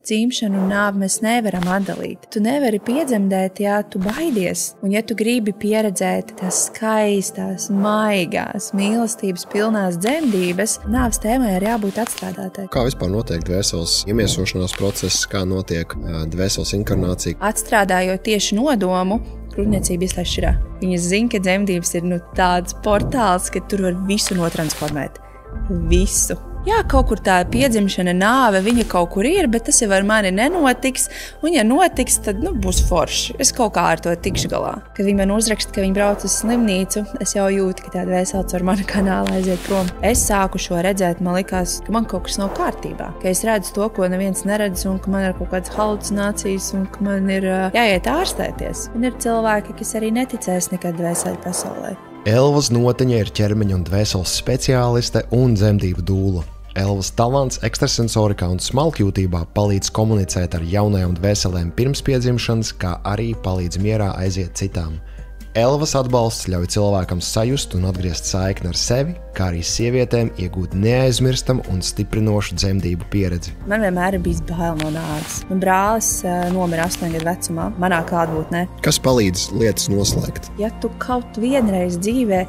dzimšanu un nāvi mēs nevaram atdalīt. Tu nevari piedzemdēt, ja tu baidies. Un ja tu gribi pieredzēt tās skaistās, maigās, mīlestības pilnās dzemdības, nāves tēmai ir jābūt atstrādātai. Kā vispār notiek dvēseles iemiesošanās process, kā notiek dvēseles inkarnācija? Atstrādājot tieši nodomu, grūtniecība izlaiž širā. Viņas zina, ka dzemdības ir tāds portāls, ka tur var visu notransformēt. Visu. Jā, kaut kur tā piedzimšana, nāve, viņa kaut kur ir, bet tas jau ar mani nenotiks. Un ja notiks, tad būs forši. Es kaut kā ar to tikšu galā. Kad viņi man uzraksta, ka viņi brauc uz slimnīcu, es jau jūtu, ka tā dvēsele caur mana kanāla aiziet prom. Es sāku šo redzēt, man likās, ka man kaut kas nav kārtībā. Ka es redzu to, ko neviens neredz, un ka man ir kaut kādas halucinācijas, un ka man ir jāiet ārstēties. Un ir cilvēki, kas arī neticēs nekad dvēseli pasaulē. Elvas Noteņa ir ķermeņa un dvēseles speciāliste un dzemdību dūla. Elvas talants ekstrasensorikā un smalkjūtībā palīdz komunicēt ar jaunajām dvēselēm pirms piedzimšanas, kā arī palīdz mierā aiziet citām. Elvas atbalsts ļauj cilvēkam sajust un atgriezt saikni ar sevi, kā arī sievietēm iegūt neaizmirstam un stiprinošu dzemdību pieredzi. Man vienmēr ir bijis bail no nāves. Man brālis nomira 8 gadu vecumā, manā klātbūtnē. Kas palīdz lietas noslēgt? Ja tu kaut vienreiz dzīvē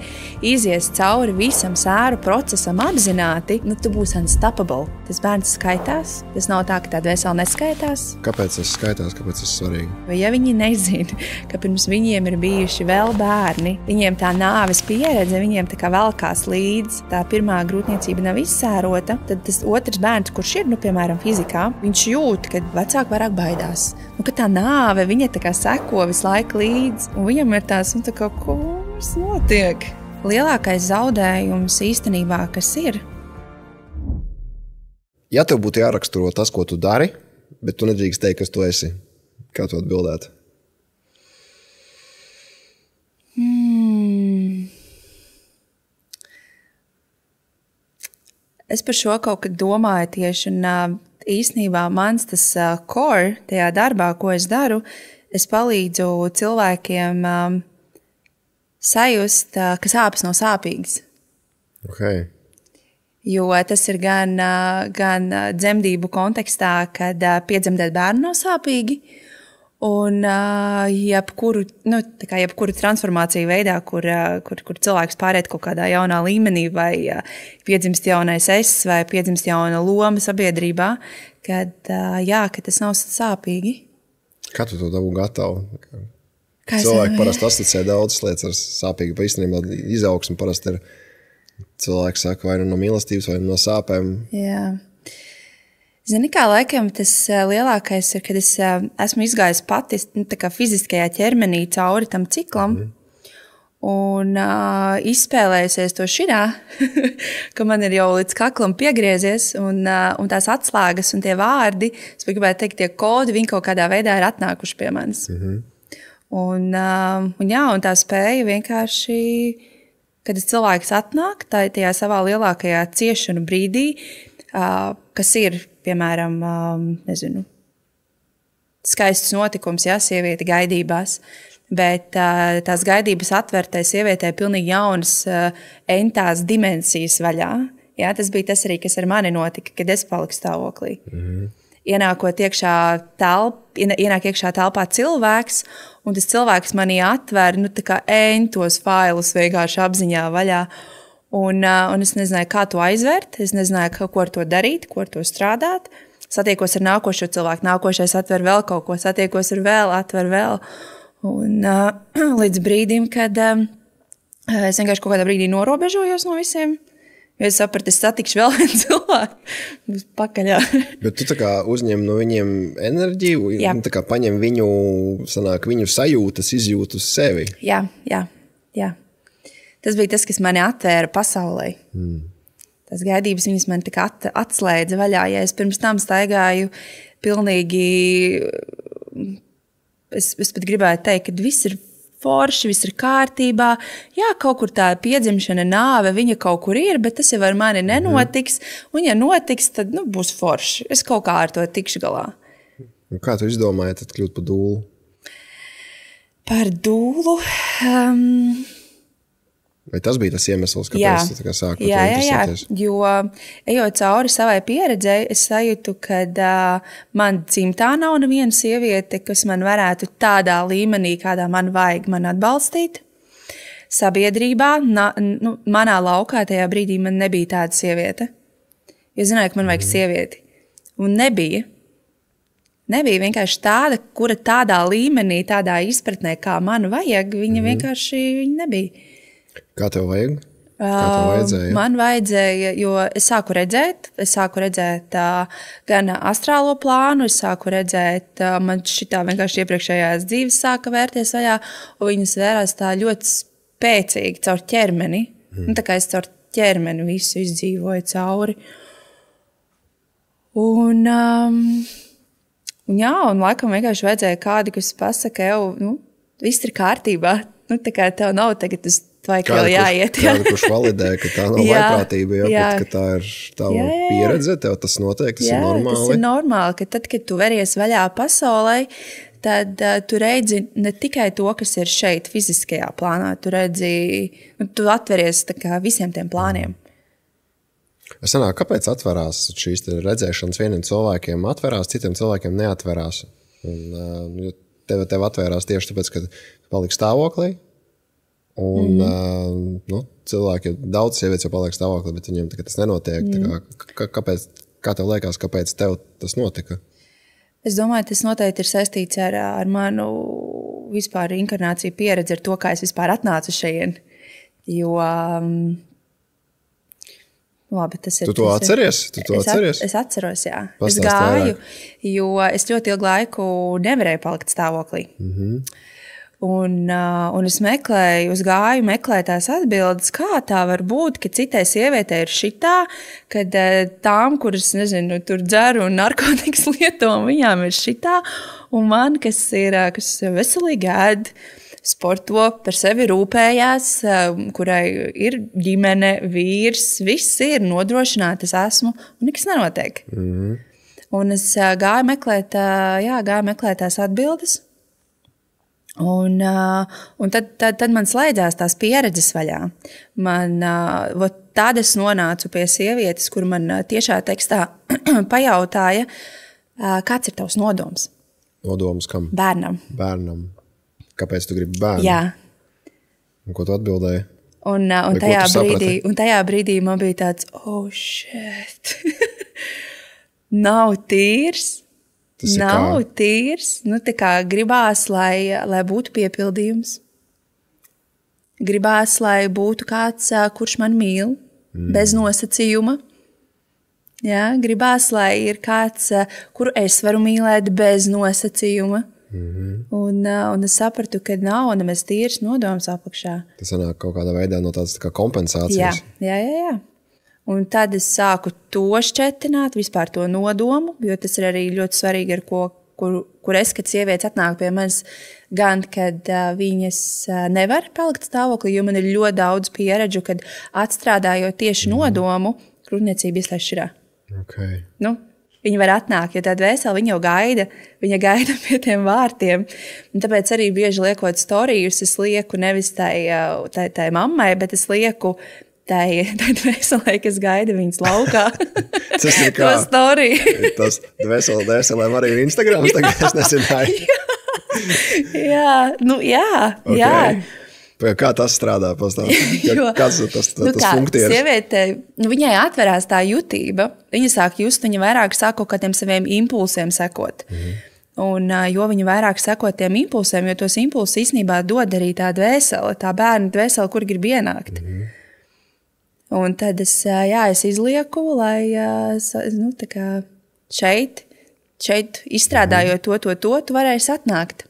izies cauri visam sēru procesam apzināti, tu būsi unstoppable. Tas bērns skaitās. Tas nav tā, ka tā dvēsele neskaitās. Kāpēc tas skaitās? Kāpēc tas svarīgi? Vai ja viņi nezina, ka pirms viņiem ir bijuši vēl bērni, viņiem tā nāves pieredze, viņiem tā kā velkās līdz, tā pirmā grūtniecība nav izsērota, tad tas otrs bērns, kurš ir, piemēram, fizikā, viņš jūt, ka vecāki vairāk baidās. Ka tā nāve, viņa tā kā seko visu laiku līdz, un viņam ir tās, tā kā, kas notiek? Lielākais zaudējums īstenībā, kas ir? Ja tev būtu jāraksturo tas, ko tu dari, bet tu nedrīkst teikt, kas tu esi, kā tu atbildētu? Es par šo kaut kad domāju tieši, un īstenībā mans tas core tajā darbā, ko es daru, es palīdzu cilvēkiem sajust, ka sāpes nav sāpīgas. Okay. Jo tas ir gan dzemdību kontekstā, kad piedzemdēt bērnu nav sāpīgi, un jebkuru transformāciju veidā, kur cilvēks pāriet kaut kādā jaunā līmenī, vai piedzimst jaunais es, vai piedzimst jauna loma sabiedrībā, kad tas nav sāpīgi. Kā tu to dabū gatavu? Cilvēki parasti asociē daudzas lietas ar sāpīgu, pa īstenībā izaugsmi parasti ir, cilvēki saka, vai no mīlestības, vai no sāpēm. Jā. Zini, kā laikam tas lielākais ir, kad es esmu izgājis pati fiziskajā ķermenī cauri tam ciklam un izspēlējusies to širā, ka man ir jau līdz kaklam piegriezies un tās atslēgas un tie vārdi, es gribētu teikt, tie kodi, viņi kaut kādā veidā ir atnākuši pie manis. Un tā spēja vienkārši, kad cilvēks atnāk tajā savā lielākajā ciešanu brīdī, kas ir, piemēram, skaists notikums, sieviete gaidībās, bet tās gaidības atver tai sievietē pilnīgi jaunas entās dimensijas vaļā. Jā, tas bija tas arī, kas ar mani notika, kad es paliku stāvoklī. Ienāk iekšā telpā cilvēks, un tas cilvēks manī atver tā kā entos failus vienkārši apziņā vaļā. Un es nezināju, kā to aizvērt, es nezināju, ko ar to darīt, ko ar to strādāt. Satiekos ar nākošo cilvēku, nākošais atver vēl kaut ko, satiekos ar vēl, atver vēl. Un līdz brīdim, kad es vienkārši kaut kādā brīdī norobežojos no visiem, jo es sapratu, es satikšu vēl vienu cilvēku, būs pakaļā. Bet tu tā kā uzņem no viņiem enerģiju, tā kā paņem viņu sajūtas, izjūtu uz sevi. Jā. Tas bija tas, kas mani atvēra pasaulē. Tas gaidības viņas man tā atslēdza vaļā. Ja es pirms tam staigāju pilnīgi, es pat gribētu teikt, ka viss ir forši, viss ir kārtībā. Jā, kaut kur tā piedzimšana, nāve, viņa kaut kur ir, bet tas jau ar mani nenotiks. Un ja notiks, tad būs forši. Es kaut kā ar to tikšu galā. Un kā tu izdomāji tad kļūt par dūlu? Par dūlu? Vai tas bija tas iemesls, kāpēc tu sāki to interesēties? Jo ejot cauri savai pieredzei, es sajūtu, ka man dzimtā nav neviena sieviete, kas man varētu tādā līmenī, kādā man vajag, man atbalstīt. Sabiedrībā, manā laukā tajā brīdī man nebija tāda sieviete. Jo zināju, ka man vajag sievieti. Un nebija. Nebija vienkārši tāda, kura tādā līmenī, tādā izpratnē, kā man vajag, viņa vienkārši nebija. Kā tev vajag? Kā tev vajadzēja? Man vajadzēja, jo es sāku redzēt gan astrālo plānu, es sāku redzēt, man šitā vienkārši iepriekšējās dzīves sāka vērties vaļā, un viņas vērās tā ļoti spēcīgi caur ķermeni. Tā kā es caur ķermeni visu izdzīvoju cauri. Un laikam vienkārši vajadzēja kādu, kas pasaka, viss ir kārtībā. Tā kā tev nav tagad uz vajag vēl jāiet. Kādu, kurš validē, ka tā nav vaiprātība, bet ka tā ir tava pieredze, tev tas notiek, tas ir normāli. Tas ir normāli, ka tad, kad tu veries vaļā pasaulē, tad tu redzi ne tikai to, kas ir šeit fiziskajā plānā, tu atveries tā kā visiem tiem plāniem. Es sanāku, kāpēc atverās šīs redzēšanas vieniem cilvēkiem atverās, citiem cilvēkiem neatverās? Un, tev atvērās tieši tāpēc, ka palika stāvoklī. Un cilvēki, daudz sievietes jau paliek stāvoklī, bet viņiem tas nenotiek. Kā tev liekas, kāpēc tev tas notika? Es domāju, tas noteikti ir saistīts ar manu vispār inkarnāciju pieredzi, ar to, kā es vispār atnācu šajien. Jo, labi, tas ir... Tu to atceries? Es atceros, jā. Es gāju, jo es ļoti ilgu laiku nevarēju palikt stāvoklī. Un es gāju meklēt tās atbildes, kā tā var būt, ka citai sievietei ir šitā, kad tām, kuras, nezinu, tur dzer un narkotikas lieto, viņām ir šitā, un man, kas veselīgi ēd, sporto, par sevi rūpējās, kurai ir ģimene, vīrs, viss ir nodrošināts, es esmu, un nekas nenotiek. Un es gāju meklēt tās atbildes. Un tad man slēdzās tās pieredzes vaļā. Tad es nonācu pie sievietes, kur man tiešā tekstā pajautāja, kāds ir tavs nodoms? Nodoms kam? Bērnam. Kāpēc tu gribi bērnu? Jā. Un ko tu atbildēji? Un tajā brīdī man bija tāds, oh, shit. Nav tīrs. Nav tīrs. Tā kā gribās, lai būtu piepildījums. Gribās, lai būtu kāds, kurš man mīl, bez nosacījuma. Jā, gribās, lai ir kāds, kuru es varu mīlēt bez nosacījuma. Un es sapratu, ka nav nemaz tīrs nodoms apakšā. Tas sanāk kaut kādā veidā no tādas kā kompensācijas. Jā. Un tad es sāku to šķetināt, vispār to nodomu, jo tas ir arī ļoti svarīgi, kur es, kad sievietes atnāk pie manis, gan, kad viņas nevar palikt stāvoklī, jo man ir ļoti daudz pieredžu, kad atstrādājot tieši nodomu, krūtniecība ieslēdz širā. Okay. Viņa var atnākt, jo tāda vēsela viņa jau gaida. Viņa gaida pie tiem vārtiem. Un tāpēc arī bieži liekot storijus, es lieku nevis tai mammai, bet es lieku tai dvēselē, kas gaida viņas laukā. Tas ir kā storiju. Tas dvēselēm arī ir Instagrams, tagad es nezināju. Jā. Kā tas strādā? Kāds tas funkcijas? Sieviete, viņai atverās tā jutība. Viņa sāk just, viņa vairāk sāk kaut kādiem saviem impulsiem sekot. Un, jo viņa vairāk seko tiem impulsiem, jo tos impulsus īstenībā dod arī tā dvēsele, tā bērna dvēsele, kur grib ienākt. Un tad es izlieku, lai tā kā šeit izstrādājot to, tu varēsi atnākt.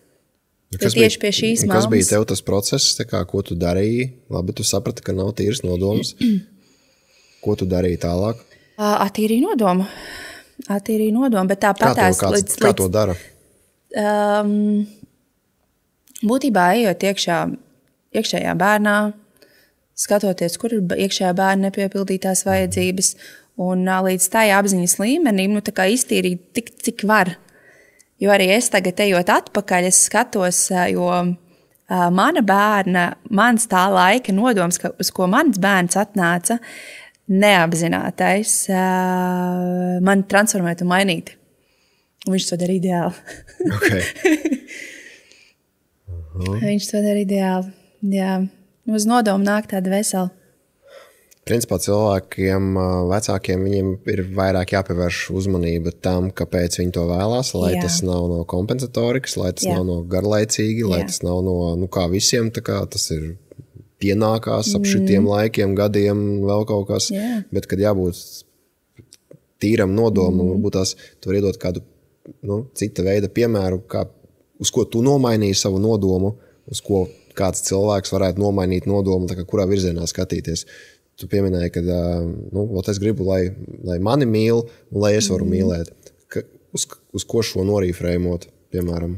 Tieši pie šīs mammas. Kas bija tev tas process, ko tu darīji? Labi, tu saprati, ka nav tīrs nodoms. Ko tu darīji tālāk? Attīrīju nodomu, bet tāpatās... Kā to dara? Būtībā ejot iekšējā bērnā, skatoties, kur ir iekšējā bērna nepiepildītās vajadzības, un līdz tai apziņas līmenim, tā kā iztīrīt tik, cik var. Jo arī es tagad ejot atpakaļ, es skatos, jo Mans tā laika nodoms, uz ko mans bērns atnāca, neapzinātais, man transformēt un mainīt. Un viņš to dara ideāli. Okay. Viņš to dara ideāli. Jā. Uz nodomu nāk tāda vesela. Principā cilvēkiem, vecākiem, viņiem ir vairāk jāpievērš uzmanība tam, kāpēc viņi to vēlās, lai tas nav no kompensatorikas, lai tas nav no garlaicīgi, lai tas nav no, kā visiem, tā kā tas ir pienākās ap šitiem laikiem, gadiem, vēl kaut kas, bet kad jābūt tīram nodomam, varbūt tās tu var iedot kādu cita veida piemēru, uz ko tu nomainīji savu nodomu, uz ko kāds cilvēks varētu nomainīt nodomu, tā kā kurā virzienā skatīties. Tu pieminēji, ka es gribu, lai mani mīl un lai es varu mīlēt. Uz ko šo norīfrējumot, piemēram?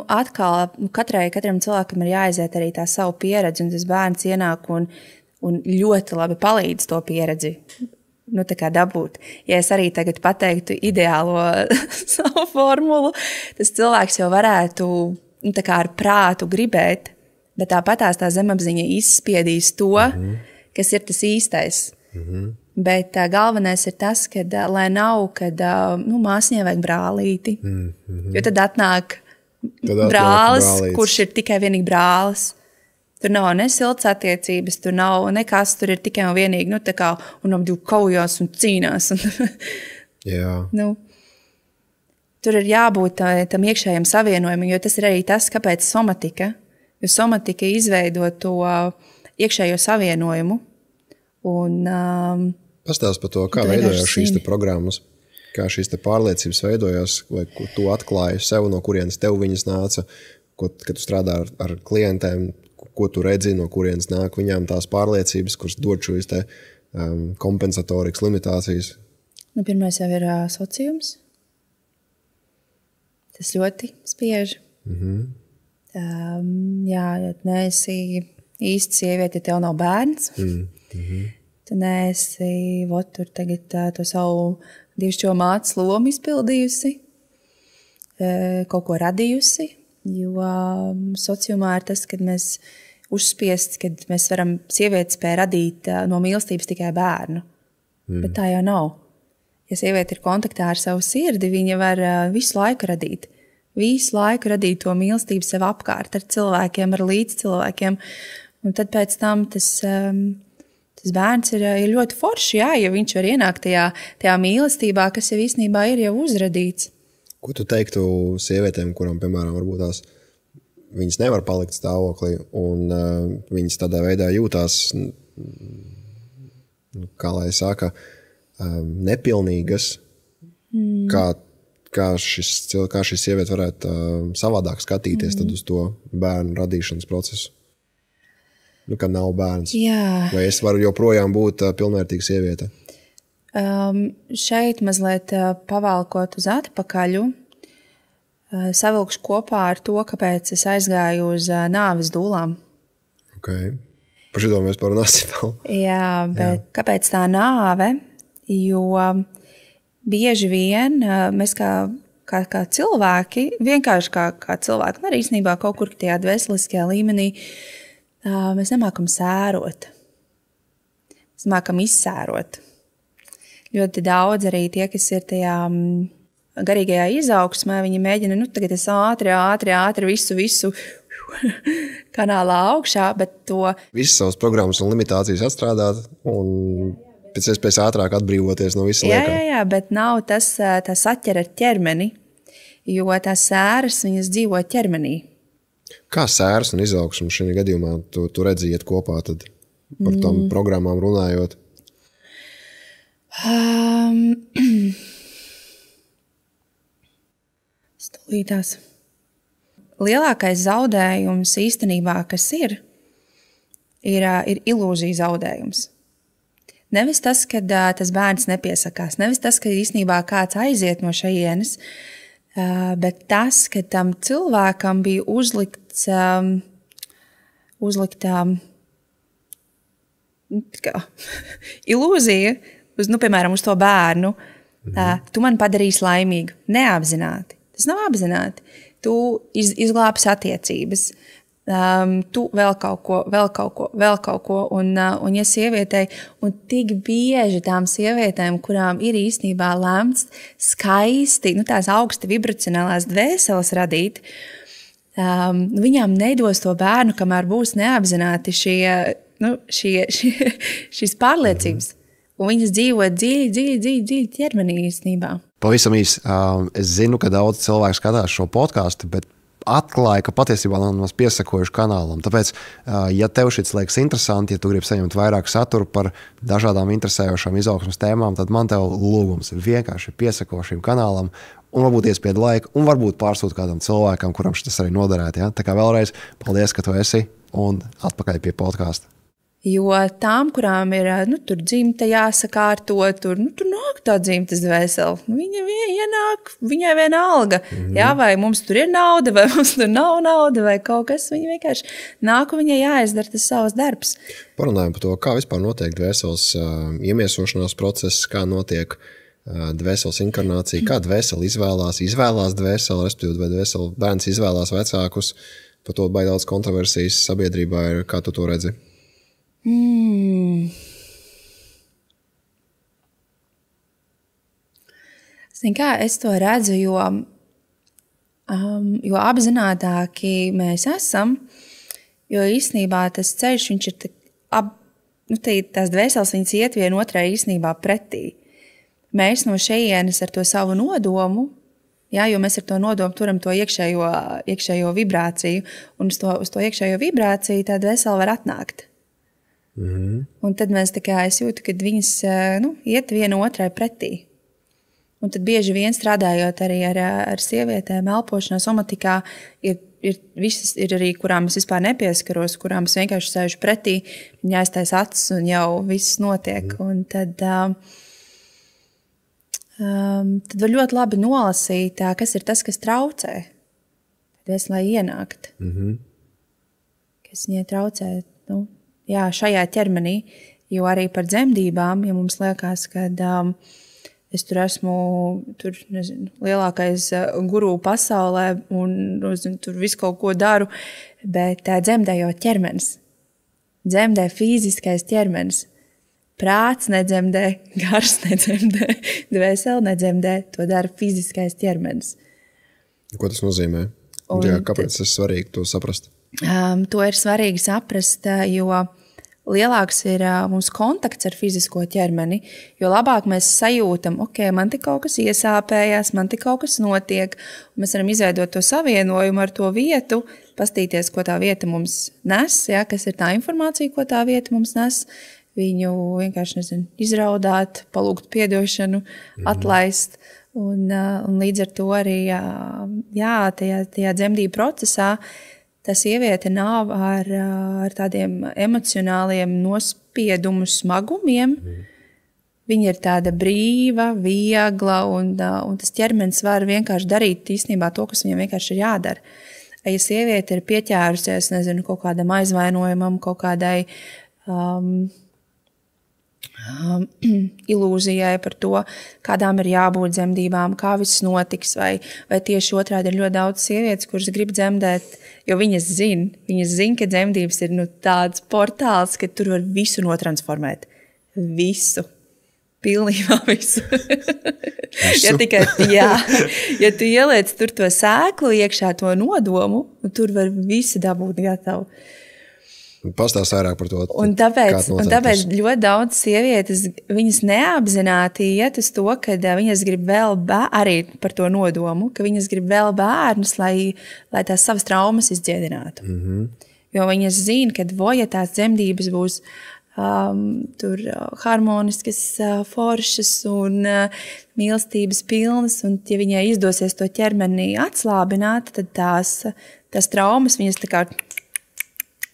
Atkal, katram cilvēkam ir jāaiziet arī tā savu pieredzi, un tas bērns ienāk un ļoti labi palīdz to pieredzi. Tā kā dabūt. Ja es arī tagad pateiktu ideālo savu formulu, tas cilvēks jau varētu tā kā ar prātu gribēt, bet tāpatās tā zemapziņa izspiedīs to, kas ir tas īstais. Bet galvenais ir tas, lai nav, kad māsiņai vajag brālīti. Jo tad atnāk brālis, kurš ir tikai vienīgi brālis. Tur nav ne silts attiecības, tur nav nekas, tur ir tikai un vienīgi, un ap divu kaujās un cīnās. Jā. Tur ir jābūt tam iekšējam savienojumam, jo tas ir arī tas, kāpēc somatika. Jo somatika izveido to iekšējo savienojumu. Pastāst par to, kā veidojās šīs te programmas, kā šīs te pārliecības veidojās, vai tu atklāji sev, no kurienes tev viņas nāca, kad tu strādā ar klientiem, ko tu redzi, no kurienes nāk viņām tās pārliecības, kuras dod šīs te kompensatorikas limitācijas. Pirmais jau ir sociums. Tas ļoti spiež. Ja neesi īsti sieviete, ja tev nav bērns, tu neesi tur tagad to savu dievšķo mātes lomu izpildījusi, kaut ko radījusi, jo sociumā ir tas, kad mēs uzspiest, kad mēs varam sievieti spēj radīt no mīlestības tikai bērnu. Bet tā jau nav. Ja sieviete ir kontaktā ar savu sirdi, viņa var visu laiku radīt. Visu laiku radīt to mīlestību sev apkārt ar cilvēkiem, ar līdzcilvēkiem. Un tad pēc tam tas bērns ir ļoti forši, ja viņš var ienākt tajā mīlestībā, kas jau īstenībā ir jau uzradīts. Ko tu teiktu sievietēm, kurām, piemēram, varbūt tās viņas nevar palikt stāvoklī un viņas tādā veidā jūtās, kā lai saka, nepilnīgas, kā šī sieviete varētu savādāk skatīties tad uz to bērnu radīšanas procesu? Kad nav bērns. Jā. Vai es varu joprojām būt pilnvērtīga sieviete? Šeit mazliet pavalkot uz atpakaļu, savilkšu kopā ar to, kāpēc es aizgāju uz nāves dūlām. Okay. Par šito mēs parunāsim vēl. Jā, bet kāpēc tā nāve? Jo bieži vien mēs kā cilvēki, vienkārši kā cilvēki, un arī īstenībā kaut kur tajā dvēseliskajā līmenī, mēs nemākam sērot. Mēs nemākam izsērot. Ļoti daudz arī tie, kas ir tajā garīgajā izaugsmē, viņi mēģina, tagad es ātri visu kanālā augšā, bet to... Visas savas programmas un limitācijas atstrādāt un pēc iespējas ātrāk atbrīvoties no visa liekā. Jā, bet nav tas saķer ar ķermeni, jo tās sēras, viņas dzīvo ķermenī. Kā sēras un izaugsmu šajā gadījumā tu redzi iet kopā tad par tom programmām runājot? Stulītās. Lielākais zaudējums īstenībā, kas ir ilūzija zaudējums. Nevis tas, ka tas bērns nepiesakās, nevis tas, ka īstenībā kāds aiziet no šejienes, bet tas, ka tam cilvēkam bija uzlikta ilūzija, piemēram, uz to bērnu. Tu mani padarīsi laimīgu. Neapzināti. Tas nav apzināti. tu izglābsi attiecības. Tu vēl kaut ko. Un ja sievietei, un tik bieži tām sievietēm, kurām ir īstenībā lemts skaisti, tās augsti vibracionālās dvēseles radīt, viņām nedos to bērnu, kamēr būs neapzināti šīs pārliecības. Un viņas dzīvo dziļi ķermenī īstenībā. Pavisam īsi, es zinu, ka daudz cilvēku skatās šo podcastu, bet atklāja, ka patiesībā nav mums piesakojuši kanālam. Tāpēc, ja tev šis liekas interesanti, ja tu gribi saņemt vairāk saturu par dažādām interesējošām izaugsmas tēmām, tad man tev lūgums vienkārši piesako šim kanālam un varbūt iespied laiku un varbūt pārsūt kādam cilvēkam, kuram šis arī noderētu. Ja? Tā kā vēlreiz, paldies, ka tu esi un atpakaļ pie podkāsta. Jo tām, kurām ir tur dzimta jāsakārto, tur nāk tā dzimtas dvēsele. Viņa ienāk, viņai vienalga. Jā, vai mums tur ir nauda, vai mums tur nav nauda, vai kaut kas. Viņa vienkārši nāk un viņai jāizdara tas savs darbs. Parunājam par to, kā vispār notiek dvēseles iemiesošanās process, kā notiek dvēseles inkarnācija, kā dvēsele izvēlās dvēseli, respektīvi, vai dvēseli bērns izvēlās vecākus. Par to baigi daudz kontroversijas sabiedrībā ir, kā tu to redzi? Es to redzu, jo apzinātāki mēs esam, jo īstenībā tas ceļš, viņš ir tās dvēseles, viņas iet vienotrai īstenībā pretī. Mēs no šejienes ar to savu nodomu, jo mēs ar to nodomu turam to iekšējo vibrāciju, un uz to iekšējo vibrāciju tā dvēsele var atnākt. Un tad es jūtu, ka viņas iet viena otrai pretī. Un tad bieži vien strādājot arī ar sievietēm, elpošanā, somatikā, ir arī, kurām es vispār nepieskaros, kurām es vienkārši sēžu pretī, viņi aiztais acis un jau viss notiek. Un tad var ļoti labi nolasīt, kas ir tas, kas traucē. Lai ienākt. Kas viņai traucē, šajā ķermenī, jo arī par dzemdībām, ja mums liekas, ka es tur esmu lielākais guru pasaulē un tur visu kaut ko daru, bet dzemdē jau ķermenis. Dzemdē fiziskais ķermenis. Prāts nedzemdē, gars nedzemdē, dvēsele nedzemdē, to dara fiziskais ķermenis. Ko tas nozīmē? Kāpēc tas svarīgi to saprast? To ir svarīgi saprast, jo lielāks ir mūsu kontakts ar fizisko ķermeni, jo labāk mēs sajūtam, man te kaut kas iesāpējās, man te kaut kas notiek, un mēs varam izveidot to savienojumu ar to vietu, pastīties, ko tā vieta mums nes, kas ir tā informācija, ko tā vieta mums nes, viņu vienkārši, izraudāt, palūgt piedošanu, atlaist, un līdz ar to arī, tajā dzemdību procesā, tā sieviete nav ar tādiem emocionāliem nospiedumu smagumiem. Viņa ir tāda brīva, viegla, un tas ķermenis var vienkārši darīt īstenībā to, kas viņam vienkārši ir jādara. Ja sieviete ir pieķērusies, kaut kādam aizvainojumam, kaut kādai ilūzijai par to, kādām ir jābūt dzemdībām, kā viss notiks, vai tieši otrādi ir ļoti daudz sievietes, kuras grib dzemdēt, jo viņas zina, ka dzemdības ir tāds portāls, ka tur var visu notransformēt. Visu. Pilnībā visu. Ja tu ieliec tur to sēklu iekšā, to nodomu, tur var visu dabūt gatavu. Pastāst vairāk par to. Un tāpēc ļoti daudz sievietes, viņas neapzināti iet uz to, ka viņas grib vēl arī par to nodomu, ka viņas grib vēl bērnus, lai tās savas traumas izdziedinātu. Jo viņas zina, ka ja tās dzemdības būs tur harmoniskas, foršas un mīlestības pilnas, un ja viņai izdosies to ķermenī atslābināt, tad tās traumas viņas tā kā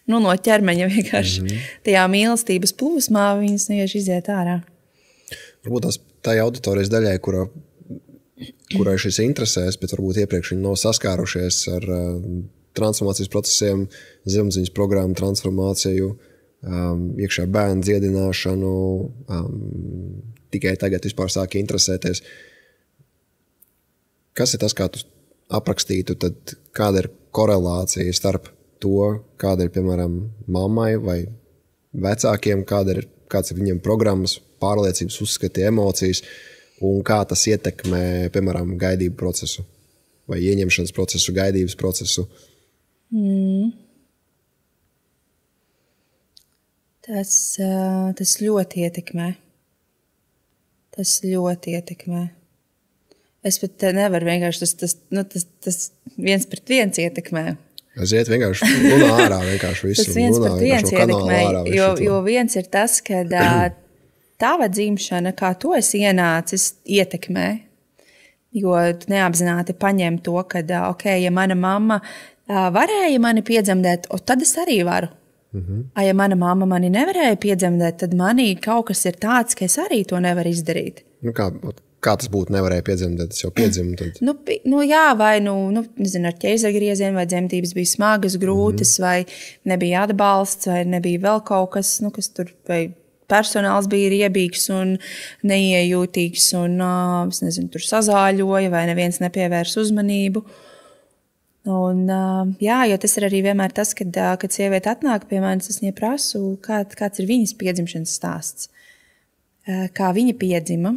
no ķermeņa vienkārši tajā mīlestības plūsmā viņas vienkārši iziet ārā. Varbūt tā auditorijas daļai, kurai šis interesēs, bet varbūt iepriekš viņi nav saskārušies ar transformācijas procesiem, zemapziņas programmu transformāciju, iekšā bērnu dziedināšanu, tikai tagad vispār sāk interesēties. Kas ir tas, kā tu aprakstītu, tad kāda ir korelācija starp to, kāda ir, piemēram, mammai vai vecākiem, kāds ir viņiem programmas, pārliecības, uzskati, emocijas, un kā tas ietekmē, piemēram, gaidību procesu vai ieņemšanas procesu, gaidības procesu? Tas ļoti ietekmē. Es pat nevaru vienkārši, tas 1:1 ietekmē. Aiziet vienkārši runā ārā vienkārši visu. Tas 1:1 ietekmē, jo viens ir tas, ka tava dzimšana, kā tu esi ienācis, ietekmē. Jo tu neapzināti paņem to, ka, ja mana mamma varēja mani piedzemdēt, tad es arī varu. Ja mana mamma mani nevarēja piedzemdēt, tad manī kaut kas ir tāds, ka es arī to nevaru izdarīt. Kā tas būtu, nevarēja piedzemdēt, es jau piedzimu? Tad... Jā, vai nezinu, ar ķeizargriezienu, vai dzemdības bija smagas, grūtas, vai nebija atbalsts, vai nebija vēl kaut kas, kas tur, vai personāls bija riebīgs un neiejūtīgs, un, es nezinu, tur sazāļoja, vai neviens nepievērs uzmanību. Un, jo tas ir arī vienmēr tas, kad sieviete atnāk pie manis, es viņai prasu, kāds ir viņas piedzimšanas stāsts. Kā viņa piedzima,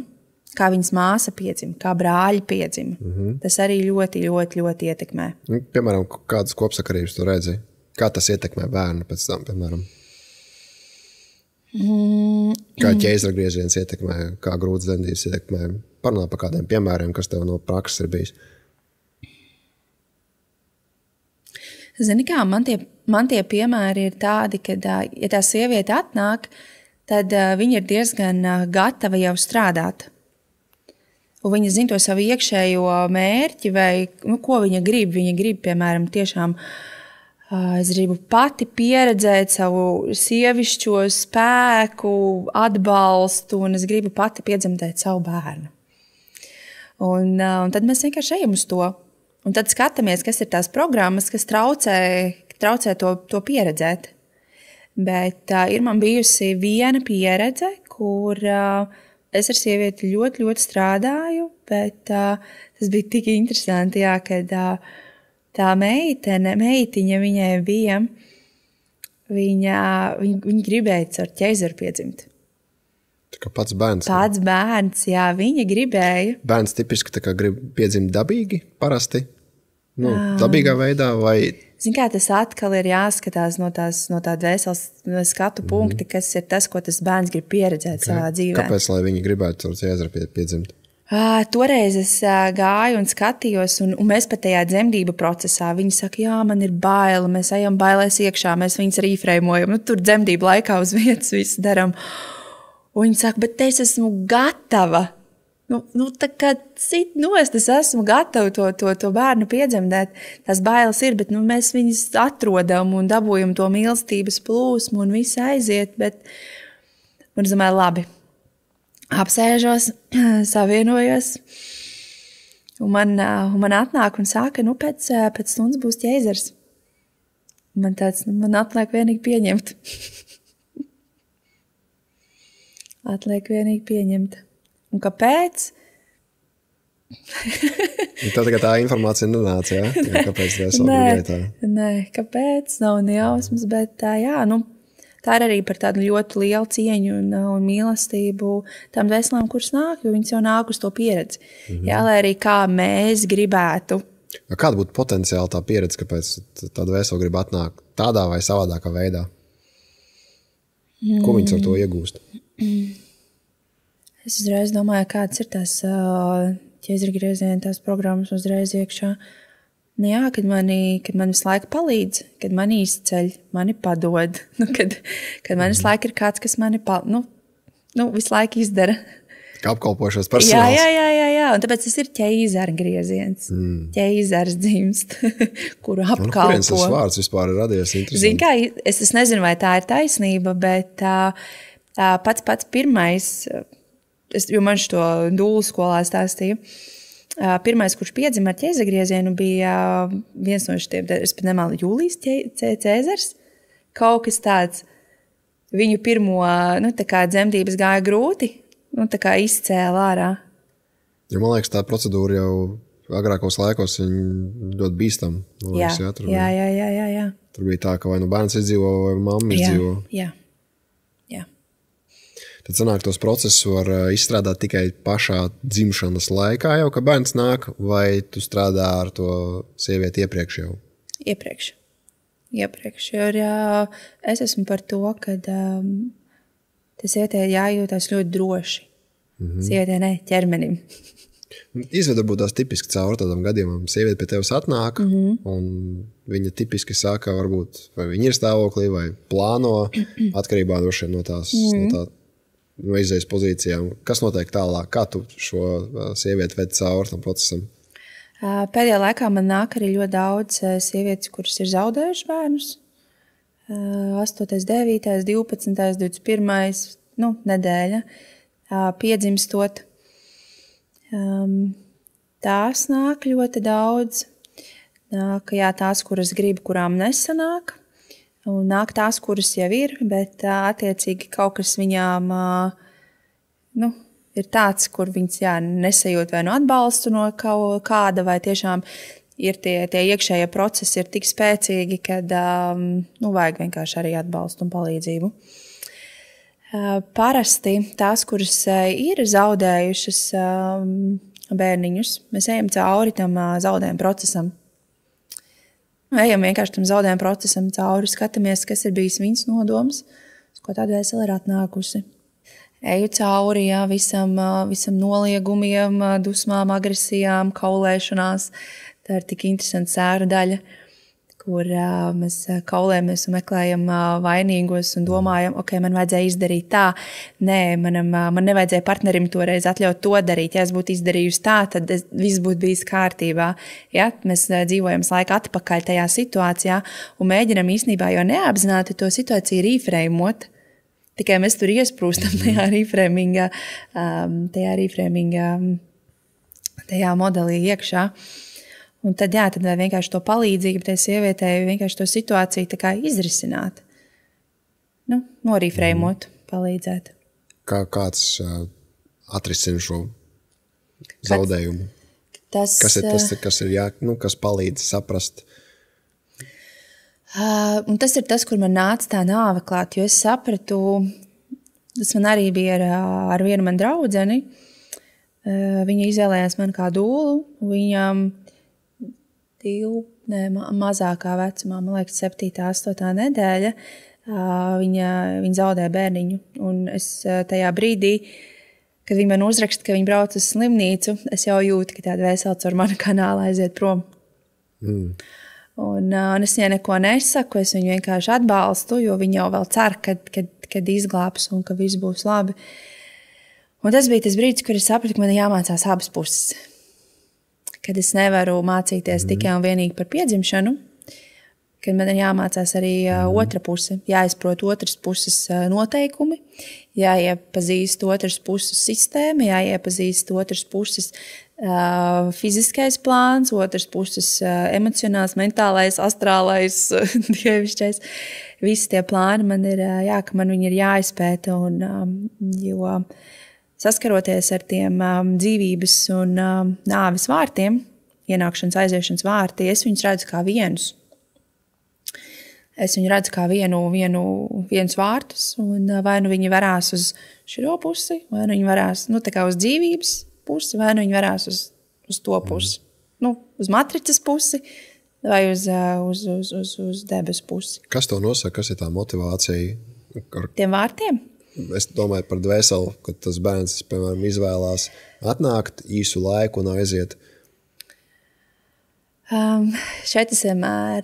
kā viņas māsa piedzima, kā brāļi piedzima. Tas arī ļoti, ļoti, ļoti ietekmē. Piemēram, kādas kopsakarības tu redzi? Kā tas ietekmē bērnu pēc tam, piemēram? Kā ķeizargrieziens ietekmē, kā grūtas dzemdības ietekmē? Parunā par kādiem piemēriem, kas tev no prakses ir bijis. Zini kā, man tie piemēri ir tādi, ka, ja tā sieviete atnāk, tad viņa ir diezgan gatava jau strādāt. Un viņa zina to savu iekšējo mērķi vai ko viņa grib. Viņa grib, piemēram, tiešām es gribu pati pieredzēt savu sievišķo spēku, atbalstu, un es gribu pati piedzemdēt savu bērnu. Un tad mēs vienkārši ejam uz to. Un tad skatāmies, kas ir tās programmas, kas traucē to pieredzēt. Bet ir man bijusi viena pieredze, kur es ar sievieti ļoti, ļoti strādāju, bet tas bija tik interesanti, kad tā meitiņa viņai bija, viņa gribēja ar ķeizaru piedzimt. Tā kā pats bērns? Pats bērns, jā, viņa gribēja. Bērns tipiski tā kā grib piedzimt dabīgi, parasti? Dabīgā veidā vai... Zini kā, tas atkal ir jāskatās no tā dvēseles skatu punkti, kas ir tas, ko tas bērns grib pieredzēt savā dzīvē. Kāpēc, lai viņi gribētu ar ķeizaru piedzimt? Toreiz es gāju un skatījos, un mēs pat tajā dzemdību procesā, viņi saka, jā, man ir baila, mēs ejam bailēs iekšā, mēs viņas rīfreimojam, tur dzemdību laikā uz vietas visu daram. Un viņi saka, bet es esmu gatava. Tā kā cit nost, es esmu gatava to bērnu piedzemdēt. Tās bailes ir, bet mēs viņus atrodam un dabūjam to mīlestības plūsmu un viss aiziet. Un es domāju, labi, apsēžos, savienojos. Un man atnāk un saka, pēc stundas būs ķeizars. Man atliek vienīgi pieņemt. Un kāpēc? Tā informācija nenāca, jā? Kāpēc tā ir tā? Nē, kāpēc? Nav nejausmas, bet tā ir arī par tādu ļoti lielu cieņu un mīlestību tām dvēselēm, kuras nāk, jo viņas jau nāk uz to pieredzi. Jā, lai arī kā mēs gribētu. Kāda būtu potenciāli tā pieredze, kāpēc tā dvēsele grib atnākt tādā vai savādākā veidā? Ko viņas ar to iegūst? Es uzreiz domāju, kādas ir tās ķeizargrieziena, tās programmas uzreiz iekšā. Jā, kad mani visu laiku palīdz, kad mani izceļ, mani padod, kad man visu laiku ir kāds, kas mani visu laiku izdara. Kā apkalpošos personāls. Jā, un tāpēc tas ir ķeizargrieziens. Ķeizars dzimst, kuru apkalpo. Kurienes tas vārds vispār ir radies? Zini kā, es nezinu, vai tā ir taisnība, bet pats pirmais... Jo man šo dūlu skolā stāstīja. Pirmais, kurš piedzima ar ķeizargriezienu, bija viens no šiem, es pat nemālu, Jūlijas Cēzars. Kaut kas tāds. Viņu pirmo dzemdības gāja grūti, izcēla ārā. Man liekas, tā procedūra jau agrākos laikos viņi ļoti bīstam. Jā. Tur bija tā, ka vai nu bērns izdzīvo, vai mamma izdzīvo. Jā. Tad sanāk, tos procesus var izstrādāt tikai pašā dzimšanas laikā jau, ka bērns nāk, vai tu strādā ar to sievieti iepriekš jau? Iepriekš. Jo es esmu par to, ka tas sievietē jājūtās ļoti droši. Sievietē ne, ķermenim. Izved varbūt tās tipiski caur tādam gadījumam. Sieviete pie tevis atnāk, un viņa tipiski saka, varbūt, vai viņa ir stāvoklī, vai plāno, atkarībā no tās no izējas pozīcijām. Kas notiek tālāk? Kā tu šo sievieti ved cauri tam procesam? Pēdējā laikā man nāk arī ļoti daudz sievietes, kuras ir zaudējušas bērnus. 8., 9., 12., 21. Nedēļa. Piedzimstot. Tās nāk ļoti daudz. Nāk tās, kuras grib, kurām nesanāk. Un nāk tās, kuras jau ir, bet attiecīgi kaut kas viņām ir tāds, kur viņas nesajūt vai atbalstu no kāda, vai tiešām ir tie iekšējie procesi ir tik spēcīgi, kad vajag vienkārši arī atbalstu un palīdzību. Parasti tās, kuras ir zaudējušas bērniņus, mēs ejam cauri tam zaudējuma procesam. Ejam vienkārši tam zaudējuma procesam cauri, skatāmies, kas ir bijis viņas nodoms, ko tā dvēsele ir atnākusi. Eju cauri visam noliegumiem, dusmām, agresijām, kaulēšanās. Tā ir tik interesanta sēru daļa, kur mēs kaulējamies un meklējam vainīgos un domājam, ok, man vajadzēja izdarīt tā. Nē, man nevajadzēja partnerim toreiz atļaut to darīt. Ja es būtu izdarījusi tā, tad viss būtu bijis kārtībā. Ja? Mēs dzīvojam laiku atpakaļ tajā situācijā un mēģinam īstenībā jau neapzināti to situāciju rīfreimot. Tikai mēs tur iesprūstam tajā modelī iekšā. Un tad vienkārši to palīdzību tai sievietei, vienkārši to situāciju tā kā izrisināt. Norīfreimot, palīdzēt. Kāds atrisina šo zaudējumu? Kas ir tas, kas palīdz saprast? Un tas ir tas, kur man nāca tā nāve klāt, jo es sapratu, tas man arī bija ar vienu man draudzeni. Viņa izvēlējās man kā dūlu, viņam mazākā vecumā, man liekas, 7., 8. nedēļa, viņa zaudēja bērniņu. Un es tajā brīdī, kad viņa man uzraksta, ka viņa brauc uz slimnīcu, es jau jūtu, ka tāda dvēsele caur manu kanālu aiziet prom. Un es viņai neko nesaku, es viņu vienkārši atbalstu, jo viņa jau vēl cer, kad izglābs un ka viss būs labi. Un tas bija tas brīdis, kur es sapratu, ka man jāmācās abas puses. Kad es nevaru mācīties tikai un vienīgi par piedzimšanu, kad man ir jāmācās arī otra puse, jāizprot otras puses noteikumi, jāiepazīst otras puses sistēma, jāiepazīst otras puses fiziskais plāns, otras puses emocionāls, mentālais, astrālais, dievišķais. Visi tie plāni man ir, ka man viņi ir jāizpēta, jo saskaroties ar tiem dzīvības un nāves vārtiem, ienākšanas, aiziešanas vārti, es viņus redzu kā vienus. Es viņu redzu kā vienus vārtus, un vai nu viņi varās uz šo pusi, vai nu viņi varās tā kā uz dzīvības pusi, vai nu viņi varās uz to pusi. Uz matricas pusi vai uz debesu pusi. Kas to nosaka? Kas ir tā motivācija? Tiem vārtiem? Es domāju par dvēseli, kad tas bērns, piemēram, izvēlās atnākt īsu laiku un aiziet. Šeit es vienmēr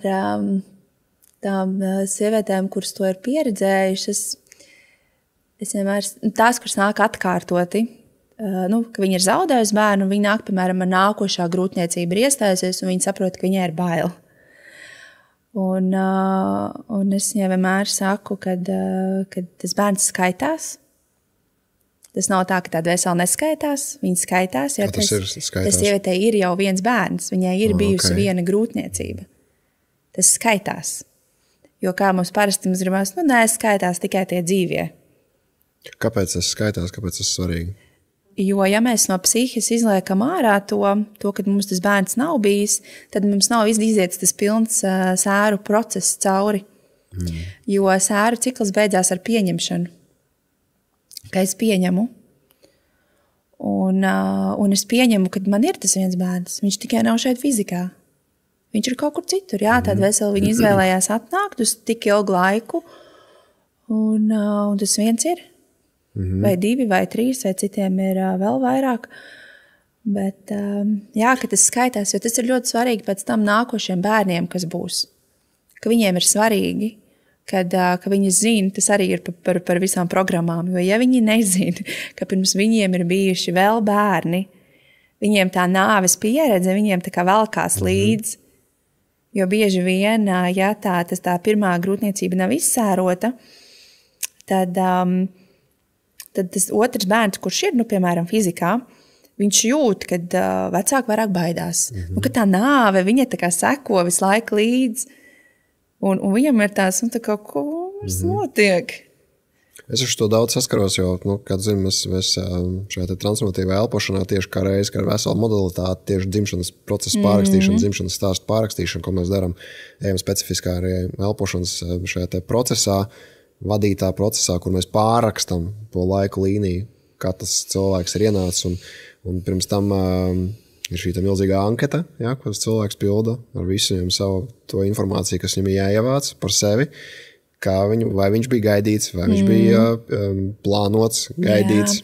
tām sievietēm, kuras to ir pieredzējušas, es vienmēr, tās, kuras nāk atkārtoti, ka viņi ir zaudējusi bērnu, viņi nāk, piemēram, nākošā grūtniecība ir iestājusies, un viņi saprot, ka viņai ir bail. Un es viņai vienmēr saku, kad tas bērns skaitās. Tas nav tā, ka tā dvēsele neskaitās, viņa skaitās. Ja tas ir skaitās? Tas sievietei ir jau viens bērns, viņai ir bijusi viena grūtniecība. Tas skaitās. Jo kā mums parasti gribās, skaitās tikai tie dzīvie. Kāpēc tas skaitās? Kāpēc tas svarīgi? Jo, ja mēs no psihes izliekam ārā to, kad mums tas bērns nav bijis, tad mums nav izdiziets tas pilns sēru process cauri. Jo sēru cikls beidzās ar pieņemšanu. Ka es pieņemu. Un es pieņemu, ka man ir tas viens bērns. Viņš tikai nav šeit fizikā. Viņš ir kaut kur citur. Jā, tāda vesela viņa izvēlējās atnākt uz tik ilgu laiku. Un tas viens ir. Vai 2, vai 3, vai citiem ir vēl vairāk. Bet jā, ka tas skaitās, jo tas ir ļoti svarīgi pēc tam nākošiem bērniem, kas būs. Ka viņiem ir svarīgi, ka viņi zina, tas arī ir par visām programmām. Jo ja viņi nezina, ka pirms viņiem ir bijuši vēl bērni, viņiem tā nāves pieredze, viņiem tā kā velkās līdz. Jo bieži vien, ja tā pirmā grūtniecība nav izsērota, tad tas otrs bērns, kurš ir, piemēram, fizikā, viņš jūt, kad vecāki vairāk baidās. Un ka tā nāve, viņa tā kā seko visu laiku līdz. Un viņam ir tās, tā kā, kas notiek? Es ar to daudz saskaros, jo, kā zinu, mēs šajā transformatīvā elpošanā tieši kā reiz, kā ar veselu modalitāti, tieši dzimšanas procesu pārrakstīšanu, dzimšanas stāstu pārrakstīšanu, ko mēs darām, ejam specifiskā arī elpošanas šajā te procesā, vadītā procesā, kur mēs pārrakstam to laiku līniju, kā tas cilvēks ir ienācis, un pirms tam ir šī milzīgā anketa, ja, ko tas cilvēks pilda ar visu viņam savu to informāciju, kas viņam jāievāc par sevi, vai viņš bija gaidīts, vai viņš bija plānots, gaidīts,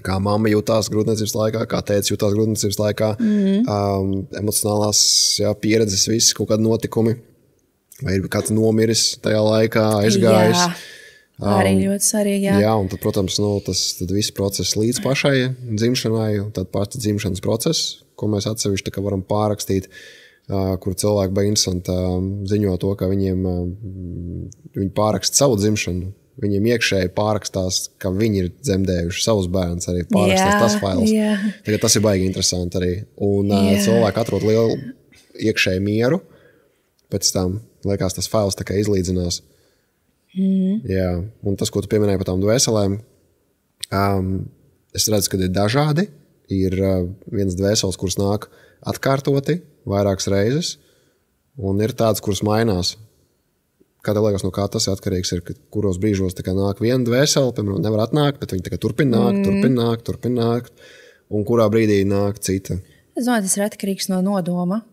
kā mamma jutās grūtniecības laikā, kā tētis jutās grūtniecības laikā, emocionālās pieredzes, viss, kaut kādi notikumi, vai ir kāds nomiris tajā laikā, aizgājis. Jā, arī ļoti svarīgi, jā. Jā, un tad, protams, tad viss process līdz pašai dzimšanai, un tad pats dzimšanas process, ko mēs atsevišķi varam pārrakstīt, kur cilvēki bija interesanti ziņo to, ka viņi pāraksta savu dzimšanu, viņiem iekšēji pārakstās, ka viņi ir dzemdējuši savus bērnus, arī pārakstās tas fails. Tagad tas ir baigi interesanti arī. Un cilvēki atrod lielu iekšēju mieru, pēc tam liekas tas fails tā kā izlīdzinās. Jā, un tas, ko tu pieminēji par tām dvēselēm, es redzu, ka ir dažādi. Ir viens dvēseles, kuras nāk atkārtoti vairākas reizes, un ir tādas, kuras mainās. Kā tev liekas, no kā tas atkarīgs ir, kuros brīžos tā kā nāk viena dvēsele, piemēram, nevar atnākt, bet viņi tā kā turpina nākt, un kurā brīdī nāk cita? Es domāju, tas ir atkarīgs no nodoma.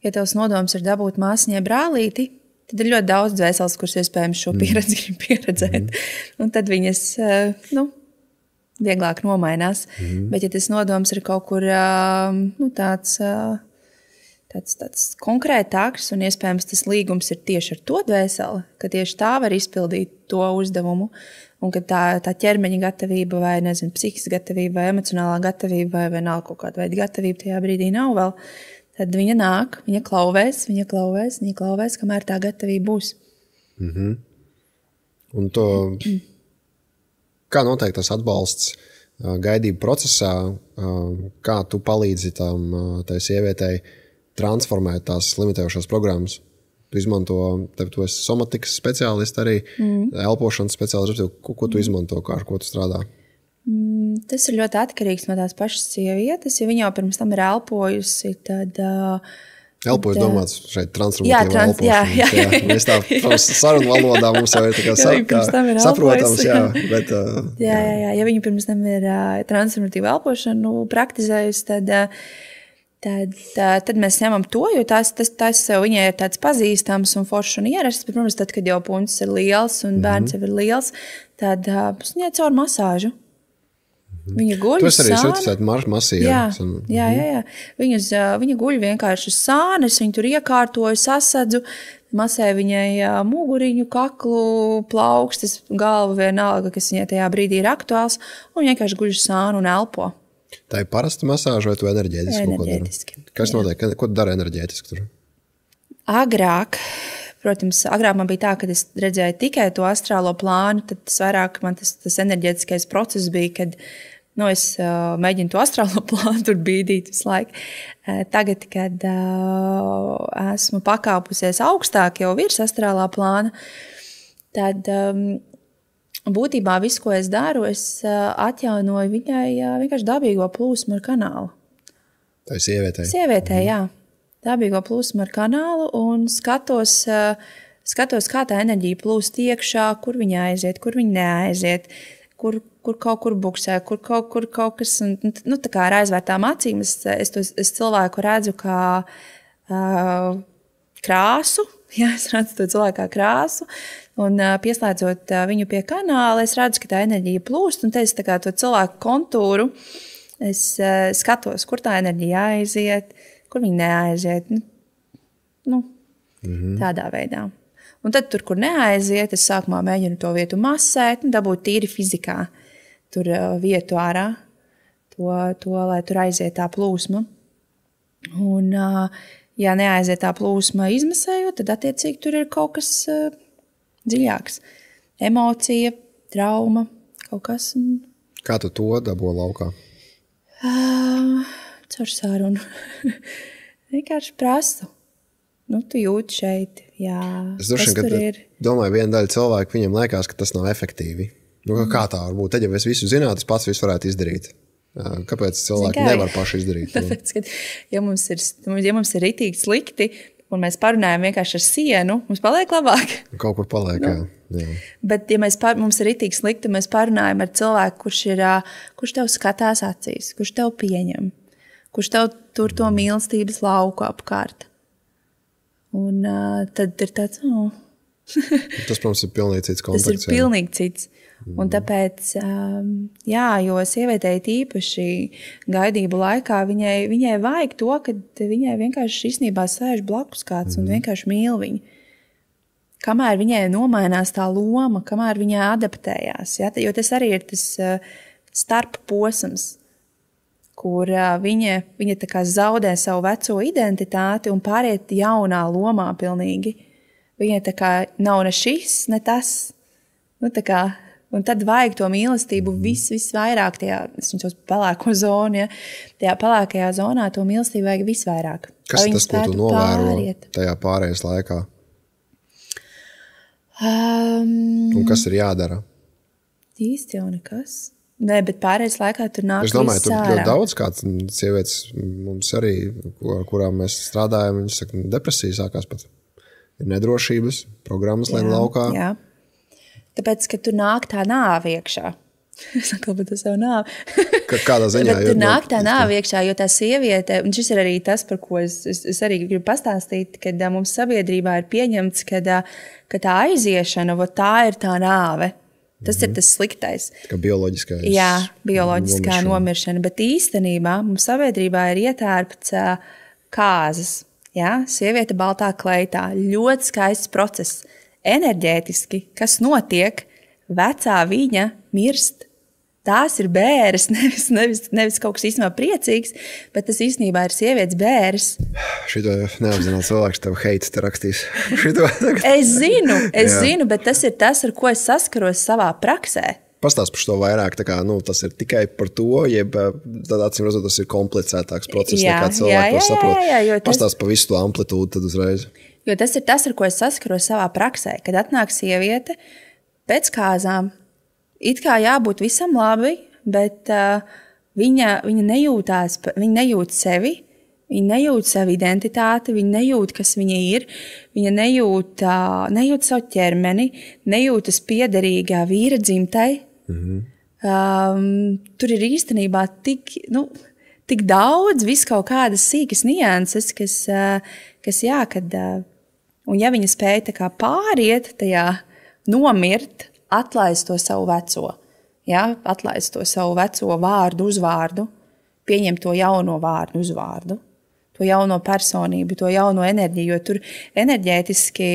Ja tavs nodoms ir dabūt māsiņai brālīti, tad ir ļoti daudz dvēseles, kuras iespējams šo pieredzi grib pieredzēt. Un tad viņas, vieglāk nomainās. Bet ja tas nodoms ir kaut kur tāds konkrētāks, un iespējams tas līgums ir tieši ar to dvēseli, ka tieši tā var izpildīt to uzdevumu, un ka tā ķermeņa gatavība vai, psihiska gatavība vai emocionālā gatavība vai vienalga kaut kāda veida gatavība tajā brīdī nav vēl, tad viņa nāk, viņa klauvēs, kamēr tā gatavība būs. Un to, kā notiek tas atbalsts gaidību procesā, kā tu palīdzi tai sievietei transformēt tās limitējošās programmas? Tu izmanto, tu esi somatikas speciālists arī, elpošanas speciālists, ko tu izmanto, ar ko tu strādā? Tas ir ļoti atkarīgs no tās pašas sievietes. Ja viņa jau pirms tam ir elpojusi, tad... Elpojas domāts šeit transformatīvā elpošana. Jā. Mēs tā sarunu valodā mums jau ir tā kā saprotams. Bet, ja viņa pirms tam ir transformatīvu elpošanu praktizējusi, tad mēs ņemam to, jo tas viņai ir tāds pazīstams un foršs un ierasts. Bet, protams, tad, kad jau puņas ir liels un bērns jau ir liels, tad viņai caur masāžu. Viņa guļ uz sāna. Tu esi arī certificēta masīva. Jā. Viņa guļ vienkārši uz sānes, viņa tur iekārtoju, sasadzu, masē viņai muguriņu, kaklu, plaukstas, galvu vienalga, kas viņai tajā brīdī ir aktuāls, un vienkārši guļ uz sānu un elpo. Tā ir parasta masāža vai tu enerģētiski? Enerģētiski. Kas notiek? Ko tu dari enerģētiski tur? Agrāk man bija tā, ka es redzēju tikai to astrālo plānu, tad vairāk man tas enerģētiskais process bija, kad es mēģinu to astrālo plānu tur bīdīt visu laiku. Tagad, kad esmu pakāpusies augstāk jau virs astrālā plāna, tad būtībā visu, ko es daru, es atjaunoju viņai vienkārši dabīgo plūsmu ar kanālu. Tā ir sievietei? Sievietei, jā. Dabīgo plūsmu ar kanālu un skatos, kā tā enerģija plūst iekšā, kur viņa aiziet, kur viņa neaiziet, kur kaut kur buksē, kur kaut kas, nu, tā kā ar aizvērtām acīm, es cilvēku redzu kā krāsu, jā, es redzu to cilvēku kā krāsu, un pieslēdzot viņu pie kanāla, es redzu, ka tā enerģija plūst, un te es tā kā to cilvēku kontūru, es skatos, kur tā enerģija aiziet, kur viņa neaiziet, tādā veidā. Un tad tur, kur neaiziet, es sākumā mēģinu to vietu masēt, dabūt tīri fizikā. Tur vietu ārā, lai tur aiziet tā plūsma. Un, ja neaiziet tā plūsma izmasējot, tad attiecīgi tur ir kaut kas dziļāks. Emocija, trauma, kaut kas. Kā tu to dabūji laukā? Caur sarunu. Vienkārši prastu. Tu jūti šeit, jā. Es droši vien, domāju, viena daļa cilvēku, viņiem liekas, ka tas nav efektīvi. Kā tā var būt? Tad, ja es visu zinātu, es pats visu varētu izdarīt. Kāpēc cilvēki nevar paši izdarīt? Tāpēc, ka, ja mums ir ritīgi slikti, un mēs parunājam vienkārši ar sienu, mums paliek labāk. Kaut kur paliek, jā. Bet, ja mums ir ritīgi slikti, mēs parunājam ar cilvēku, kurš tev skatās acīs, kurš tev pieņem, kurš tev tur to mīlestības lauku apkārt. Un tad ir tāds, Tas, protams, ir pilnīgi cits konteksts. Tas ir pilnīgi cits. Un tāpēc, jo sievietei tīpaši gaidību laikā, viņai vajag to, ka viņai vienkārši īstenībā sēž blakus kāds un vienkārši mīl viņu. Kamēr viņai nomainās tā loma, kamēr viņai adaptējās. Ja? Jo tas arī ir tas starp posms, kur viņa tā kā zaudē savu veco identitāti un pāriet jaunā lomā pilnīgi. Viņai tā kā nav ne šis, ne tas. Un tad vajag to mīlestību visvairāk tajā, es viņu sauc pelēko zonu, ja? Tajā pelēkajā zonā to mīlestību vajag visvairāk. Kas ir tas, ko tu novēro tajā pārējais laikā? Un kas ir jādara? Īsti jau nekas. Nē, bet pārējais laikā tur nāk viss ārā. Es domāju, tur ļoti daudz kāds sievietes mums arī, kurām mēs strādājam, viņas saka, depresija sākās pat. Ir nedrošības, programmas lēn laukā. Jā. Tāpēc, ka tur nāk tā nāve iekšā. Es saku, bet tas jau nāve. Kādā ziņā? Tur nāk tā nāve iekšā, jo tā sieviete, un šis ir arī tas, par ko es arī gribu pastāstīt, kad mums sabiedrībā ir pieņemts, ka tā aiziešana, tā ir tā nāve. Tas ir tas sliktais. Kā bioloģiskais. Jā, bioloģiskā nomiršana. Bet īstenībā mums sabiedrībā ir ietērpts kāzas. Jā? Sieviete baltā kleitā. Ļoti skaists process. Enerģētiski, kas notiek, vecā viņa mirst. Tās ir bēres, nevis kaut kas īstenībā priecīgs, bet tas īstenībā ir sievietes bēres. Šito neapzināt cilvēks tev heits te rakstīs. Es zinu, bet tas ir tas, ar ko es saskaros savā praksē. Pastāst par šo vairāk, tas ir tikai par to, jeb tad acīm redzot, tas ir komplicētāks process, nekā cilvēki to saprot. Pastāst par visu to amplitūdu tad uzreiz. Jo tas ir tas, ar ko es saskaros savā praksē, kad atnāk sieviete pēc kāzām. It kā jābūt visam labi, bet viņa nejūt sevi, viņa nejūt savu identitāti, viņa nejūt, kas viņa ir, viņa nejūt savu ķermeni, nejūtas piederīgā vīra dzimtai. Tur ir īstenībā tik daudz, viss kaut kādas sīkas nianses, un ja viņa spēja tā kā pāriet tajā, nomirt, atlaist to savu veco, atlaist to savu veco vārdu, uzvārdu, pieņemt to jauno vārdu, uzvārdu, to jauno personību, to jauno enerģiju, jo tur enerģētiski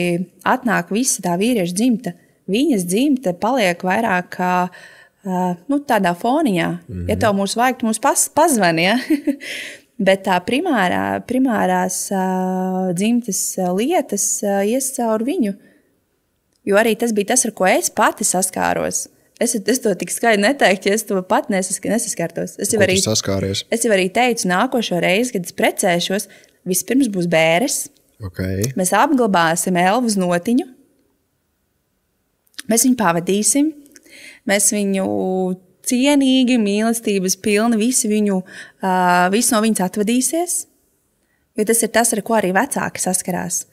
atnāk visa tā vīrieša dzimta. Viņas dzimta paliek vairāk kā tādā foniņā. Ja tev mūs vajag, tu mūs pazvani, ja? Bet tā primārās dzimtas lietas ies caur viņu. Jo arī tas bija tas, ar ko es pati saskāros. Es to tik skaidri neteiktu, ja es to pat nesaskartos. Es jau arī teicu, nākošo reizi, kad es precēšos, vispirms būs bēres. Okay. Mēs apglabāsim elvu notiņu. Mēs viņu pavadīsim. mēs viņu cienīgi, mīlestības pilni, visi no viņas atvadīsies. Jo tas ir tas, ar ko arī vecāki saskarās.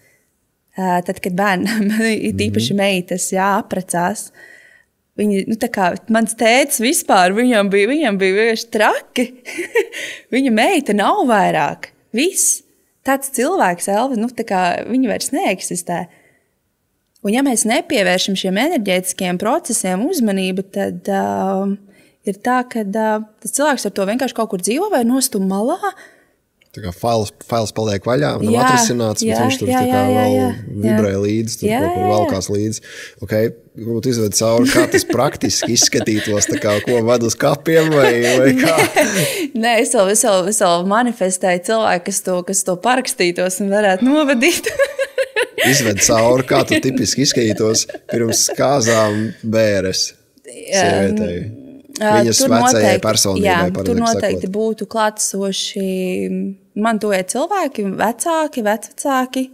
Tad, kad bērnam ir īpaši meitas, apprecās, viņi, tā kā mans tētis vispār, viņam bija vienkārši traki. Viņa meita nav vairāk. Viss. Tāds cilvēks, Elva, tā kā viņa vairs neeksistē. Un ja mēs nepievēršam šiem enerģētiskiem procesiem uzmanību, tad ir tā, ka tas cilvēks ar to vienkārši kaut kur dzīvo vai nostum malā. Tā kā fails paliek vaļā, nav atrisināts, bet viņš tur tā kā vēl vibrē līdzi, tur kaut kur valkās līdzi. Okay, varbūt izved cauri, kā tas praktiski izskatītos, tā kā ko ved uz kapiem vai kā? Nē, es vēl manifestēju cilvēku, kas to parakstītos un varētu novadīt. Izved cauri, kā tu tipiski izskatītos pirms kāzām bēres sievietei. Viņas vecajai personībai. Tur noteikti būtu klātsoši man tuvie cilvēki, vecāki, vecvecāki,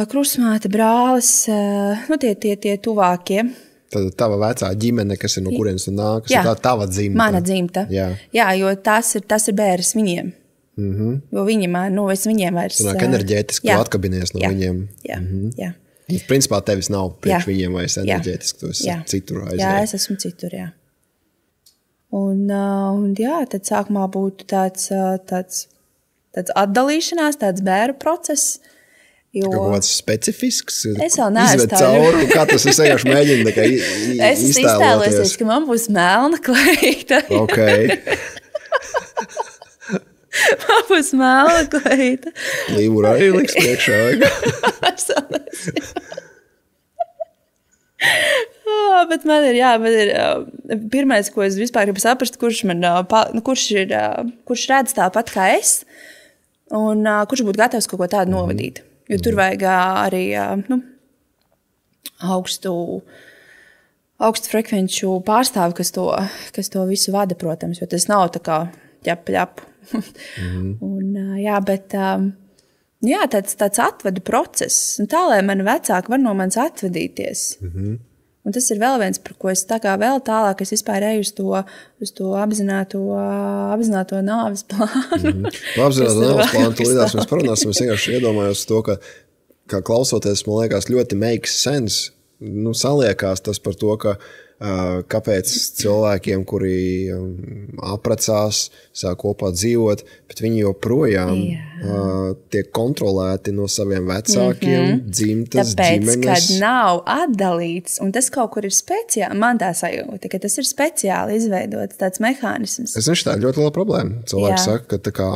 krustmāte, brālis, tie tuvākie. Tad tava vecā ģimene, kas ir no kurienes tu nāk, ir tā tava dzimta. Mana dzimta. Jā, jo tas ir bēres viņiem. Jo es viņiem vairs... Tu nāk enerģētiski, tu atkabinies no viņiem. Jā. Principā tevis nav priekš viņiem vairs enerģētiski, tu esi citur aizvien. Jā, es esmu citur, jā. Un tad sākumā būtu tāds atdalīšanās, tāds bēru process. Jo... Kaut kāds specifisks? Es vēl neesmu izved cauri, kā tas es vienkārši mēģinu iztēloties. Es iztēlosies, ka man būs melna kleita. Ok. Man būs melna kleita. Līvura arī liks priekšā. Bet man ir pirmais, ko es vispār gribu saprast, kurš redz tāpat kā es, un kurš būtu gatavs kaut ko tādu novadīt. Jo tur vajag arī augstu frekvenču pārstāvi, kas to visu vada, protams, jo tas nav tā kā ķep. Un, bet tāds atvadu process, un tā, lai mani vecāki var no manis atvadīties. Un tas ir vēl viens, par ko es tā kā vēl tālāk, es vispār eju uz to apzināto nāves plānu. Apzināto nāves plānu, tu līdās mēs parunāsim, es vienkārši iedomājos to, ka klausoties, man liekas, ļoti makes sense, saliekās tas par to, ka kāpēc cilvēkiem, kuri apprecās, sāk kopā dzīvot, bet viņi joprojām tiek kontrolēti no saviem vecākiem, dzimtas, ģimenes. Tāpēc, kad nav atdalīts, un tas kaut kur ir speciāli, man tā sajūta, ka tas ir speciāli izveidots tāds mehānisms. Es nezinu, tā ir ļoti liela problēma. Cilvēki saka, ka tā kā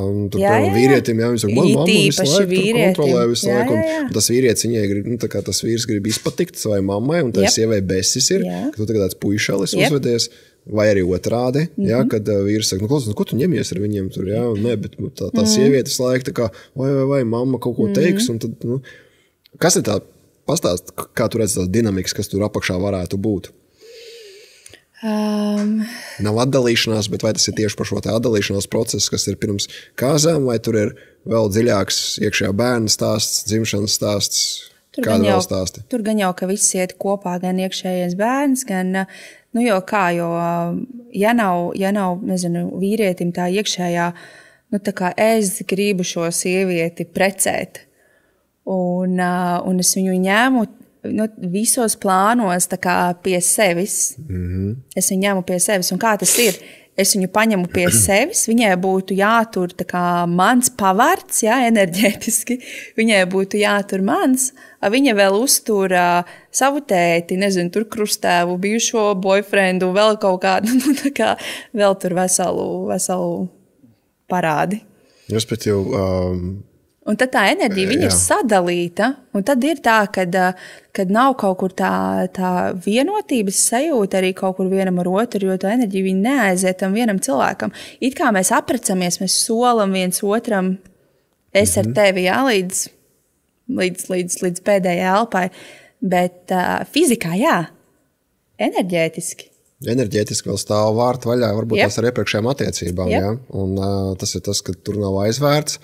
vīrietim, viņi saka, man mamma visu laiku kontrolē visu laiku, un tas vīrietis viņai grib, tas vīrs grib izpatikt savai mammai, un tā sievai besis ir, ka tu tagad puišalis uzvedies, vai arī otrādi, kad vīrs saka, ko tu ņemies ar viņiem tur, bet tā sievietes laika tā kā, vai mamma kaut ko teiks, un tad, kas ir tā, pastāst, kā tu redzi tās dinamikas, kas tur apakšā varētu būt? Nav atdalīšanās, bet vai tas ir tieši par šo tā atdalīšanās procesu, kas ir pirms kāzām, vai tur ir vēl dziļāks iekšējā bērna stāsts, dzimšanas stāsts? Tur gan jau, ka viss iet kopā, gan iekšējais bērns, gan, ja nav, nezinu, vīrietim tā iekšējā, tā kā es gribu šo sievieti precēt, un es viņu ņēmu, visos plānos tā kā pie sevis, es viņu ņēmu pie sevis, un kā tas ir? Es viņu paņemu pie sevis, viņai būtu jātur tā kā mans pavards, enerģētiski, viņai būtu jātur mans, viņa vēl uztur savu tēti, nezinu, tur krustēvu, bijušo boyfriendu, vēl kaut kādu, tā kā vēl tur veselu parādi. Un tad tā enerģija, viņa ir sadalīta, un tad ir tā, kad nav kaut kur tā vienotības sajūta arī kaut kur vienam ar otru, jo tā enerģija viņa neaiziet tam vienam cilvēkam. It kā mēs aprecamies, mēs solam viens otram, es ar tevi, līdz pēdējai elpai, bet fizikā, enerģētiski. Enerģētiski vēl stāv vārtu vaļā, varbūt tās ar iepriekšējām attiecībām, un tas ir tas, ka tur nav aizvērts,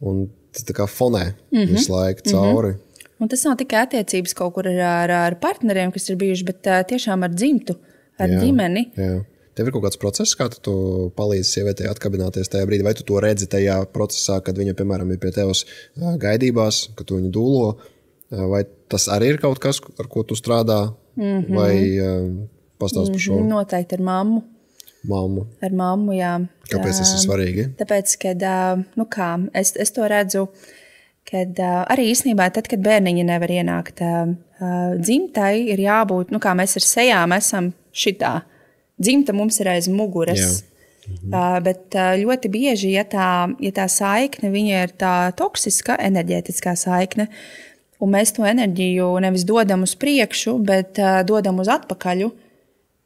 un tas tā kā fonē visu laiku cauri. Un tas nav tikai attiecības kaut kur ar partneriem, kas ir bijuši, bet tiešām ar dzimtu, ar ģimeni. Jā. Tev ir kaut kāds process, kā tu palīdzi sievietei atkabināties tajā brīdī, vai tu to redzi tajā procesā, kad viņa, piemēram, ir pie tevis gaidībās, kad tu viņu dūlo, vai tas arī ir kaut kas, ar ko tu strādā, vai pastāst par šo? Noteikti ar mammu. Ar mammu, jā. Kāpēc tas ir svarīgi? Tāpēc, kad, es to redzu, kad arī īstenībā tad, kad bērniņi nevar ienākt dzimtai, ir jābūt, kā mēs ar sejām esam šitā. Dzimta mums ir aiz muguras. Bet ļoti bieži, ja tā saikne viņa ir tā toksiska, enerģētiskā saikne, un mēs to enerģiju nevis dodam uz priekšu, bet dodam uz atpakaļu,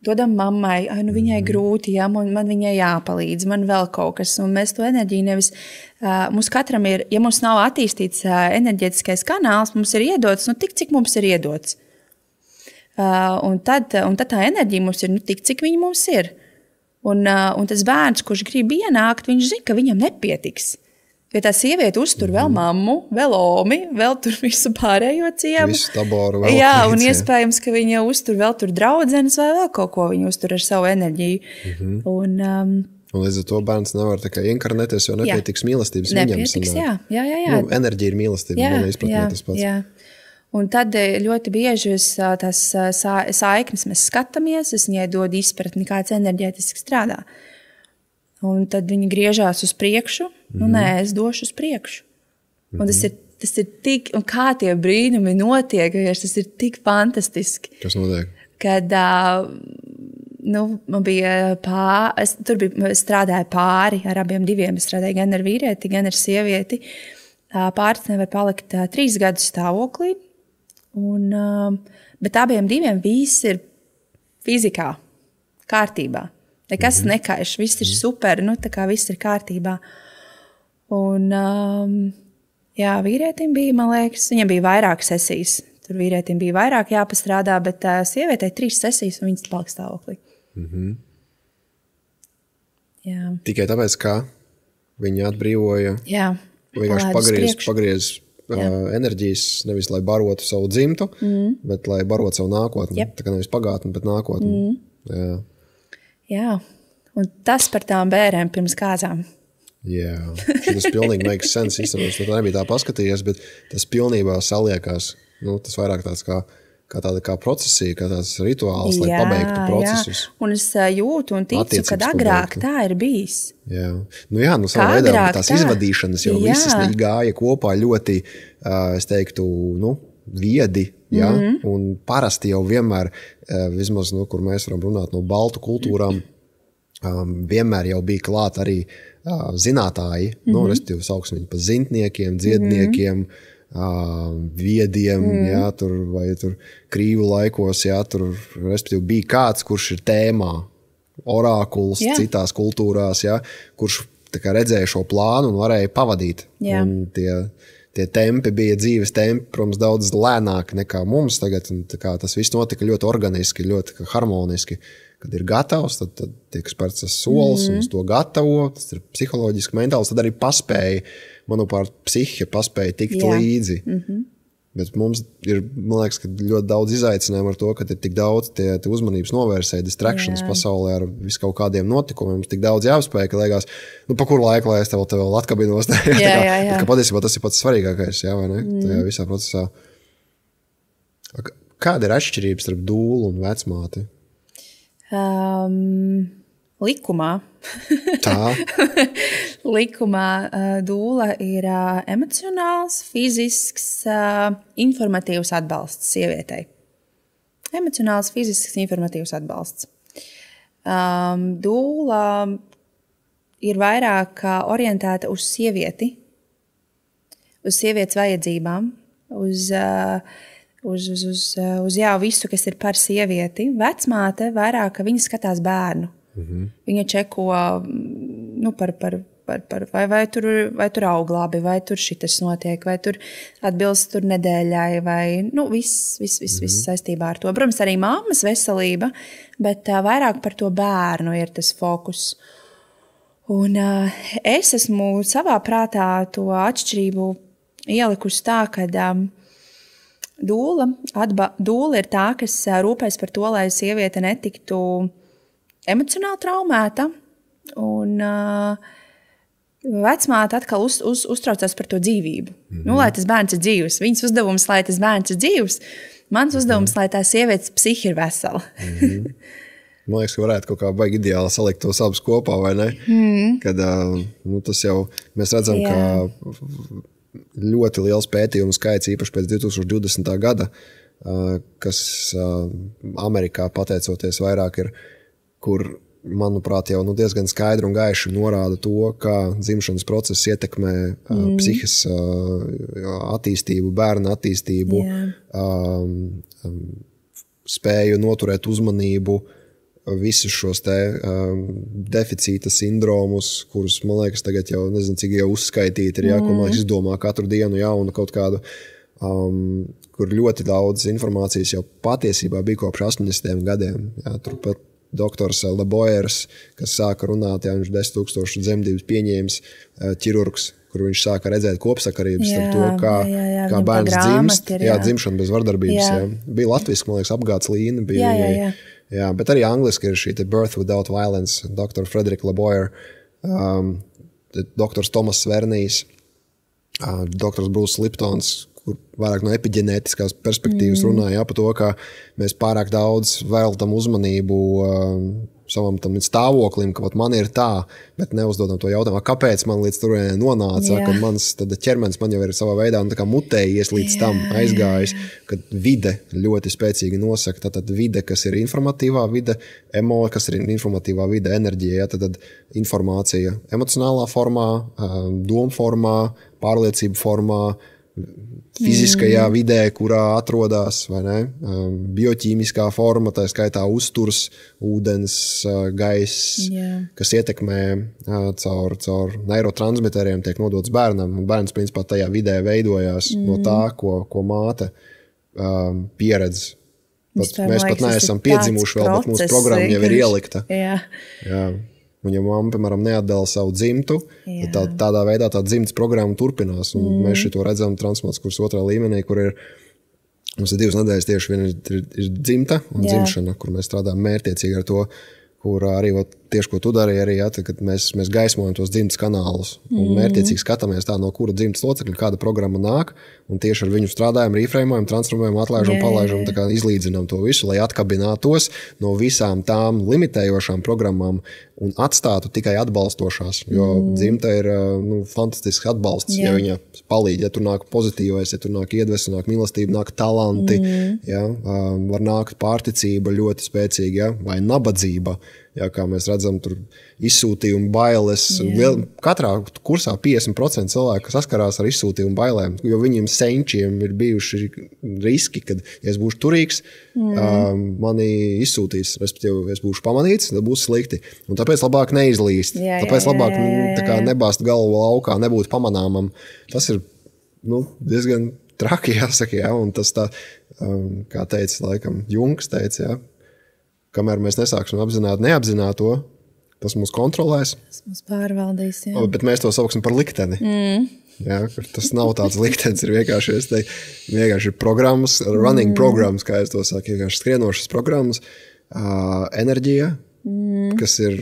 dodam mammai, viņai grūti, man viņai jāpalīdz, man vēl kaut kas. Un mēs to enerģiju nevis, mums katram ir, ja mums nav attīstīts enerģētiskais kanāls, mums ir iedots, tik, cik mums ir iedots. Un tad tā enerģija mums ir tik, cik viņa mums ir. Un tas bērns, kurš grib ienākt, viņš zina, ka viņam nepietiks. Jo tā sieviete uztur vēl mammu, vēl omi, vēl tur visu pārējo ciemu. Visu taboru vēl. Jā, un iespējams, ka viņa uztur vēl tur draudzenes vai vēl kaut ko viņa uztur ar savu enerģiju. Un līdz ar to bērns nevar tā kā inkarnēties, jo nepietiks mīlestības viņam. Nepietiks, jā. Enerģija ir mīlestība, man izpratnē tas pats. Jā. Un tad ļoti bieži tās saiknes mēs skatāmies, es viņai dodu izpratni, kāds enerģētiski strādā. Un tad viņi griežās uz priekšu, nē, es došu uz priekšu. Un tas ir tik, un kā tie brīnumi notiek, tas ir tik fantastiski. Kas notiek? Kad man bija es strādāju pāri ar abiem diviem, es strādāju gan ar vīrieti, gan ar sievieti. Pāris nevar palikt 3 gadu stāvoklī, bet abiem diviem viss ir fizikā, kārtībā. Nekas nekaiš, viss ir super, tā kā viss ir kārtībā. Un, vīrietim bija, man liekas, viņam bija vairāk sesijas. Tur vīrietim bija vairāk jāpastrādā, bet sievietei 3 sesijas, un viņas palika stāvoklī. Jā. Tikai tāpēc, ka viņi atbrīvoja, vienkārši pagriez enerģijas, nevis lai barotu savu dzimtu, bet lai barotu savu nākotni. Tā kā nevis pagātni, bet nākotni. Jā, un tas par tām bērēm pirms kāzām. Jā, tas pilnīgi makes sense. Īstenībā, tā nebija tā paskatījies, bet tas pilnībā saliekās. Tas vairāk tāds kā tāda kā procesija, kā tāds rituāls, lai pabeigtu procesus. Jā. Un es jūtu un ticu, kad agrāk tā ir bijis. Jā, savā veidā tās izvadīšanas jau visas gāja kopā ļoti, es teiktu, viedi. Ja? Un parasti jau vienmēr, vismaz, kur mēs varam runāt no baltu kultūrām, vienmēr jau bija klāt arī zinātāji, respektīvi sauks viņu pa zintniekiem, dziedniekiem, viediem, vai tur krīvu laikos, respektīvi bija kāds, kurš ir tēmā, orākuls citās kultūrās, kurš tā kā redzēja šo plānu un varēja pavadīt. Un tie tempi bija dzīves tempi, protams, daudz lēnāk nekā mums tagad. Tas viss notika ļoti organiski, ļoti harmoniski. Kad ir gatavs, tad tiek spērts tas solis un uz to gatavo. Tas ir psiholoģiski, mentāls. Tad arī paspēja, manuprāt, psihe paspēja tikt līdzi. Bet mums ir, man liekas, ka ļoti daudz izaicinājumu ar to, ka ir tik daudz tie uzmanības novērsēji, distractions pasaulē ar visu kaut kādiem notikumiem. Mums tik daudz jāapspēj, ka liekas, pa kuru laiku, lai es tev vēl atkabinos. Ka patiesībā tas ir pats svarīgākais, vai ne? Tajā visā procesā. Kāda ir atšķirības starp dūlu un vecmāti? Likumā. Tā? Likumā dūla ir emocionāls, fizisks, informatīvs atbalsts sievietei. Emocionāls, fizisks, informatīvs atbalsts. Dūla ir vairāk orientēta uz sievieti, uz sievietes vajadzībām, uz visu, kas ir par sievieti. Vecmāte vairāk, viņa skatās bērnu. Viņa čeko vai tur aug labi, vai tur šitas notiek, vai tur atbilst tur nedēļai, vai viss saistībā ar to. Protams, arī mammas veselība, bet vairāk par to bērnu ir tas fokus. Un es esmu savā prātā to atšķirību ielikusi tā, ka dūla ir tā, kas rūpēs par to, lai sieviete netiktu emocionāli traumēta. Un vecmāte atkal uztraucās par to dzīvību. Lai tas bērns ir dzīvs. Viņas uzdevums, lai tas bērns ir dzīvs. Mans uzdevums, lai tā sievietes psihi ir vesela. Man liekas, ka varētu kaut kā baigi ideāli salikt tos abus kopā, vai ne? Kad tas jau, mēs redzam, ka ļoti liels pētījumu skaits, īpaši pēc 2020. gada, kas Amerikā pateicoties vairāk ir, kur, manuprāt, jau diezgan skaidri un gaiši norāda to, kā dzimšanas process ietekmē psihes attīstību, bērna attīstību, spēju noturēt uzmanību, visus šos deficīta sindromus, kurus, man liekas, tagad jau nezinu, cik jau uzskaitīt ir, ko man liekas izdomā katru dienu jaunu kaut kādu, kur ļoti daudz informācijas jau patiesībā bija kopš 80. gadiem. Turpat doktors Leboyers, kas sāka runāt, viņš 10 000 dzemdības pieņēmis, ķirurgs, kur viņš sāka redzēt kopsakarības ar to, kā bērns dzimst. Dzimšana bez vardarbības. Bija latviski, man liekas, apgāds līna. Bija, bet arī angliski ir šī Birth Without Violence, Dr. Frederick Leboyer, doktors Tomas Svernijs, doktors Bruce Liptons, kur vairāk no epiģenētiskās perspektīvas runāja par to, ka mēs pārāk daudz veltam uzmanību savam tam stāvoklim, ka man ir tā, bet neuzdodam to jautājumu, kāpēc man līdz turienei nonāca, ka mans ķermenis man jau ir savā veidā un tā kā mutējies līdz tam aizgājis, kad vide ļoti spēcīgi nosaka, tad vide, kas ir informatīvā vide, kas ir informatīvā vide, enerģija, tad informācija emocionālā formā, doma formā, pārliecība formā, fiziskajā vidē, kurā atrodas, vai ne? Bioķīmiskā forma, tā skaitā uzturs, ūdens, gaiss, kas ietekmē caur neirotransmiteriem, tiek nodots bērnam, un bērns principā tajā vidē veidojās no tā, ko māte pieredz. Mēs pat neesam piedzimuši vēl, bet mūsu programma jau ir ielikta. Jā. Un ja mamma, piemēram, neatdala savu dzimtu, tad tādā veidā tā dzimtas programma turpinās. Un mēs šito redzam transformācijas kursa 2. līmenī, kur mums ir 2 nedēļas tieši, viena ir dzimta un dzimšana, kur mēs strādājam mērķtiecīgi ar to, kur arī tieši, ko tu darīji arī, kad mēs gaismojam tos dzimtas kanālus un mērķtiecīgi skatāmies tā, no kura dzimtas locekļa, kāda programma nāk, un tieši ar viņu strādājam, refrēmojam, transformējam, atlaižam, palaižam, tā kā izlīdzinām to visu, lai atkabinātos no visām tām limitējošām programmām un atstātu tikai atbalstošās, jo dzimta ir fantastisks atbalsts, ja viņa palīdz, ja tur nāk pozitīvais, ja tur nāk iedvesma, nāk mīlestība, nāk talanti, var nākt pārticība ļoti spēcīga, vai nabadzība, kā mēs redzam, tur izsūtījumu bailes. Katrā kursā 50% cilvēku saskarās ar izsūtījumu bailēm, jo viņiem senčiem ir bijuši riski, kad, ja es būšu turīgs, mani izsūtīs, respektīvi, es būšu pamanīts, tad būs slikti. Un tāpēc labāk neizlīst. Tāpēc labāk tā kā nebāst galvu laukā, nebūt pamanāmam. Tas ir diezgan traki, jāsaka, un tas tā, kā teica, laikam, Jungs teica, kamēr mēs nesāksim apzināt neapzināto, tas mūs kontrolēs. Tas mūs pārvaldīs, Bet mēs to sauksim par likteni. Tas nav tāds liktenis, ir vienkārši ir programmas, running programmas, kā es to saku, vienkārši skrienošas programmas, enerģija, kas ir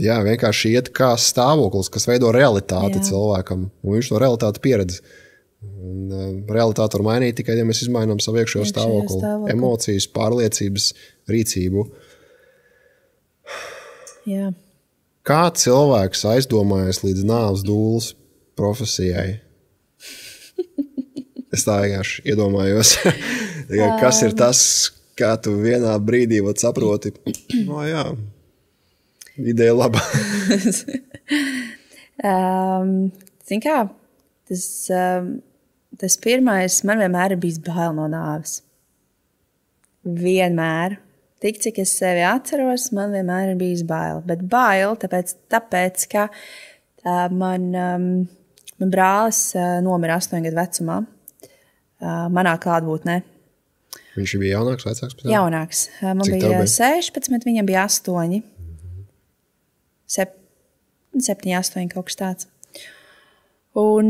vienkārši iet kā stāvoklis, kas veido realitāti cilvēkam, un viņš to realitāti pieredz. Un realitāti var mainīt tikai, ja mēs izmainām savu iekšējo stāvokli, emocijas, pārliecības, rīcību. Kā cilvēks aizdomājas līdz nāves dūles profesijai? Es tā vienkārši iedomājos. Kas ir tas, kā tu vienā brīdī saproti, ideja laba. Zin kā, tas pirmais, man vienmēr ir bijis bail no nāves. Vienmēr. Tik, cik es sevi atceros, man vienmēr ir bijis bail. Bet bail, tāpēc ka man brālis nomira 8 gadu vecumā. Manā klātbūtnē. Viņš bija jaunāks, vecāks? Jaunāks. Man bija 16, viņam bija 8. 7, 8 kaut kas tāds. Un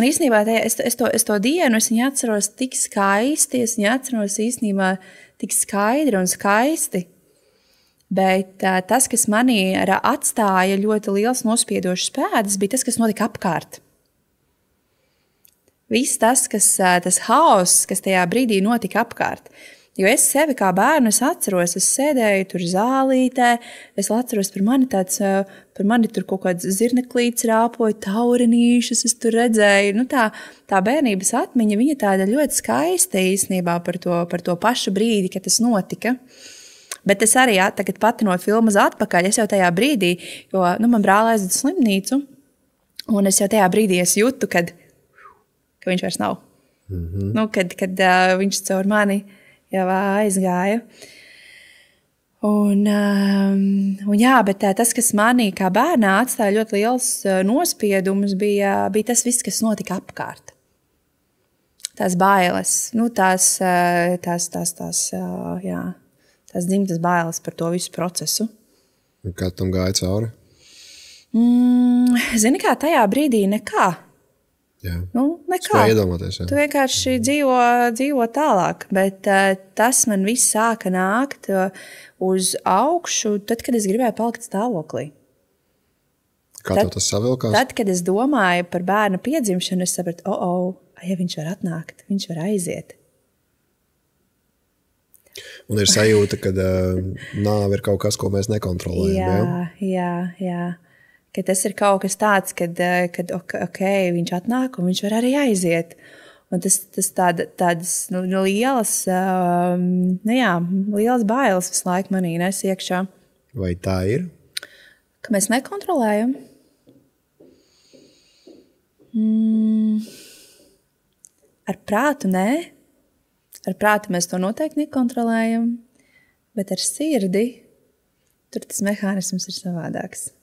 īstenībā es to dienu viņu atceros tik skaisti, es viņu atceros īstenībā tik skaidri un skaisti. Bet tas, kas manī atstāja ļoti liels nospiedošs pēdas, bija tas, kas notika apkārt. Viss tas haoss, kas tajā brīdī notika apkārt. Jo es sevi kā bērnu atceros, es sēdēju tur zālītē, es atceros par mani tur kaut kāds zirneklīts rāpoja, taurenīšus es tur redzēju. Nu, tā bērnības atmiņa, viņa tāda ļoti skaista īstenībā par to pašu brīdi, kad tas notika. Bet es arī tagad patinot filmas atpakaļ, es jau tajā brīdī, jo man brāl aizved uz slimnīcu, un es jau tajā brīdī jūtu, ka viņš vairs nav. Kad viņš caur mani jau aizgāja. Un jā, bet tas, kas manī kā bērnā atstāja ļoti liels nospiedumus, bija tas viss, kas notika apkārt. Tās bailes, tās dzimtas bailes par to visu procesu. Un kā tam gāja cauri? Zini kā, tajā brīdī nekā. Jā. Nekā. Spēj iedomāties, jā. Tu vienkārši dzīvo tālāk, bet tas man viss sāka nākt uz augšu, tad, kad es gribēju palikt stāvoklī. Kā tev tas savilkās? Tad, kad es domāju par bērna piedzimšanu, es sapratu, ja viņš var atnākt, viņš var aiziet. Un ir sajūta, ka nāve ir kaut kas, ko mēs nekontrolējam. Jā. Ka tas ir kaut kas tāds, kad viņš atnāk un viņš var arī aiziet. Un tas tādas lielas bailes visu laiku manī nes iekšā. Vai tā ir? Ka mēs nekontrolējam? Ar prātu nē. Ar prātu mēs to noteikti nekontrolējam. Bet ar sirdi tur tas mehānisms ir savādāks.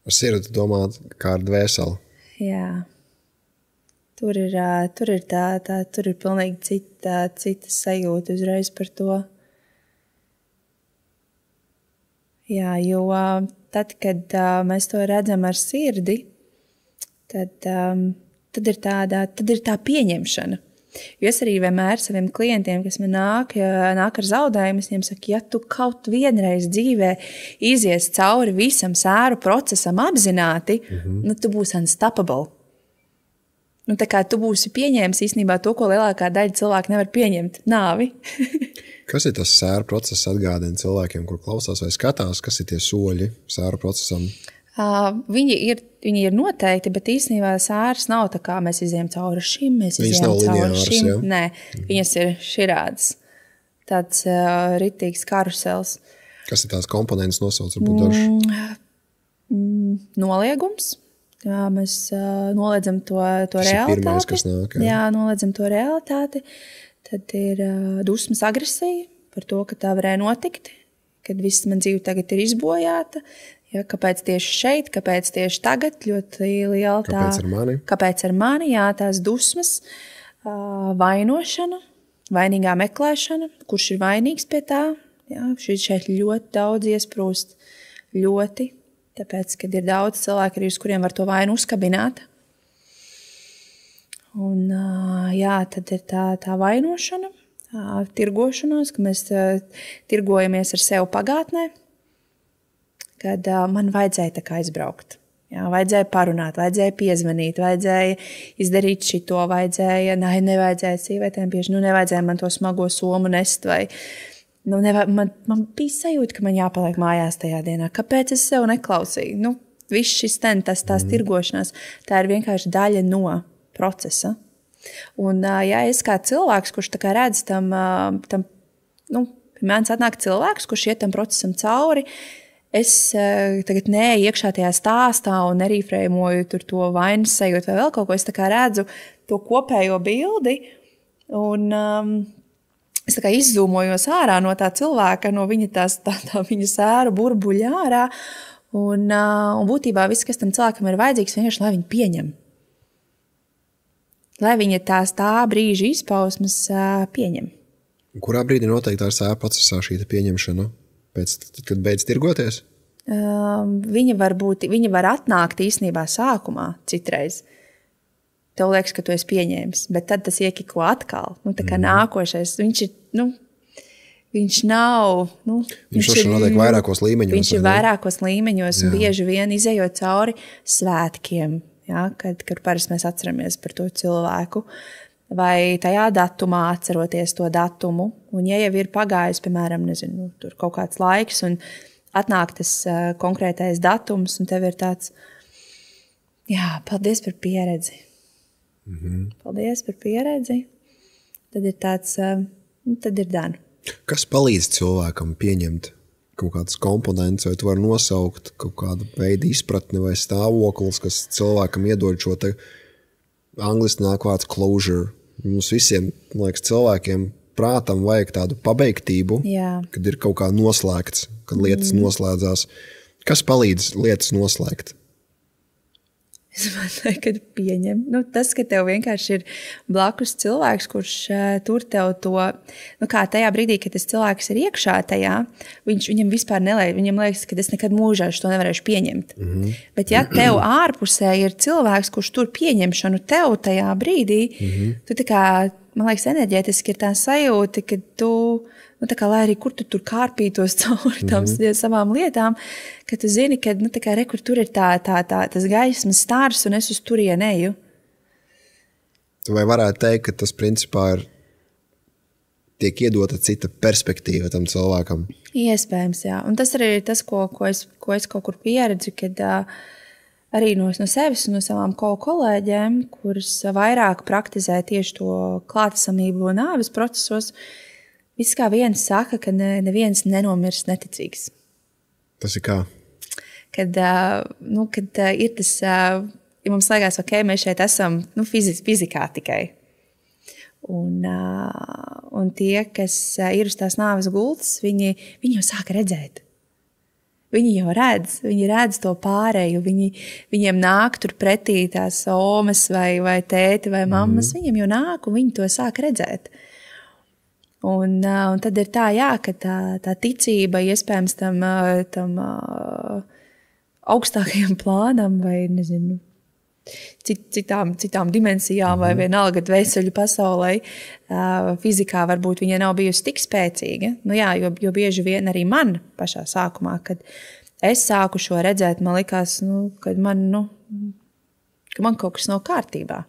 Ar sirdi domāt kā ar dvēseli. Jā. Tur ir pilnīgi cita sajūta uzreiz par to. Jā, jo tad, kad mēs to redzam ar sirdi, tad ir tā pieņemšana. Jo es arī vienmēr saviem klientiem, kas man nāk ar zaudējumu, es viņiem saku, ja tu kaut vienreiz dzīvē izies cauri visam sēru procesam apzināti, tu būsi unstoppable. Tā kā tu būsi pieņēmis īstenībā to, ko lielākā daļa cilvēku nevar pieņemt, nāvi. Kas ir tas sēru process atgādina cilvēkiem, kur klausās vai skatās, kas ir tie soļi sēru procesam? Viņi ir noteikti, bet īstenībā sēras nav tā kā mēs izējām cauri šim, mēs izējām cauri šim. Ja? Nē, viņas ir širādas. Tāds ritīgs karusels. Kas ir tās komponentes nosauc? Noliegums. Jā, mēs noliedzam to realitāti. Pirmais, kas nāk. Jā, noliedzam to realitāti. Tad ir dusmas agresija par to, ka tā varēja notikt, kad viss man dzīve tagad ir izbojāta. Ja, kāpēc tieši šeit, kāpēc tieši tagad, ļoti liela tā. Kāpēc ar mani? Kāpēc ar mani, jā, tās dusmas, vainošana, vainīgā meklēšana, kurš ir vainīgs pie tā. Jā, šeit ļoti daudz iesprūst, ļoti, tāpēc, kad ir daudz cilvēku, arī uz kuriem var to vainu uzkabināt. Un, jā, tad ir tā vainošana, tirgošanās, ka mēs tirgojamies ar sevi pagātnē. Kad man vajadzēja tā kā aizbraukt. Jā, vajadzēja parunāt, vajadzēja piezvanīt, vajadzēja izdarīt šito, nevajadzēja sīvētēm bieži, nevajadzēja man to smago somu nest, vai man bija sajūta, ka man jāpaliek mājās tajā dienā. Kāpēc es sev neklausīju? Viss šis tās tirgošanās, tā ir vienkārši daļa no procesa. Un ja es kā cilvēks, kurš tā kā redz tam mēnes atnāk cilvēks, kurš iet tam procesam cauri, es tagad neeju iekšā tajā stāstā un nerīfrēmoju tur to vainas sajūtu vai vēl kaut ko. Es tā kā redzu to kopējo bildi un es tā kā izzūmojos ārā no tā cilvēka, no viņa viņa sēru burbuļa ārā un būtībā viss, kas tam cilvēkam ir vajadzīgs, vienkārši, lai viņu pieņem. Lai viņa tā brīža izpausmes pieņem. Kurā brīdī noteikti tā ir sēru procesā šī pieņemšana? Kad beidz tirgoties? Viņa var atnākt īstenībā sākumā citreiz. Tev liekas, ka tu esi pieņēmis, bet tad tas iekiko atkal. Tā kā nākošais, viņš nav... Viņš notiek vairākos līmeņos. Viņš ir vairākos līmeņos un bieži vien izejot cauri svētkiem, kad parasti mēs atceramies par to cilvēku. Vai tajā datumā atceroties to datumu. Un ja jau ir pagājis, piemēram, tur kaut kāds laiks un atnāk tas konkrētais datums un tev ir tāds, paldies par pieredzi. Paldies par pieredzi. Tad ir tāds, tad ir dana. Kas palīdz cilvēkam pieņemt kaut kādas komponentes, vai tu vari nosaukt kaut kādu veidu izpratni vai stāvoklis, kas cilvēkam iedod šo te angliski nāk vārds closure. Mums visiem, man liekas, cilvēkiem prātam vajag tādu pabeigtību, kad ir kaut kā noslēgts, kad lietas noslēdzās. Kas palīdz lietas noslēgt? Es domāju, ka pieņem. Tas, ka tev vienkārši ir blakus cilvēks, kurš tur tev to, kā tajā brīdī, kad tas cilvēks ir iekšā tajā, viņam vispār nelēja, viņam liekas, ka es nekad mūžā to nevarēšu pieņemt. Bet ja tev ārpusē ir cilvēks, kurš tur pieņemšanu tev tajā brīdī, tu tā kā, man liekas, enerģētiski ir tā sajūta, ka tu, lai arī kur tu tur kārpītos cauri tām savām lietām, ka tu zini, ka kur tur ir tas gaismas stars un es uz turienu eju. Vai varētu teikt, ka tas principā tiek iedota cita perspektīva tam cilvēkam? Iespējams, jā. Un tas arī ir tas, ko es kaut kur pieredzu, kad arī no sevis un no savām kolēģiem, kuras vairāk praktizē tieši to klātesamību un nāves procesos, viss kā viens saka, ka neviens nenomirs neticīgs. Tas ir kā? Kad ir tas, ja mums liekas, mēs šeit esam fizikā tikai. Un tie, kas ir uz tās nāves gultas, viņi jau sāk redzēt. Viņi jau redz to pārēju, viņiem nāk tur pretī tās omas vai tēti vai mammas, viņiem jau nāk un viņi to sāk redzēt. Un tad ir tā, ka tā ticība iespējams tam augstākajam plānam vai, nezinu, citām dimensijām vai vienalga dvēseļu pasaulē, fizikā varbūt viņa nav bijusi tik spēcīga. Jo bieži vien arī man pašā sākumā, kad es sāku šo redzēt, man likās, ka man kaut kas nav kārtībā.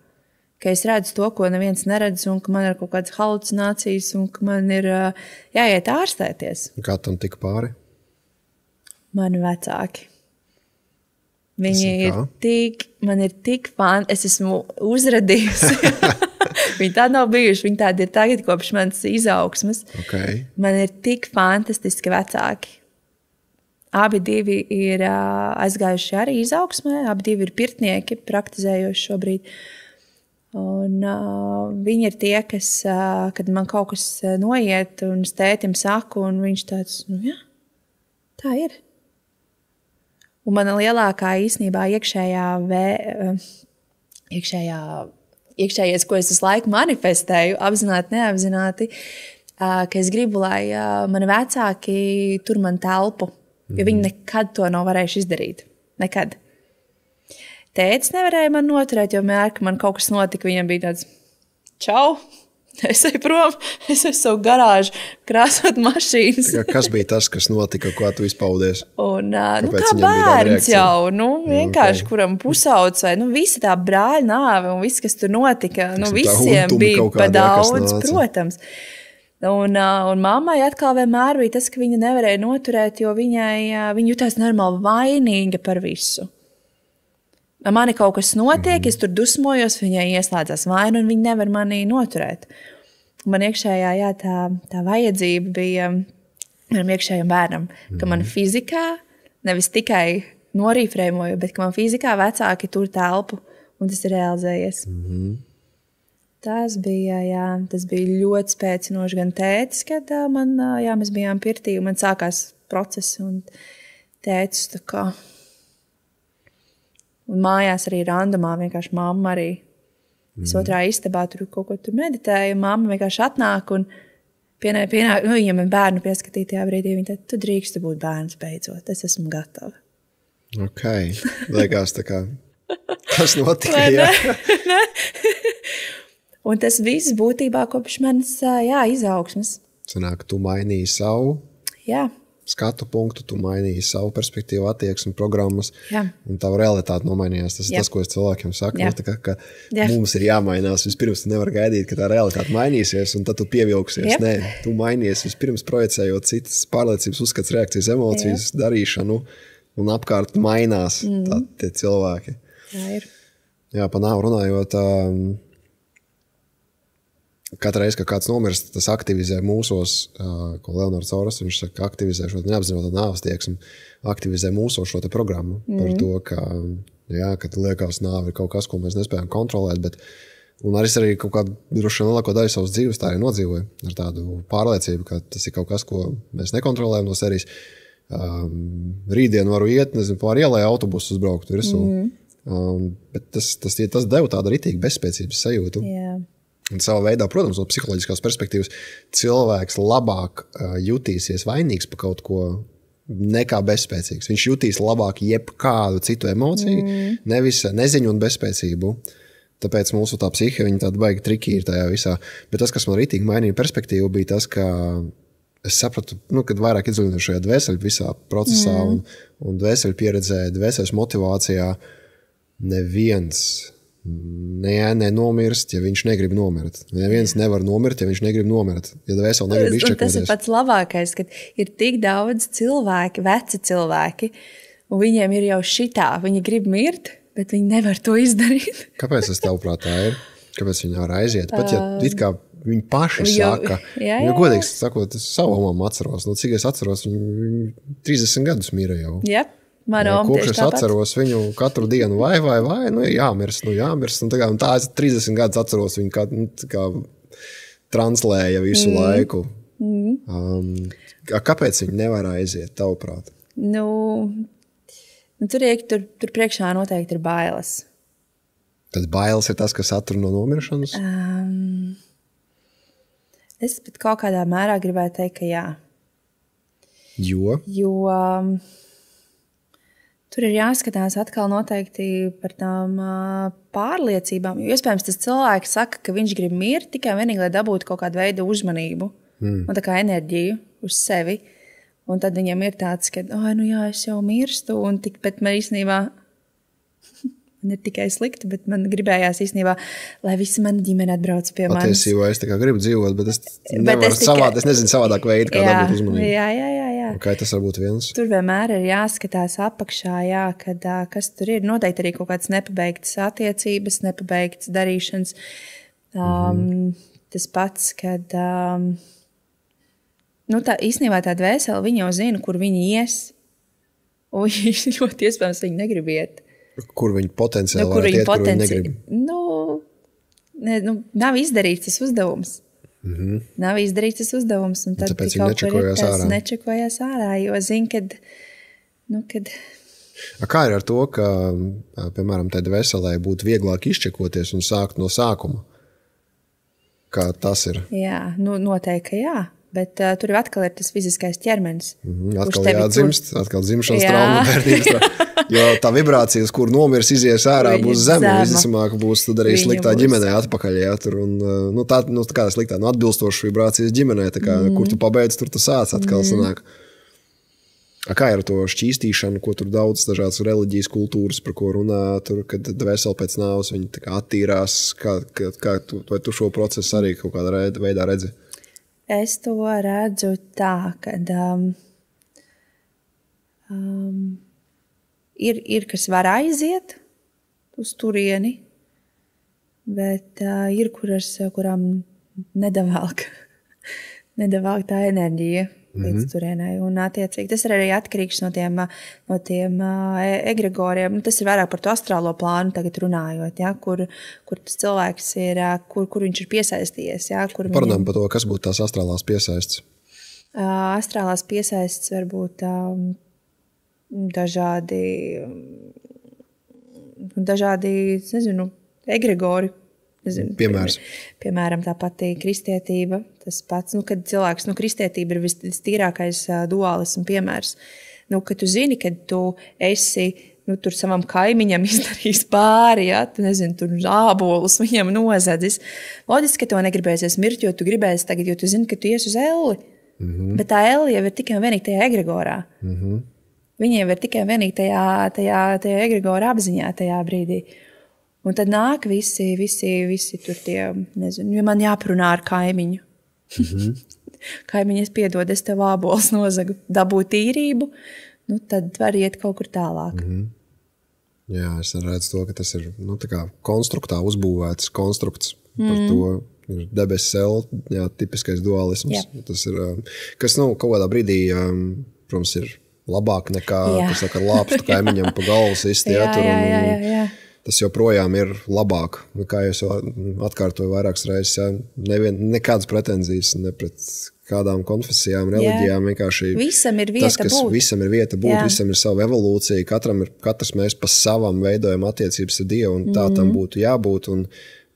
Ka es redzu to, ko neviens neredz, un ka man ir kaut kādas halucinācijas, un ka man ir jāiet ārstēties. Kā tam tika pāri? Mani vecāki. Man ir tik fani, es esmu uzradījusi. Viņi tādi nav bijuši, viņi tādi ir tagad kopš manas izaugsmes. Okay. Man ir tik fantastiski vecāki. Abi divi ir aizgājuši arī izaugsmē, abi divi ir pirtnieki, praktizējoši šobrīd. Un viņi ir tie, kas, kad man kaut kas noiet un es tētim saku, un viņš tāds, tā ir. Un mana lielākā īstenībā iekšējais, ko es visu laiku manifestēju, apzināti, neapzināti, ka es gribu, lai mani vecāki tur man telpu, jo viņi nekad to nav varējuši izdarīt. Nekad. Tētis nevarēja man noturēt, jo mēr, ka man kaut kas notika, viņam bija tāds, čau, es eju prom, es eju savu garāžu, krāsot mašīnas. Kas bija tas, kas notika, ko tu izpaudies? Un, kā bērns jau, vienkārši, kuram pusauds vai, visa tā brāļa nāve un viss, kas tur notika, visiem bija pa daudz, protams. Un mammai atkal vienmēr bija tas, ka viņa nevarēja noturēt, jo viņa jutās normāli vainīga par visu. Mani kaut kas notiek, es tur dusmojos, viņai ieslēdzās vaina, un viņa nevar mani noturēt. Man iekšējā tā vajadzība bija manam iekšējam bērnam, ka man fizikā, nevis tikai norīfrēmoju, bet ka man fizikā vecāki tur telpu, un tas ir realizējies. Tas bija ļoti spēcinoši gan tētis, kad mēs bijām pirtī, un man sākās process, un tētis tā kā... Un mājās arī randumā, vienkārši mamma arī. Es otrā istabā tur kaut ko tur meditēju, mamma vienkārši atnāk un Viņam ir bērnu pieskatītajā brīdī. Viņa teica, tu drīksti būt bērns beidzot. Es esmu gatava. Ok. Liekas tā kā, kas notika, jā. Un tas viss būtībā kopš manas izaugsmes. Sanāk, tu mainīji savu skatu punktu, tu mainīji savu perspektīvu, attieksmi, programmas, un tavu realitāti nomainījās. Tas ir tas, ko es cilvēkiem saku. Ka mums ir jāmainās. Vispirms tu nevar gaidīt, ka tā realitāte mainīsies, un tad tu pievilksies. Nē, tu mainies vispirms projicējot citas pārliecības, uzskats, reakcijas, emocijas, darīšanu, un apkārt mainās tie cilvēki. Jā, ir. Jā, pa nāvu runājot, katru reizi, kad kāds nomirst, tas aktivizē mūsos, ko Leonards Auras, viņš saka, aktivizē šo neapzināto nāves tieksmi, aktivizē mūsos šo te programmu par to, ka liekas nāve ir kaut kas, ko mēs nespējam kontrolēt, bet un arī kaut kādu droši lielāko daļu savas dzīves tā arī nodzīvoju ar tādu pārliecību, ka tas ir kaut kas, ko mēs nekontrolējam no serijas. Rītdien varu iet, nezinu, pār ielai autobusu uzbraukt virsū. Bet tas deva tādu ritīgi bezspēcības sajūtu. Jā. Un savā veidā, protams, no psiholoģiskās perspektīvas cilvēks labāk jutīsies vainīgs par kaut ko nekā bezspēcīgs. Viņš jutīs labāk jebkādu citu emociju, nevis neziņu un bezspēcību. Tāpēc mūsu tā psihe, viņa tāda baigi triki ir tajā visā. Bet tas, kas man ritīgi mainīja perspektīvu, bija tas, ka es sapratu, kad vairāk iedziļināju šajā dvēseļu visā procesā un dvēseļu pieredzē, dvēseļas motivācijā, neviens nenomirst, ja viņš negrib nomirt. Neviens nevar nomirt, ja viņš negrib nomirt. Ja dvēseli negrib izčakoties. Tas ir pats labākais, kad ir tik daudz cilvēki, veci cilvēki, un viņiem ir jau šitā. Viņi grib mirt, bet viņi nevar to izdarīt. Kāpēc tas tavuprāt tā ir? Kāpēc viņi var aiziet? Pat ja it kā viņi paši saka. Jo godīgi sakot, es savu mammu atceros. No cik es atceros, viņi 30 gadus mīra jau. Jā. Kopš es atceros viņu katru dienu vai, jāmirst. Un tā es 30 gadus atceros viņu kā translēja visu laiku. Kāpēc viņi nevar aiziet, tavuprāt? Tur priekšā noteikti ir bailes. Tad bailes ir tas, kas attur no nomiršanas? Es pat kaut kādā mērā gribētu teikt, ka jā. Jo? Tur ir jāskatās atkal noteikti par tām pārliecībām. Jo iespējams tas cilvēks saka, ka viņš grib mirt tikai vienīgi, lai dabūtu kaut kādu veidu uzmanību un tā kā enerģiju uz sevi. Un tad viņam ir tāds, ka, es jau mirstu, bet man īstenībā man ir tikai slikti, bet man gribējās īstenībā, lai visi mani ģimene atbrauc pie manis. Patiesībā es tā kā gribu dzīvot, bet es nezinu savādāk veidu, kā dabūt uzmanību. Jā. Okay, tas var būt viens. Tur vienmēr ir jāskatās apakšā, kad kas tur ir. Noteikti arī kaut kādas nepabeigtas attiecības, nepabeigtas darīšanas. Tas pats, kad īstenībā tā dvēsele, viņa jau zina, kur viņi ies. Un ļoti iespējams, viņi negrib iet. Kur viņi potenciāli varētu iet, kur viņi negrib? Nav izdarīts tas uzdevums. Nav izdarīts tas uzdevums. Un tad tāpēc viņi nečekojās ārā. Jo zin, kad... Kā ir ar to, ka, piemēram, tai dvēselē būtu vieglāk izčekoties un sākt no sākuma? Kā tas ir? Jā, noteikti, ka jā. Bet tur atkal ir tas fiziskais ķermenis. Atkal jādzimst, atkal dzimšanas trauma, bērnības trauma. Jo tā vibrācija, uz kur nomirs, izies ārā, būs zema. Visticamāk, būs tad arī sliktā ģimenē atpakaļ. Jā, tur, un, kā sliktā, atbilstoša vibrācijas ģimenē. Kur tu pabeidz, tur tu sāc atkal sanāk. Kā ir ar to šķīstīšanu, ko tur daudz dažādas reliģijas kultūras, par ko runā, tur, kad dvēseli pēc nāves viņi tā kā attīrās. Vai tu šo procesu arī kaut kādā veidā redzi? Es to redzu tā, ka ir kas var aiziet uz turieni, bet ir kurām nedavalk tā enerģija līdz turienai. Un attiecīgi tas ir arī atkarīgs no tiem egregoriem. Tas ir vairāk par to astrālo plānu tagad runājot, ja, kur tas cilvēks ir, kur viņš ir piesaistījies. Ja, Parunājam par to, kas būtu tās astrālās piesaists. Astrālās piesaists var būt dažādi, nezinu, egregori. Piemērs. Piemēram, tā pati kristietība. Tas pats, kad cilvēks, kristietība ir vistīrākais duālismu piemērs. Kad tu zini, ka tu esi tur savam kaimiņam izdarījis pāri, ja? Tu nezini, tur ābolus viņam nozadzis. Loģiski, ka to negribēsies mirt, jo tu gribēsi tagad, jo tu zini, ka tu ies uz elli. Bet tā elle jau ir tikai un vienīgi tajā egregorā. Viņa jau ir tikai un vienīgi tajā egregora apziņā tajā brīdī. Un tad nāk visi tur tie, nezinu, jo man jāparunā ar kaimiņu. Kaimiņi, es piedod, es tev ābolus nozagu, dabūt tīrību, tad var iet kaut kur tālāk. Jā, es redzu to, ka tas ir tā kā konstruktā uzbūvēts konstrukts par to. Ir debesu celi, jā, tipiskais dualisms. Jā. Tas ir, kas kaut kādā brīdī, protams, ir labāk nekā lāpstu kaimiņam pa galvu sist. Jā. Tas joprojām ir labāk. Kā es atkārtoju vairākas reizes, nekādas pretenzijas ne pret kādām konfesijām, reliģijām. Vienkārši visam ir vieta būt. Visam ir vieta būt, visam ir sava evolūcija. Katrs mēs pa savam veidojam attiecības ar Dievu, un tā tam būtu jābūt.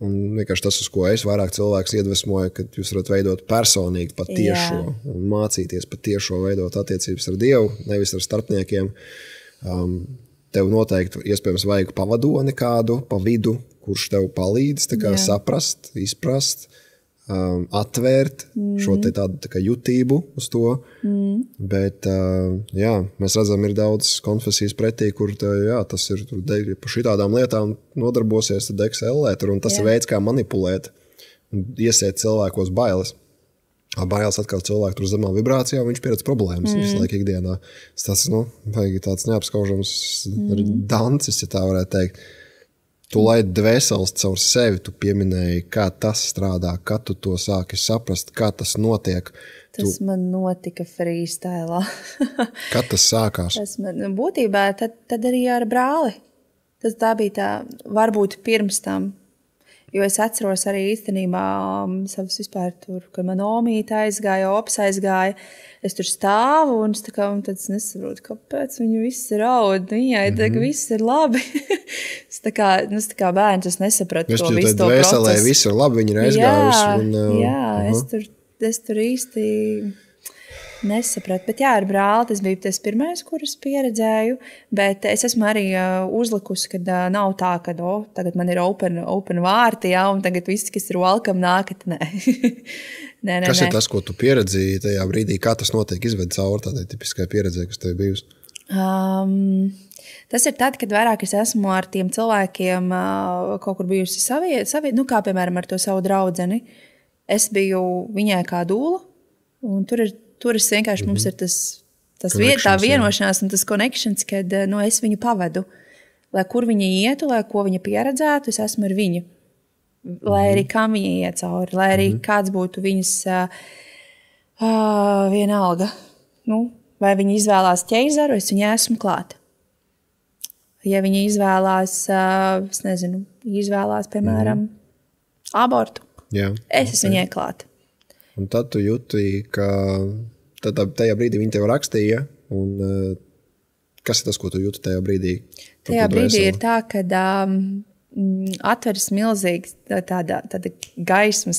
Un vienkārši tas, uz ko es vairāk cilvēks iedvesmoju, ka jūs varat veidot personīgi patiešo un mācīties patiešo veidot attiecības ar Dievu, nevis ar starpniekiem. Tev noteikti iespējams vajag pavadoni kādu pa vidu, kurš tev palīdz saprast, izprast, atvērt šo tādu jutību uz to. Bet, mēs redzam, ir daudz konfesijas pretī, kur tas ir par šitādām lietām nodarbosies, tad degs ellē tur, un tas ir veids, kā manipulēt un iesēt cilvēkos bailes. Bailes atkal cilvēku tur zemā vibrācijā, viņš pieredz problēmas visu laiku ikdienā. Tas vajag tāds neapskaužams dancis, ja tā varētu teikt. Tu laid dvēseles caur sevi, tu pieminēji, kā tas strādā, kā tu to sāki saprast, kā tas notiek. Tas man notika freestylā. Kad tas sākās? Būtībā tad arī ar brāli. Tā bija tā, varbūt pirms tam. Jo es atceros arī īstenībā savus vispār tur, kad man omīte aizgāja, ops aizgāja. Es tur stāvu un tad es nesaprotu, kāpēc viņi visi raud. Viņai viss ir labi. Es tā kā bērns, es nesapratu to visu to procesu. Dvēselē viss ir labi, viņi ir aizgājuši. Jā, es tur īsti nesapratu. Bet jā, ar brāli tas bija tas pirmais, kurus pieredzēju. Bet es esmu arī uzlikusi, kad nav tā, ka tagad man ir open vārti, un tagad viss, kas ir welcome, nākat. Nē. Kas ir tas, ko tu pieredzīji tajā brīdī? Kā tas notiek izved cauri tādai tipiskai pieredzē, kas tev bijusi? Tas ir tad, kad vairāk es esmu ar tiem cilvēkiem kaut kur bijusi savi, kā piemēram ar to savu draudzeni. Es biju viņai kā dūla, un tur es vienkārši, mums ir tā vienošanās un tas connections, kad es viņu pavedu. Lai kur viņa ietu, lai ko viņa pieredzētu, es esmu ar viņu. Lai arī kam viņa iet cauri, lai arī kāds būtu viņas vienalga. Vai viņa izvēlās ķeizaru, es viņai esmu klāta. Ja viņa izvēlās, es nezinu, piemēram, abortu, es esmu viņai klāta. Un tad tu jūti, ka tajā brīdī viņi tev rakstīja, un kas ir tas, ko tu jūti tajā brīdī? Tajā brīdī ir tā, kad atveras milzīgs, tāda gaismas,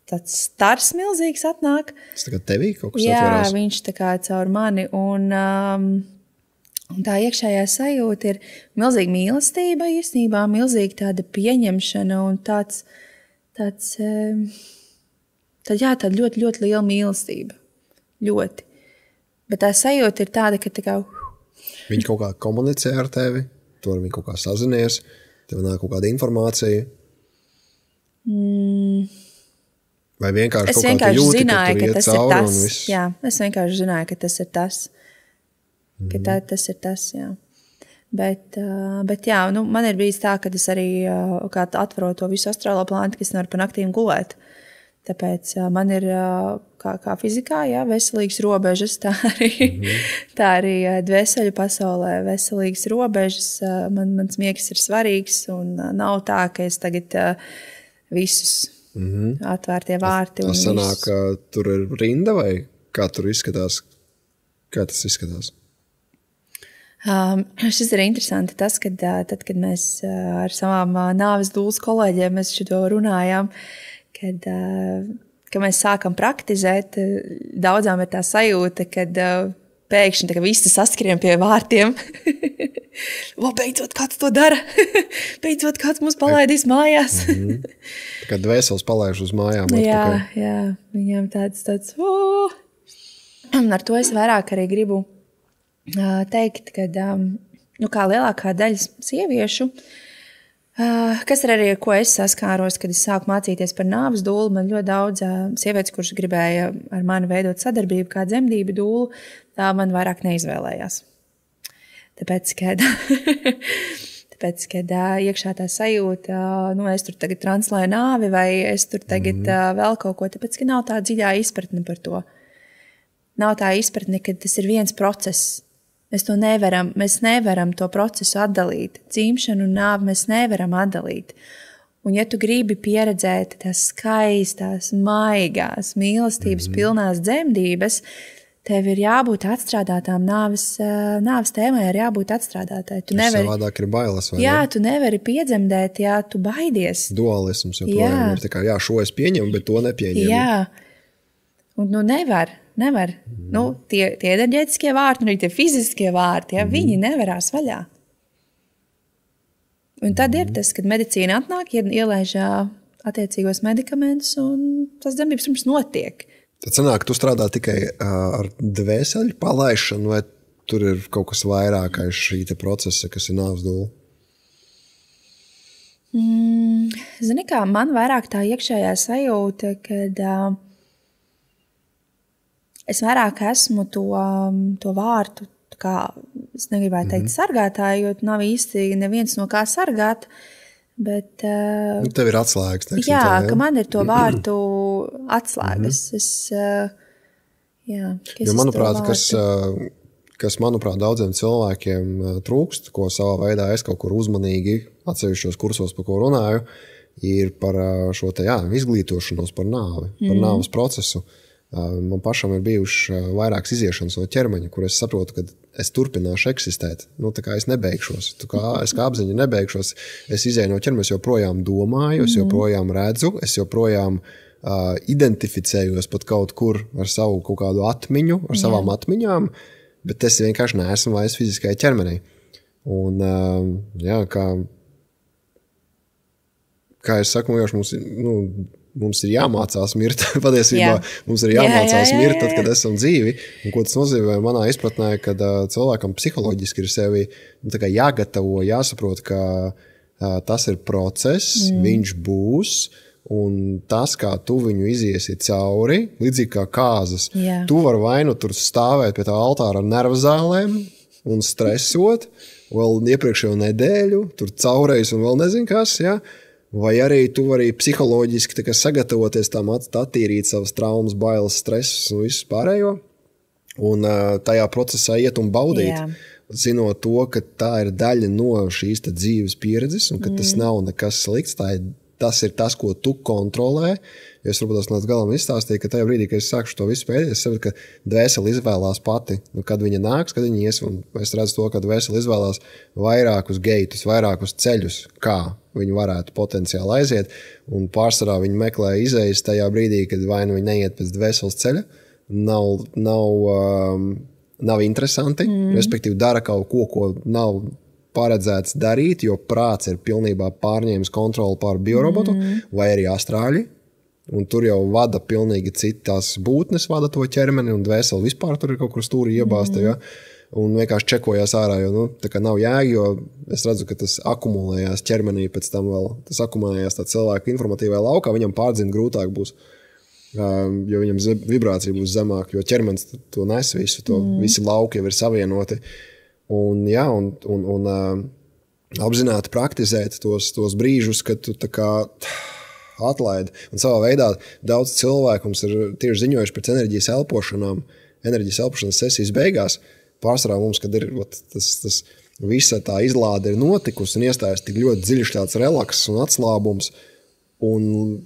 tāds stars milzīgs atnāk. Tas tā kā tevī kaut kas atverās? Jā, viņš tā kā caur mani, un tā iekšējā sajūta ir milzīga mīlestība īstenībā, milzīga tāda pieņemšana un tāda ļoti, ļoti liela mīlestība. Ļoti. Bet tā sajūta ir tāda, ka Viņi kaut kā komunicē ar tevi, tu ar viņu kaut kā sazinies, tev nāk kaut kāda informācija. Vai vienkārši kaut kā tu jūti, ka tur iet cauri un viss? Jā, es vienkārši zināju, ka tas ir tas. Tas ir tas, jā. Bet jā, man ir bijis tā, ka es arī atveru to visu astrālo plāntu, kas nevar pa naktīm gulēt. Tāpēc man ir kā fizikā, jā, veselīgas robežas, tā arī dvēseļu pasaulē veselīgas robežas. Mans miegs ir svarīgs un nav tā, ka es tagad visus atvērtie vārti. Tas sanāk, ka tur ir rinda vai kā tur izskatās? Kā tas izskatās? Šis ir interesanti tas, kad mēs ar savām nāves dūles kolēģiem mēs šito runājām, kad kad mēs sākam praktizēt, daudzām ir tā sajūta, kad pēkšņi visi saskrien pie vārtiem. Beidzot, kāds to dara. Beidzot, kāds mūs palaidīs mājās. Kad dvēseles palaiž uz mājām. Jā, viņam tāds. Ar to es vairāk arī gribu teikt, ka kā lielākā daļa sieviešu, kas ir arī, ar ko es saskāros, kad es sāku mācīties par nāves dūlu, man ļoti daudz sievietes, kuras gribēja ar mani veidot sadarbību kā dzemdību dūlu, man vairāk neizvēlējās. Tāpēc, kad iekšā tā sajūta, es tur tagad translēju nāvi vai es tur tagad vēl kaut ko, tāpēc, ka nav tā dziļā izpratne par to. Nav tā izpratne, ka tas ir viens process. Mēs nevaram to procesu atdalīt. Dzimšanu un nāvi mēs nevaram atdalīt. Un ja tu gribi pieredzēt tās skaistās, maigās, mīlestības pilnās dzemdības, tev ir jābūt atstrādātām nāves tēmai, ir jābūt atstrādātai. Savādāk ir bailes, vai ne? Jā, tu nevari piedzemdēt, ja tu baidies. Dualisms joprojām ir tā kā, šo es pieņemu, bet to nepieņemu. Jā, un nevar. Tie enerģētiskie vārti, un arī tie fiziskie vārti, viņi nevarās vaļā. Un tad ir tas, kad medicīna atnāk, ielaiž attiecīgos medikamentus, un tas dzemdības pirms notiek. Tad sanāk, tu strādā tikai ar dvēseli palaišanu, vai tur ir kaut kas vairāk aiz šī procesa, kas ir nāves dūla? Zini kā, man vairāk tā iekšējā sajūta, kad es vairāk esmu to vārtu, kā es negribētu teikt sargātāju, jo nav īsti neviens no kā sargāt, bet... tev ir atslēgas, teiksim. Jā, ka man ir to vārtu atslēgas. Manuprāt, kas daudziem cilvēkiem trūkst, ko savā veidā es kaut kur uzmanīgi atsevišķos kursos, par ko runāju, ir par šo izglītošanos par nāvi, par nāves procesu. Man pašam ir bijuši vairākas iziešanas no ķermeņa, kur es saprotu, ka es turpināšu eksistēt. Tā kā es nebeigšos, es kā apziņa nebeigšos, es izēju no ķermeņa, es joprojām domāju, es joprojām redzu, es joprojām identificējos pat kaut kur ar savu kaut kādu atmiņu, ar savām atmiņām, bet es vienkārši neesmu vairs fiziskajā ķermenī. Un, kā es saku, mums ir jāmācās mirt, patiesībā mums ir jāmācās mirt, tad, kad esam dzīvi. Un ko tas nozīmē manā izpratnē, kad cilvēkam psiholoģiski ir sevi jāgatavo, jāsaprot, ka tas ir process, viņš būs, un tas, kā tu viņu iziesi cauri, līdzīgi kā kāzas, tu vari vai nu tur stāvēt pie tā altāra ar nervzālēm un stresot, vēl iepriekšējo nedēļu, tur caurējis un vēl nezinu kas, vai arī tu vari psiholoģiski sagatavoties tam attīrīt savas traumas, bailes, stresus un visu pārējo. Un tajā procesā iet un baudīt, zinot to, ka tā ir daļa no šīs dzīves pieredzes un ka tas nav nekas slikts, tas ir tas, ko tu kontrolē. Jo es varbūt līdz galam izstāstīju, ka tajā brīdī, kad es sākšu to visu pēdēt, es saprotu, ka dvēseli izvēlās pati. Kad viņa nāks, kad viņa ies, un es redzu to, ka dvēseli izvēlās vairākus geitus, vairākus ceļus, kā viņi varētu potenciāli aiziet, un pārsvarā viņi meklē izejas tajā brīdī, kad vai nu viņi neiet pēc dvēseles ceļa, nav interesanti, respektīvi dara kaut ko nav paredzēts darīt, jo prāts ir pilnībā pārņēmis kontroli pār biorobotu, vai arī astrāļi, un tur jau vada pilnīgi citas būtnes, vada to ķermeni, un dvēseli vispār tur ir kaut kur stūri iebāsta, un vienkārši čekojās ārā, jo tā kā nav jēga, jo es redzu, ka tas akumulējās ķermenī, pēc tam vēl tas akumulējās tā cilvēka informatīvajā laukā, viņam pārdzint grūtāk būs, jo viņam vibrācija būs zemāk, jo ķermenis to nes visu, visi lauki jau ir savienoti. Un apzināti praktizēt tos brīžus, kad tu tā kā atlaidi. Un savā veidā daudz cilvēku mums ir tieši ziņojuši pēc enerģijas elpošanas sesijas beigās. Pārsvarā mums, kad ir tas visa tā izlāde ir notikusi un iestājas tik ļoti dziļš tāds relaks un atslābums un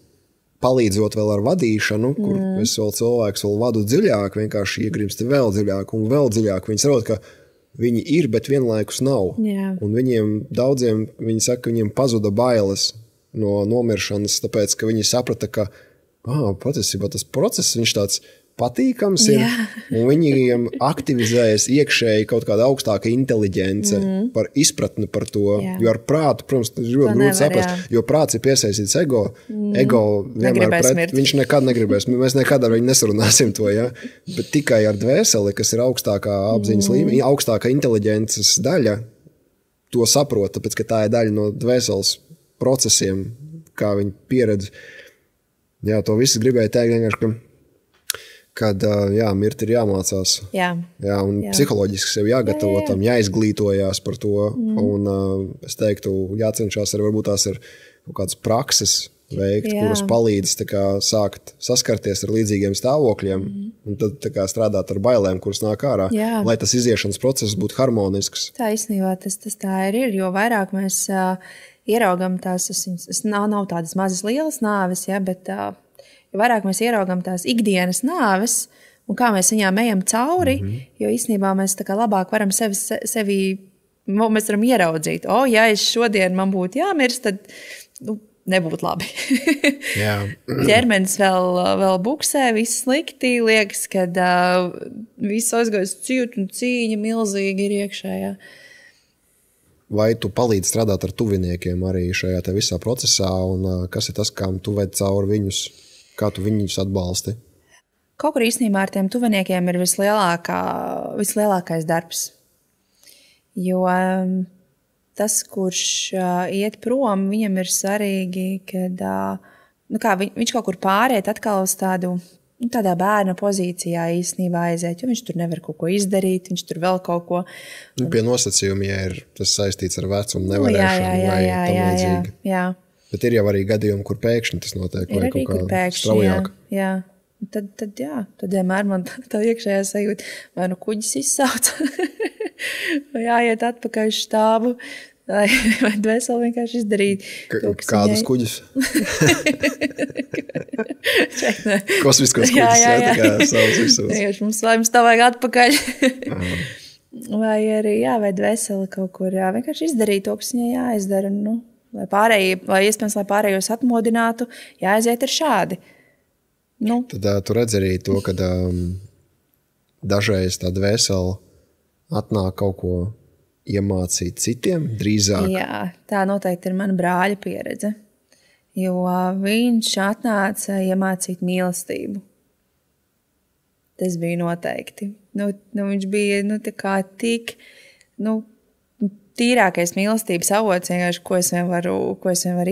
palīdzot vēl ar vadīšanu, kur es vēl cilvēks vēl vadu dziļāk, vienkārši iegrimsti vēl dziļāk un vēl dziļāk. Viņi sarot, ka viņi ir, bet vienlaikus nav. Un viņiem daudziem, viņi saka, viņiem pazuda bailes no nomiršanas, tāpēc, ka viņi saprata, ka patiesībā tas process, viņš tāds patīkams ir, un viņiem aktivizējas iekšēji kaut kāda augstāka inteliģence par izpratni par to, jo ar prātu, protams, tas ir ļoti grūti saprast, jo prāts ir piesaistīts ego vienmēr viņš nekad negribēs, mēs nekad ar viņu nesarunāsim to, bet tikai ar dvēseli, kas ir augstākā apziņas līmeņa, augstākā inteliģences daļa, to saprot, tāpēc, ka tā ir daļa no dvēseles procesiem, kā viņi pieredz. Jā, to visu gribēju teikt vienkārši, kad mirt ir jāmācās. Un psiholoģiski sev jāgatavo tam, jāizglītojās par to. Un es teiktu, jācenšās arī varbūt tās ir kaut kādas prakses veikt, kuras palīdz sākt saskarties ar līdzīgiem stāvokļiem un tad strādāt ar bailēm, kuras nāk ārā, lai tas iziešanas process būtu harmonisks. Tā īstenībā tas tā ir, jo vairāk mēs ieraugam tās, nav tādas mazas lielas nāves, bet jo vairāk mēs ieraugam tās ikdienas nāves un kā mēs viņām ejam cauri, jo īstenībā mēs labāk varam sevi mēs varam ieraudzīt. Ja es šodien man būtu jāmirst, tad nebūtu labi. Ķermenis vēl buksē, viss slikti, liekas, kad viss aizgājas ciet un cīņa milzīgi ir iekšējā. Vai tu palīdzi strādāt ar tuviniekiem arī šajā te visā procesā, un kas ir tas, kam tu ved cauri viņus? Kā tu viņus atbalsti? Kaut kur īstenībā ar tiem tuviniekiem ir vislielākais darbs. Jo tas, kurš iet prom, viņam ir svarīgi, kad viņš kaut kur pāriet atkal uz tādā bērna pozīcijā īstenībā aiziet, jo viņš tur nevar kaut ko izdarīt, viņš tur vēl kaut ko. Pie nosacījumi, ja ir tas saistīts ar vecumu nevarēšanu vai tam līdzīgi. Jā. Bet ir jau arī gadījumi, kur pēkšņi tas notiek, vai kaut kā straujāk. Jā. Tad vienmēr man tā iekšējā sajūta, vai kuģis izsauc, vai jāiet atpakaļ uz štābu, vai dvēseli vienkārši izdarīt. Kādus kuģus? Kosmiskos kuģus, tā kā savus visos. Mums tā vajag atpakaļ. Vai arī, vai dvēseli kaut kur, vienkārši izdarīt to, kas viņai jāizdara, lai iespējams, lai pārējos atmodinātu, jāaiziet ir šādi. Tad tu redz arī to, ka dažreiz tā dvēsele atnāk kaut ko iemācīt citiem drīzāk. Jā, tā noteikti ir mana brāļa pieredze, jo viņš atnāca iemācīt mīlestību. Tas bija noteikti. Viņš bija tā kā tik tīrākais mīlestības avots, ko es vien varu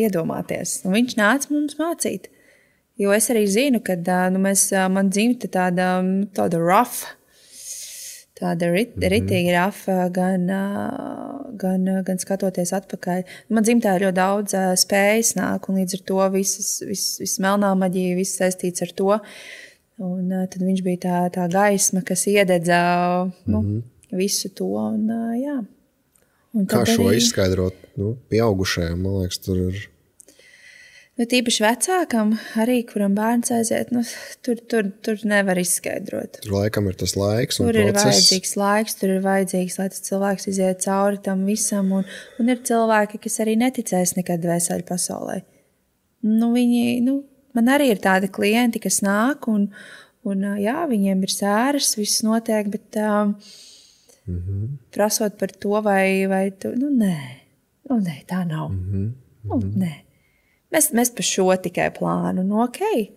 iedomāties. Un viņš nāca mums mācīt. Jo es arī zinu, ka man dzimta tāda rough, tāda ritīgi rough, gan skatoties atpakaļ. Man dzimtā ļoti daudz spējas nāk, un līdz ar to viss melnā maģija, viss saistīts ar to. Un tad viņš bija tā gaisma, kas iededza visu to. Kā šo izskaidrot pieaugušajiem? Man liekas, tur ir. Tīpaši vecākam, arī kuram bērns aiziet, tur nevar izskaidrot. Tur laikam ir tas laiks un process. Tur ir vajadzīgs laiks, tur ir vajadzīgs, lai tas cilvēks iziet cauri tam visam. Un ir cilvēki, kas arī neticēs nekad dvēseli pasaulē. Man arī ir tādi klienti, kas nāk, un viņiem ir sēras, viss notiek, bet prasot par to, vai tu, nē, tā nav. Nē. Mēs par šo tikai plānu. Okay.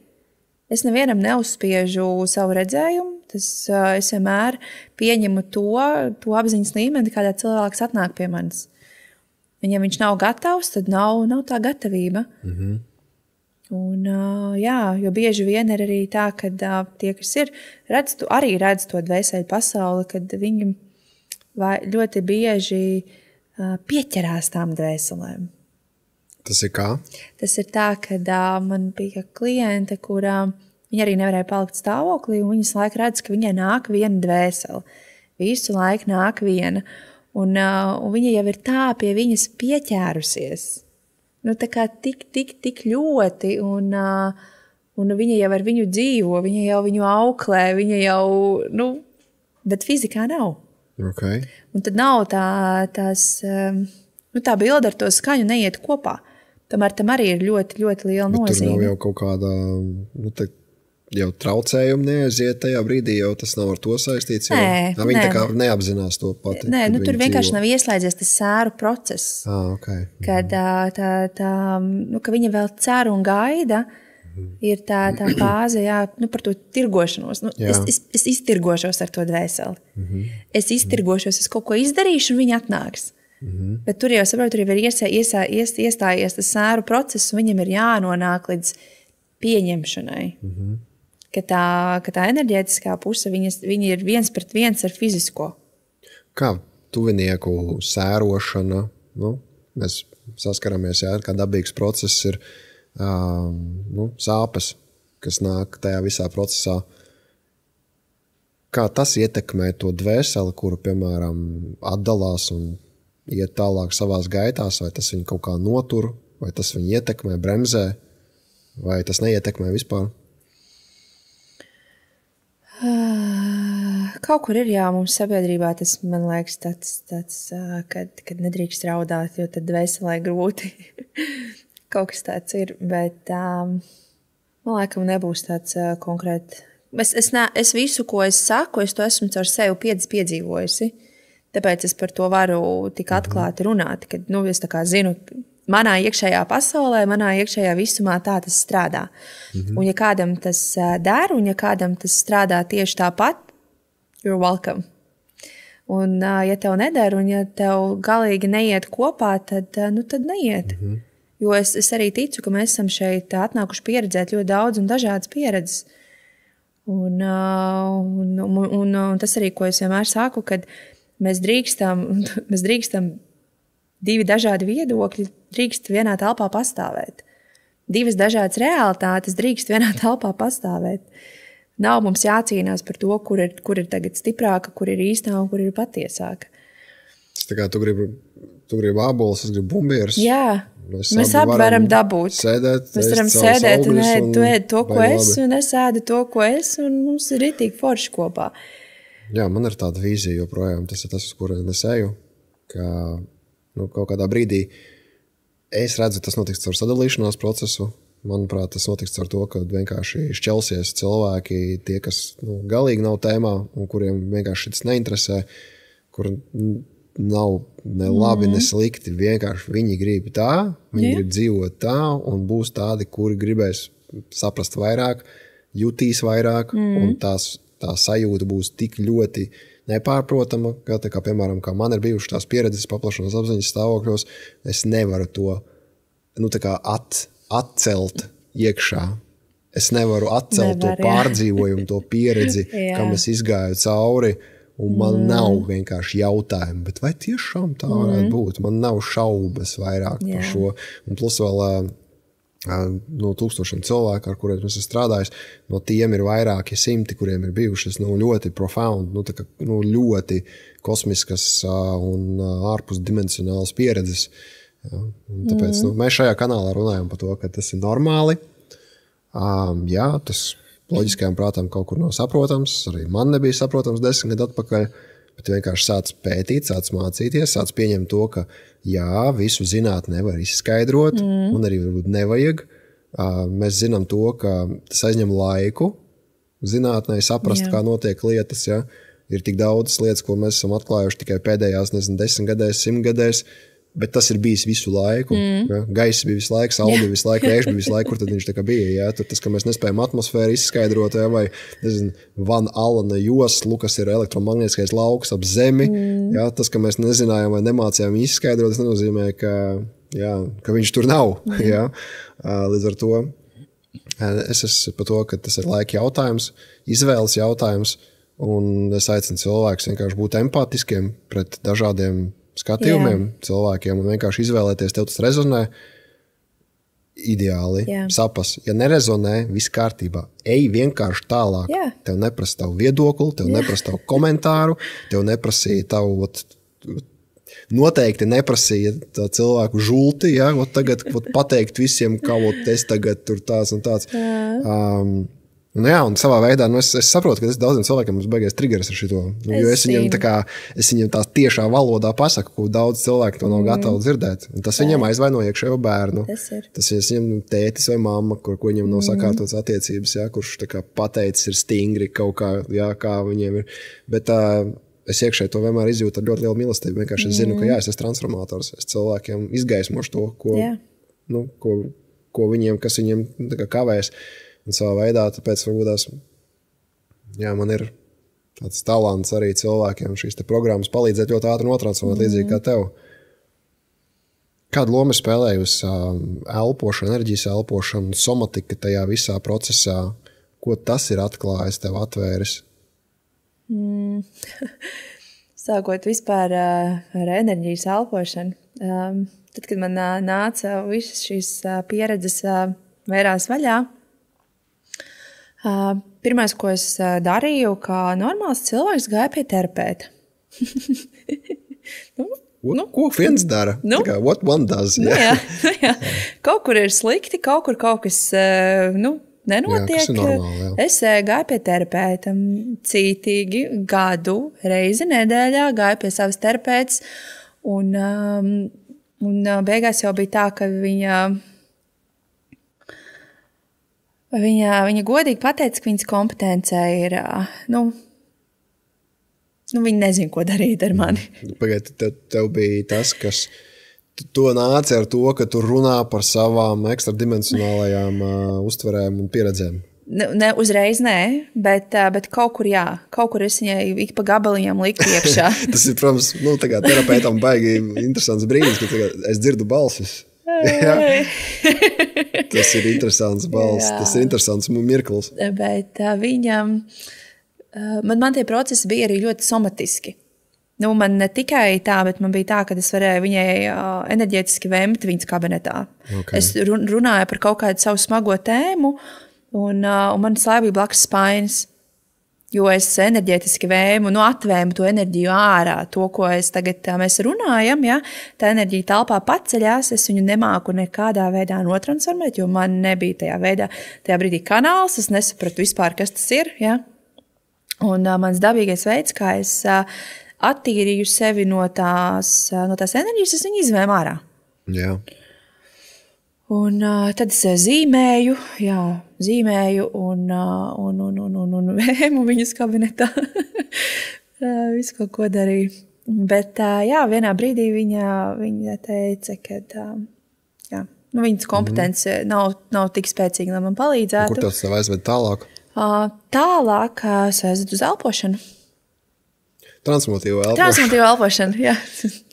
Es nevienam neuzspiežu savu redzējumu. Es vienmēr pieņemu to apziņas līmeni, kādā cilvēks atnāk pie manis. Un ja viņš nav gatavs, tad nav tā gatavība. Un, jo bieži vien ir arī tā, ka tie, kas ir, redz to dvēseli pasauli, kad viņi ļoti bieži pieķerās tām dvēselēm. Tas ir kā? Tas ir tā, ka man bija kliente, kurā viņa arī nevarēja palikt stāvoklī, un viņas laiku redz, ka viņai nāk viena dvēsele. Visu laiku nāk viena. Un viņa jau ir tā pie viņas pieķērusies. Tā kā tik ļoti, un viņa jau ar viņu dzīvo, viņa jau viņu auklē, viņa jau, bet fizikā nav. Okay. Un tad nav tā bilde ar to skaņu neiet kopā. Tomēr tam arī ir ļoti, ļoti liela Bet tur nav nozīme. jau kaut kāda, jau traucējumi neaiziet tajā brīdī, jau tas nav ar to saistīts. Nē, Viņi nē. tā kā neapzinās to pati. Nē, kad tur viņi vienkārši dzīvo. nav ieslēdzies tas sēru process. Okay. Kad ka viņa vēl cer un gaida, ir tā fāze, par to tirgošanos. Jā. Es iztirgošos ar to dvēseli. Es iztirgošos, es kaut ko izdarīšu, un viņa atnāks. Bet tur jau, saprotu, tur jau ir iestājies tas sēru process, un viņam ir jānonāk līdz pieņemšanai. Ka tā enerģētiskā puse, viņa ir 1:1 ar fizisko. Kā tuvinieku sērošana, mēs saskaramies, kā dabīgs process ir sāpes, kas nāk tajā visā procesā. Kā tas ietekmē to dvēseli, kuru, piemēram, atdalās un iet tālāk savās gaitās, vai tas viņu kaut kā notur, vai tas viņu ietekmē, bremzē, vai tas neietekmē vispār? Kaut kur ir, mums sabiedrībā tas, man liekas, tāds kad nedrīkst raudāt, jo tad dvēselē grūti. Kaut kas tāds ir, bet man laikam nebūs tāds konkrēti. Es visu, ko es saku, es to esmu caur sevi piedzīvojusi. Tāpēc es par to varu tik atklāti runāt, kad es tā kā zinu, manā iekšējā pasaulē, manā iekšējā visumā tā tas strādā. Un ja kādam tas der, un ja kādam tas strādā tieši tāpat, you're welcome. Un ja tev neder, un ja tev galīgi neiet kopā, tad neiet. Jo es arī ticu, ka mēs esam šeit atnākuši pieredzēt ļoti daudz un dažādas pieredzes. Un tas arī, ko es vienmēr saku, kad mēs drīkstam divi dažādi viedokļi, drīkst vienā telpā pastāvēt. Divas dažādas realitātes drīkst vienā telpā pastāvēt. Nav mums jācīnās par to, kur ir tagad stiprāka, kur ir īstā un kur ir patiesāka. Tas tā kā tu gribi ābolus, es gribu bumbierus. Jā, mēs abi varam dabūt. Mēs varam sēdēt un tu ēd to, ko es, un es ēdu to, ko es, un mums ir ritīgi forši kopā. Jā, man ir tāda vīzija joprojām, tas ir tas, uz kurien es eju, ka kaut kādā brīdī es redzu, tas notiks caur sadalīšanās procesu. Manuprāt, tas notiks caur to, ka vienkārši šķelsies cilvēki, tie, kas galīgi nav tēmā un kuriem vienkārši šis neinteresē, kur nav ne labi, ne slikti, vienkārši viņi grib tā, viņi grib dzīvot tā, un būs tādi, kuri gribēs saprast vairāk, jutīs vairāk, un tā sajūta būs tik ļoti nepārprotama, kā piemēram, kā man ir bijušas tās pieredzes paplašanās apziņas stāvokļos, es nevaru to atcelt iekšā. Es nevaru atcelt to pārdzīvojumu, to pieredzi, kam es izgāju cauri, un man nav vienkārši jautājumi, bet vai tiešām tā varētu būt? Man nav šaubas vairāk par šo. Un plus vēl no 1000 cilvēku, ar kuriem es strādāju, no tiem ir vairāki simti, kuriem ir bijušas ļoti profound, ļoti kosmiskas un ārpusdimensionālas pieredzes. Un tāpēc mēs šajā kanālā runājam par to, ka tas ir normāli. Jā, tas loģiskajām prātām kaut kur nav saprotams, arī man nebija saprotams 10 gadu atpakaļ, bet vienkārši sāc pētīt, sāc mācīties, sāc pieņemt to, ka jā, visu zināt nevar izskaidrot, un arī varbūt nevajag. Mēs zinām to, ka tas aizņem laiku zinātnē saprast, kā notiek lietas. Ja? Ir tik daudz lietas, ko mēs esam atklājuši tikai pēdējās, 10 gadēs, 100 gadēs, bet tas ir bijis visu laiku. Ja? Gaiss bija visu laiku, saule bija visu laiku, vējš bija visu laiku, kur tad viņš tā kā bija. Ja? Tur tas, ka mēs nespējam atmosfēru izskaidrot, ja? Vai Van Allena joslu, kas ir elektromagnētiskais lauks ap Zemi. Ja? Tas, ka mēs nezinājām vai nemācījām izskaidrot, tas nenozīmē, ka viņš tur nav. Ja? Līdz ar to es esmu par to, ka tas ir laika jautājums, izvēles jautājums, un es aicinu cilvēkus vienkārši būt empātiskiem pret dažādiem skatījumiem cilvēkiem un vienkārši izvēlēties, tev tas rezonē, ideāli, sapas. Ja nerezonē, viss kārtībā. Ej vienkārši tālāk. Tev neprasa tavu viedokli, tev neprasa tavu komentāru, tev neprasīja tavu, noteikti neprasīja tā cilvēku žulti, tagad pateikt visiem, kā es tagad tur tāds un tāds. Un savā veidā es saprotu, ka daudziem cilvēkiem mums beigas triggers ar šito. Jo es viņam tā tiešā valodā pasaku, ko daudz cilvēku to nav gatavi dzirdēt. Un tas viņam aizvaino iekšējo bērnu. Tas ir viņam tētis vai mamma, ko viņam nav sakārtotas attiecības, kurš pateicis ir stingri kaut kā, kā viņiem ir. Bet es iekšēji to vienmēr izjūtu ar ļoti lielu mīlestību. Vienkārši es zinu, ka es esmu transformators. Es cilvēkiem izgaismošu to, ko viņiem, kas viņiem kavēs. Un savā veidā, tāpēc varbūt man ir tāds talants arī cilvēkiem šīs programmas palīdzēt ļoti ātri notransformēt līdzīgi kā tev. Kādu lomu ir spēlējusi elpošana, enerģijas elpošana, somatika tajā visā procesā? Ko tas ir atklājis, tev atvēris? Sākot vispār ar enerģijas elpošanu. Tad, kad man nāca visas šīs pieredzes vērās vaļā, pirmais, ko es darīju, kā normāls cilvēks, gāja pie terapeita. Ko viens dara? What one does? Jā. Kaut kur ir slikti, kaut kas nenotiek. Kas ir normāli, Es gāju pie terapeita cītīgi gadu, reizi nedēļā, gāju pie savas terapeitas. Un beigās jau bija tā, ka Viņa godīgi pateica, ka viņas kompetencē ir, viņa nezina, ko darīt ar mani. Pagaid, tev bija tas, kas to nāca ar to, ka tu runā par savām ekstradimensionālajām uztverēm un pieredzēm. Ne, uzreiz nē, bet kaut kur jā. Kaut kur es viņai ik pa gabaliņām liktu iekšā. Tas ir, protams, terapeitam baigi interesants brīdis, ka es dzirdu balsis. Tas ir interesants balss, tas ir interesants mirklis. Bet man tie procesi bija arī ļoti somatiski. Man ne tikai tā, bet man bija tā, ka es varēju viņai enerģētiski vēmt viņas kabinetā. Okay. Es runāju par kaut kādu savu smago tēmu, un man slēpja blakus spainis. Jo es enerģētiski vēmu, atvēmu to enerģiju ārā. To, ko mēs runājam, tā enerģija telpā paceļās, es viņu nemāku nekādā veidā notransformēt, jo man nebija tajā brīdī kanāls, es nesapratu vispār, kas tas ir. Ja? Un mans dabīgais veids, kā es attīrīju sevi no tās enerģijas, es viņu izvēmu ārā. Jā. Un tad es zīmēju un vēmu viņas kabinetā. Visu kaut ko darīju. Bet vienā brīdī viņa teica, ka viņas kompetence nav tik spēcīga, lai man palīdzētu. Kur tas tev aizved tālāk? Tālāk es aizvedu uz elpošanu. Transformatīva elpošana, jā.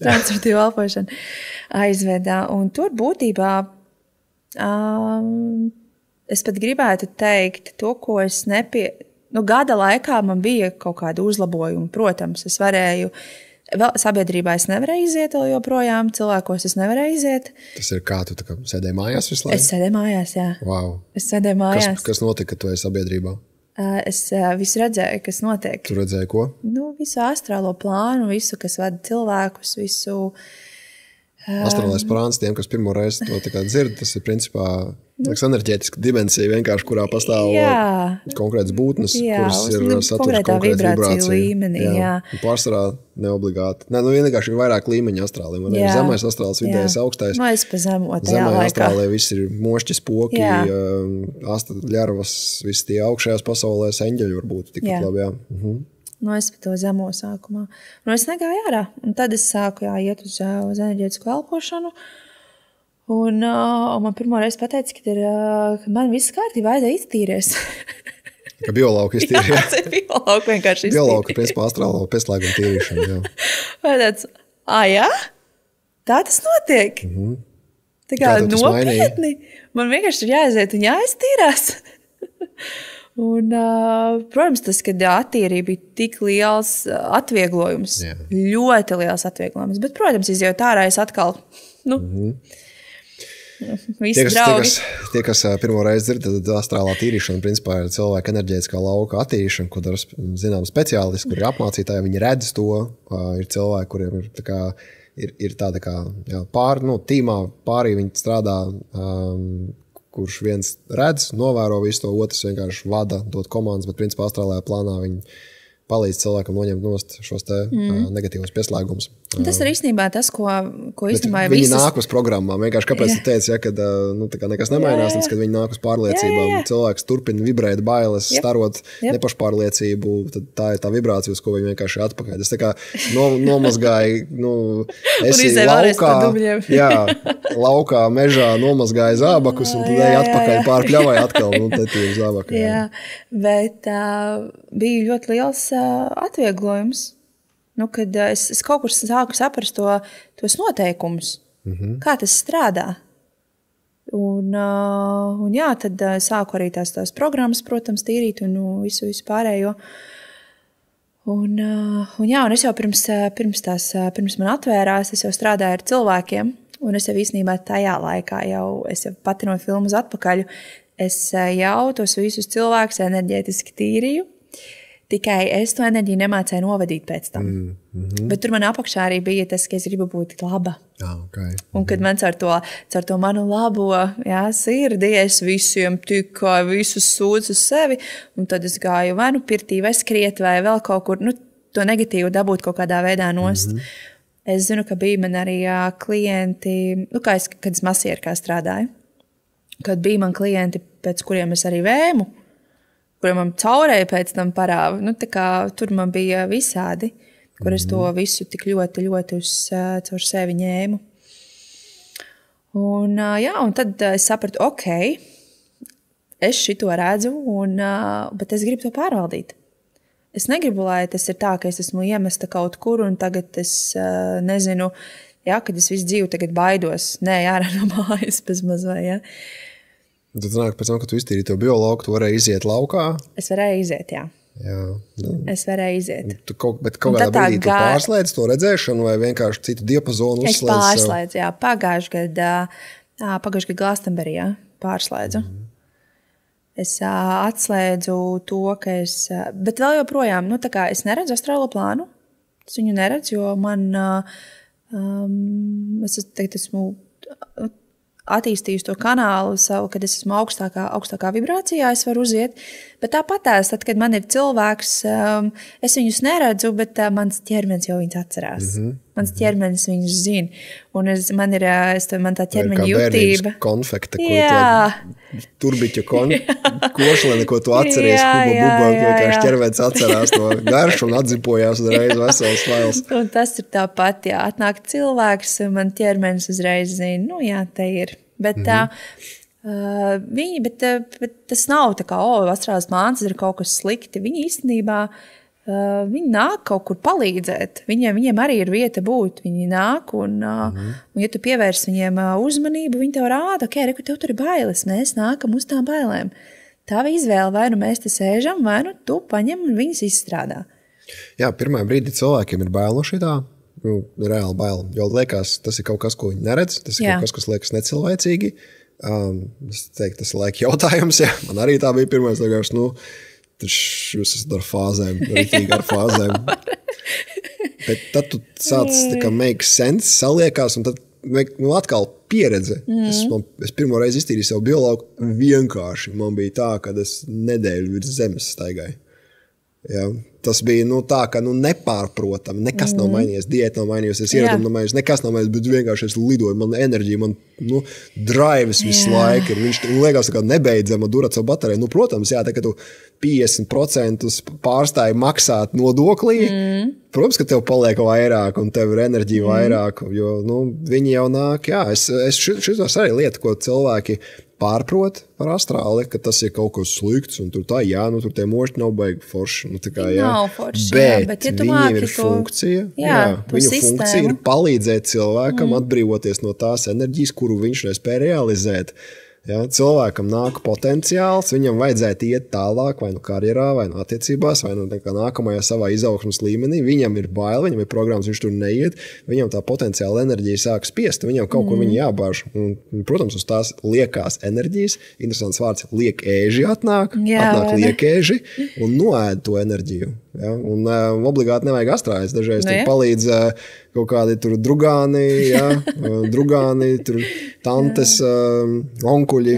Transformatīva elpošana aizvedā. Un tur būtībā es pat gribētu teikt to, ko es gada laikā man bija kaut kāda uzlabojuma. Protams, es varēju, sabiedrībā es nevarēju iziet vēl joprojām, cilvēkos es nevarēju iziet. Tas ir kā tu sēdēji mājās visu laiku? Es sēdēju mājās, jā. Wow. Es sēdēju mājās. Kas notika, kad tu esi sabiedrībā? Es visu redzēju, kas notiek. Tu redzēji ko? Visu astrālo plānu, visu, kas vada cilvēkus, visu... Astrālais plāns, tiem, kas pirmo reizi to dzird, tas ir principā enerģētiska dimensija, vienkārši, kurā pastāv konkrētas būtnes, kuras ir saturas konkrēta vibrācija līmenī. Jā. Pārsvarā neobligāti. Vienkārši ir vairāk līmeņu astrāliem. Ir zemais astrāls, vidējais, augstais. Es pa zemo tajā laikā. Zemē astrālē viss ir mošķi, spoki, ļarvas, visi tie augšējās pasaulēs, eņģeļi varbūt tikpat labi. Jā. Es par to zemo sākumā. Es negāju ārā. Un tad es sāku iet uz enerģētisku elpošanu. Un man pirmo reizi pateica, ka man viss kārtībā aizēja iztīries. Ka biolauka iztīrīja? Jā, tas ir biolauka vienkārši iztīrīja. Biolauka, principā, astrālo pieslēguma tīrīšana, jā. Vai tāds, jā? Tā tas notiek? Tā kā nopietni. Man vienkārši ir jāaiziet un jāiztīrās. Un, protams, tas, kad attīrība bija tik liels atvieglojums, ļoti liels atvieglojums. Bet, protams, izjūt ārā, es atkal, visi draugi. Tie, kas pirmo reizi dzird, tad astrālā tīrīšana, principā, ir cilvēka enerģētiskā lauka attīrīšana, ko dara, zinām, speciālisti, kuri ir apmācītāji, viņi redz to, ir cilvēki, kuriem ir tā kā, ir tāda kā, tīmā pārī viņi strādā, kurš viens redz, novēro visu to, otrs vienkārši vada, dod komandas, bet principā astrālajā plānā viņi palīdz cilvēkam noņemt nost šos te negatīvos pieslēgumus. Tas ir īstenībā tas, ko īstenībā viņi nāk uz programmām. Vienkārši kāpēc tu teici, kad nekas nemainās, tad, kad viņi nāk uz pārliecībām. Cilvēks turpina vibrēt bailes, starot nepašpārliecību, tad tā ir tā vibrācija, uz ko viņi vienkārši atpakaļ. Tas tā kā nomazgāja, esi laukā, mežā nomazgāja zābakus un tad ej atpakaļ pār kļavai atkal, te tie ir zābaki. Jā, bet bija ļoti liels atvieglojums. Kad es kaut kur sāku saprast tos noteikumus, kā tas strādā. Un tad sāku arī tās programmas, protams, tīrīt un visu pārējo. Un es jau pirms man atvērās, es jau strādāju ar cilvēkiem, un es jau īstenībā tajā laikā es jau pati no filmas atpakaļ, es jau tos visus cilvēkus enerģētiski tīrīju. Tikai es to enerģiju nemācēju novadīt pēc tam. Bet tur man apakšā arī bija tas, ka es gribu būt laba. Okay. Un kad man caur to manu labo sirdi, es visiem tikai visus sūdzu uz sevi, un tad es gāju vai nu pirtī, vai skriet, vai vēl kaut kur, to negatīvu dabūt kaut kādā veidā nost. Es zinu, ka bija man arī klienti, kad es masierkā strādāju, kad bija man klienti, pēc kuriem es arī vēmu, kuriem man caurēja pēc tam parāva. Tur man bija visādi, kur es to visu tik ļoti, ļoti caur sevi ņēmu. Un tad es sapratu, es šito redzu, bet es gribu to pārvaldīt. Es negribu, lai tas ir tā, ka es esmu iemesta kaut kur un tagad es nezinu, kad es visu dzīvi tagad baidos. Nē, ārā no mājas bez mazvai, Tad nāk pēc tam, kad tu iztīri to biolauku, tu varēji iziet laukā? Es varēju iziet, jā. Es varēju iziet. Bet kaut kādā brīdī tu pārslēdz to redzēšanu vai vienkārši citu diapazonu uzslēdz? Es pārslēdzu, jā. Pagājuši gadu Glastonburyjā pārslēdzu. Es atslēdzu to, ka es... Bet vēl joprojām, es neredzu astrālo plānu. Es viņu neredzu, jo man... Es esmu... attīstījusi to kanālu savu, kad es esmu augstākā vibrācijā, es varu uziet. Bet tāpatās, tad, kad man ir cilvēks, es viņus neredzu, bet mans ķermenis jau viņus atcerās. Mans ķermenis viņus zina. Un man tā ķermeņa jutība. Konfekta, turbiķu košleni, ko tu atceries, huba, vienkārši ķermenis atcerās to garšu un atzipojās uzreiz vesels fails. Un tas ir tāpat, atnāk cilvēks, man ķermenis uzreiz zina, te ir. Bet bet tas nav tā kā, astrālās mācas ir kaut kas slikti. Viņi īstenībā, viņi nāk kaut kur palīdzēt. Viņiem arī ir vieta būt. Viņi nāk un ja tu pievērs viņiem uzmanību, viņi tev rāda, reku, tev tur ir bailes, mēs nākam uz tām bailēm. Tava izvēle, vai nu mēs te sēžam, vai nu tu paņem un viņas izstrādā. Jā, pirmajā brīdī cilvēkiem ir bail no šitā. Reāli bail, jo liekas, tas ir kaut kas, ko viņi neredz, tas ir kaut kas, kas liekas necilvēcīgi. Es teiktu, tas ir laika jautājums, man arī tā bija pirmais, jūs esat ar fāzēm, rītīgi ar fāzēm. Bet tad tu sāc tā kā make sense, saliekās, un tad atkal pieredze. Es pirmo reizi iztīrīju savu biolauku vienkārši. Man bija tā, kad es nedēļu virs zemes staigāju. Tas bija tā, ka nepārprotami, nekas nav mainījies, diēta nav mainījies, ieradumi nav mainījies, nekas nav mainījies, bet vienkārši es lidoju, man enerģija, man drives visu laiku ir, viņš liekas tā kā nebeidzama durat savu bateriju. Protams, tā, ka tu 50% pārstāji maksāt nodoklī, protams, ka tev paliek vairāk un tev ir enerģija vairāk, jo viņi jau nāk, šis arī lieta, ko cilvēki pārprot par astrāli, ka tas ir kaut kas slikts, un tur tur tie mošķi nav baigi forši. Nav forši, bet ja viņiem ir funkcija. Viņu funkcija ir palīdzēt cilvēkam atbrīvoties no tās enerģijas, kuru viņš nespēja realizēt. Cilvēkam nāk potenciāls, viņam vajadzētu iet tālāk, vai karjerā, vai attiecībās, vai nākamajā savā izaugsmas līmenī. Viņam ir bail, viņam ir programmas, viņš tur neiet, viņam tā potenciāla enerģija sāk spiest, viņam kaut kur viņa jābāž. Un, protams, uz tās liekās enerģijas, interesants vārds, liekēži atnāk liekēži un noēd to enerģiju. Ja? Un obligāti nevajag astrājas. Dažreiz Nu, tur jā. palīdz kaut kādi tur drugāni, ja? Drugāni, tur tantes, onkuļi,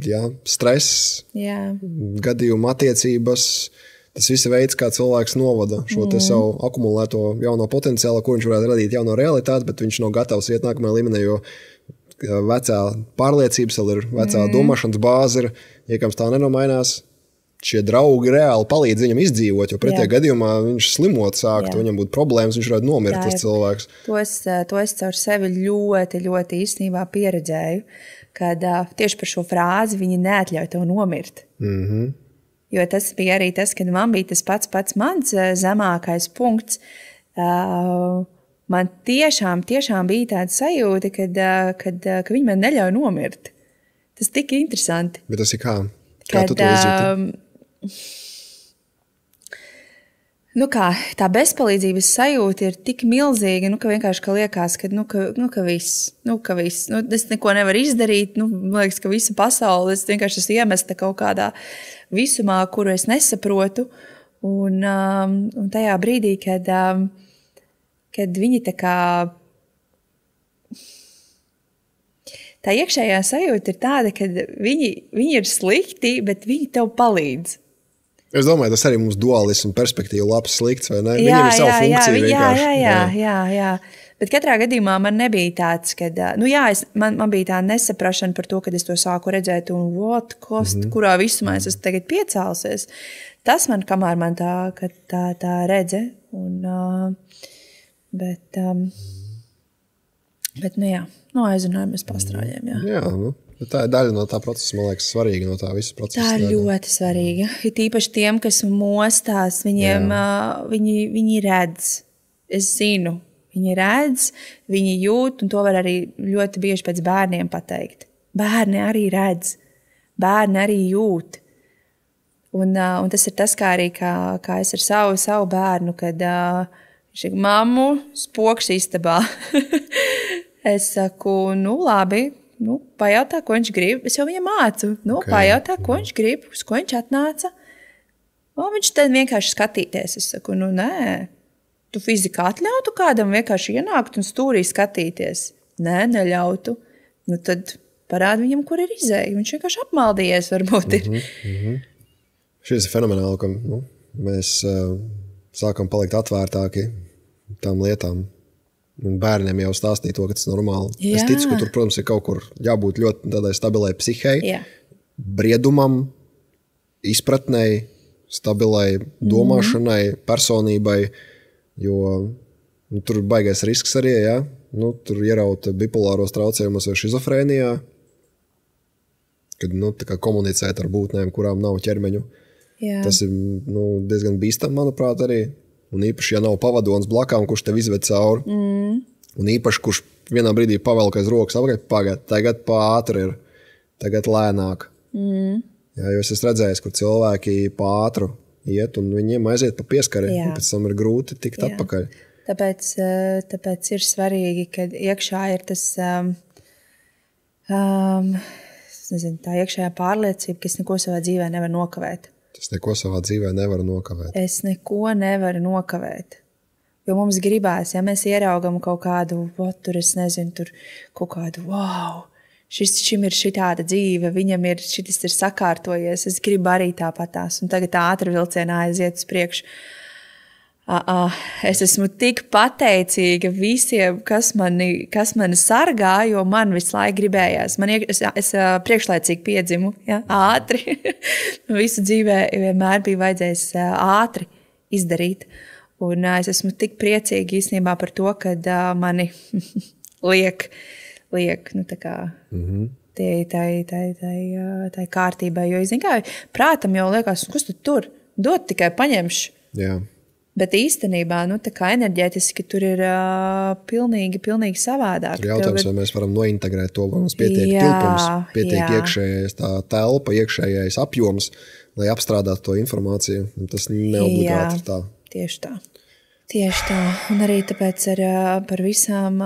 ja? Stress, Jā. gadījuma attiecības. Tas viss ir veids, kā cilvēks novada šo te savu akumulēto jauno potenciālu, ko viņš varētu radīt jauno realitāti, bet viņš nav gatavs iet nākamajā līmenī, jo vecā pārliecības vēl ir, vecā domāšanas bāze ir, iekams tā nenomainās. Šie draugi reāli palīdz viņam izdzīvot, jo pretējā gadījumā viņš slimot sāktu, viņam būtu problēmas, viņš varētu nomirt, tas cilvēks. To es caur sevi ļoti, ļoti īstenībā pieredzēju, kad tieši par šo frāzi viņi neatļauj tev nomirt. Jo tas bija arī tas, kad man bija tas pats mans zemākais punkts. Man tiešām bija tāda sajūta, ka viņi man neļauj nomirt. Tas tik interesanti. Bet tas ir kā? Kā tu to izjūti? Tā bezpalīdzības sajūta ir tik milzīga, ka vienkārši liekas, ka viss. Es neko nevaru izdarīt. Man liekas, ka visa pasaule vienkārši ir iemesta kaut kādā visumā, kuru es nesaprotu. Un tajā brīdī, kad viņi tā iekšējā sajūta ir tāda, ka viņi ir slikti, bet viņi tev palīdz. Es domāju, tas arī mums dualismu perspektīva labs, slikts, vai ne? Viņam ir savu funkciju vienkārši. Jā. Bet katrā gadījumā man nebija tāds, kad, man bija tā nesaprašana par to, kad es to sāku redzēt un kurā visumā es esmu tagad piecēlusies. Tas man, kamēr man tā redze. Bet aizrunājamies pastrāļiem, jā. Jā, tā ir daļa no tā procesa, man liekas, svarīga no tā visa procesa. Tā ir ļoti svarīga. Ir tīpaši tiem, kas mostās, viņiem, viņi redz. Es zinu, viņi redz, viņi jūt, un to var arī ļoti bieži pēc bērniem pateikt. Bērni arī redz, bērni arī jūt. Un tas ir tas, kā es ar savu bērnu, kad viņš ir mammu, spoks istabā. Es saku, labi, pajautā, ko viņš grib. Es jau viņam mācu. Pajautā, ko viņš grib, uz ko viņš atnāca. Viņš tad vienkārši skatīties. Es saku, nē, tu fizikā atļautu kādam vienkārši ienākt un stūrī skatīties. Nē, neļautu. Tad parādi viņam, kur ir izēja. Viņš vienkārši apmaldījies, varbūt ir. Šis ir fenomenāli, ka mēs sākam palikt atvērtāki tām lietām. Un bērniem jau stāstīja to, ka tas ir normāli. Jā. Es ticu, ka tur, protams, ir kaut kur jābūt ļoti tādai stabilai psihei, briedumam, izpratnei, stabilai domāšanai, personībai, jo tur ir baigais risks arī, ja? Tur ieraut bipolāros traucējumus vai šizofrēnijā, kad tā kā komunicēt ar būtnēm, kurām nav ķermeņu. Jā. Tas ir diezgan bīstam, manuprāt, arī. Un īpaši, ja nav pavadons blakām, kurš tev izved cauri. Un īpaši, kurš vienā brīdī pavelk aiz rokas, tagad pātri ir, tagad lēnāk. Jā, jo es esmu redzējis, kur cilvēki pātru iet, un viņiem aiziet pa pieskari, un pēc tam ir grūti tikt atpakaļ. Tāpēc ir svarīgi, ka iekšā ir tas, tā iekšējā pārliecība, ka es neko savā dzīvē nevaru nokavēt. Es neko savā dzīvē nevaru nokavēt. Es neko nevaru nokavēt. Jo mums gribās, ja mēs ieraugam kaut kādu, tur kaut kādu, šim ir šitāda dzīve, viņam ir šitas ir sakārtojies, es gribu arī tāpatās. Un tagad ātri vilcienā aiziet uz priekšu. Es esmu tik pateicīga visiem, kas mani sargā, jo man visu laiku gribējās. Es priekšlaicīgi piedzimu, ātri. Visu dzīvē vienmēr bija vajadzējis ātri izdarīt. Un es esmu tik priecīga īstenībā par to, kad mani liek tā kā tai kārtībai. Jo, prātam jau liekas, kas tu tur? Dod tikai paņemšu. Jā. Bet īstenībā, tā kā enerģētiski tur ir pilnīgi savādāk. Tur jautājums, vai mēs varam nointegrēt to, vai mums pietiek tilpums, pietiek iekšējais tā telpa, iekšējais apjoms, lai apstrādātu to informāciju. Un tas neobligāti ir tā. Tieši tā. Un arī tāpēc par visām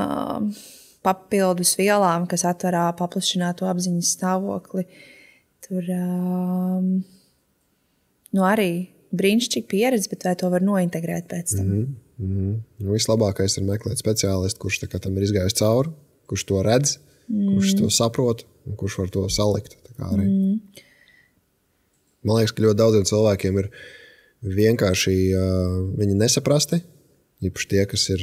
papildus vielām, kas atver paplašināto apziņas stāvokli, tur arī brīnišķīga pieredze, bet vai to var nointegrēt pēc tam? Nu, vislabākais ir meklēt speciālistu, kurš tā kā tam ir izgājis cauri, kurš to redz, kurš to saprot un kurš var to salikt. Tā kā arī. Man liekas, ka ļoti daudziem cilvēkiem ir vienkārši viņi nesaprasti, īpaši tie, kas ir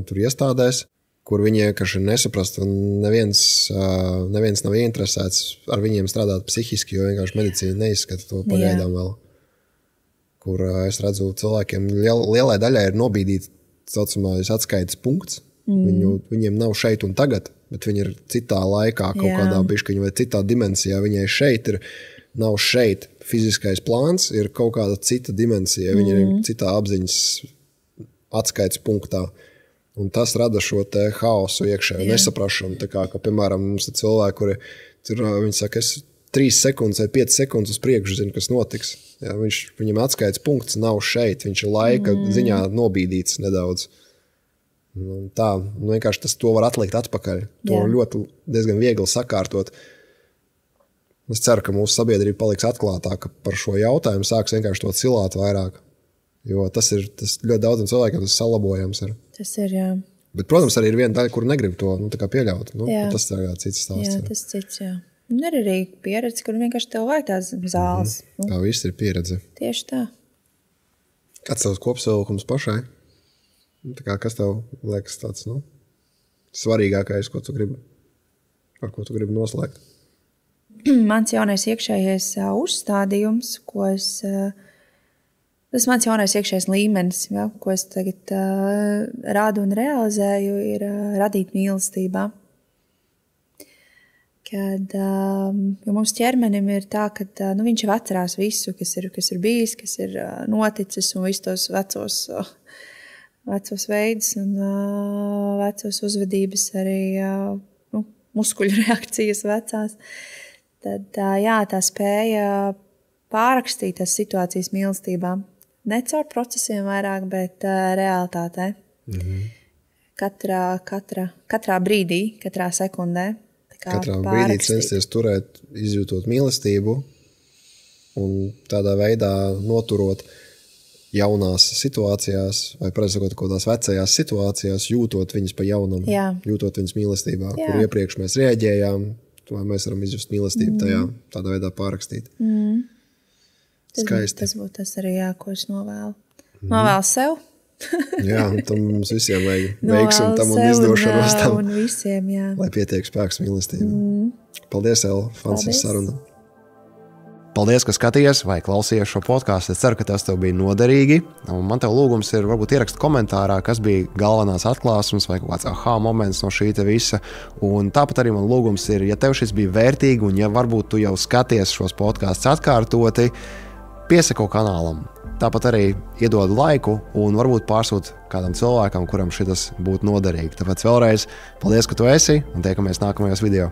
tur iestādēs, kur viņi vienkārši nesaprast, un neviens nav ieinteresēts ar viņiem strādāt psihiski, jo vienkārši medicīna neizskata to pagaidām vēl. Kur es redzu cilvēkiem, lielai daļai ir nobīdīts saucamais atskaites punkts. Viņiem nav šeit un tagad, bet viņi ir citā laikā, kaut kādā bišķiņā vai citā dimensijā. Viņai šeit nav šeit fiziskais plāns, ir kaut kāda cita dimensija. Viņi ir citā apziņas atskaites punktā. Un tas rada šo te haosu iekšēju, nesaprašanu. Tā kā, piemēram, mums ir cilvēki, kuri viņi saka, es 3 sekundes vai 5 sekundes uz priekšu zinu, kas notiks. Jā, viņam atskaites punkts nav šeit, viņš ir laika ziņā nobīdīts nedaudz. Un tā, vienkārši to var atlikt atpakaļ. To ļoti diezgan viegli sakārtot. Es ceru, ka mūsu sabiedrība paliks atklātāka par šo jautājumu, sāks vienkārši to cilāt vairāk. Jo tas ļoti daudziem cilvēkiem tas salabojams ir. Tas ir, jā. Bet, protams, arī ir viena daļa, kur negrib to tā kā pieļaut. Tas ir cits stāsts. Jā, tas cits, jā. Un ir arī pieredze, kur vienkārši tev vajag tās zāles. Tā viss ir pieredze. Tieši tā. Kāds tavs kopsavilkums pašai? Tā kā, kas tev liekas tāds, svarīgākais, ar ko tu gribi noslēgt? Mans jaunais iekšējais uzstādījums, tas mans jaunais iekšējais līmenis, ko es tagad rādu un realizēju, ir radīt mīlestībā. Jo mums ķermenim ir tā, ka viņš jau atcerās visu, kas ir bijis, kas ir noticis, un visus tos vecos veidus un vecos uzvedības, arī muskuļu reakcijas vecās. Tad tā spēja pārrakstīt tās situācijas mīlestībā. Ne caur procesiem vairāk, bet realitātē. Katrā brīdī, katrā sekundē. Katrā brīdī censties turēt, izjūtot mīlestību un tādā veidā noturot jaunās situācijās vai, pareizi sakot, kādās vecajās situācijās, jūtot viņas pa jaunam, jūtot viņas mīlestībā, kur iepriekš mēs reaģējām, vai mēs varam izjust mīlestību tajā, tādā veidā pārrakstīt. Skaisti. Tas būtu tas arī, ko es novēlu. Novēlu sev. Jā, un tam mums visiem vajag veiksim tam un izdošanos tam. Un visiem, jā. Lai pietiek spēks mīlestību. Paldies, Ella, fantastiska saruna. Paldies, ka skatījies vai klausījies šo podcastu. Es ceru, ka tas tev bija noderīgi. Un man tev lūgums ir varbūt ierakst komentārā, kas bija galvenās atklāsmes vai kaut kāds aha moments no šī te visa. Un tāpat arī man lūgums ir, ja tev šis bija vērtīgi un ja varbūt tu jau skaties šos podkastus atkārtoti, piesako kanālam. Tāpat arī iedod laiku un varbūt pārsūt kādam cilvēkam, kuram šitas būtu noderīgi. Tāpēc vēlreiz paldies, ka tu esi un tiekamies nākamajos video.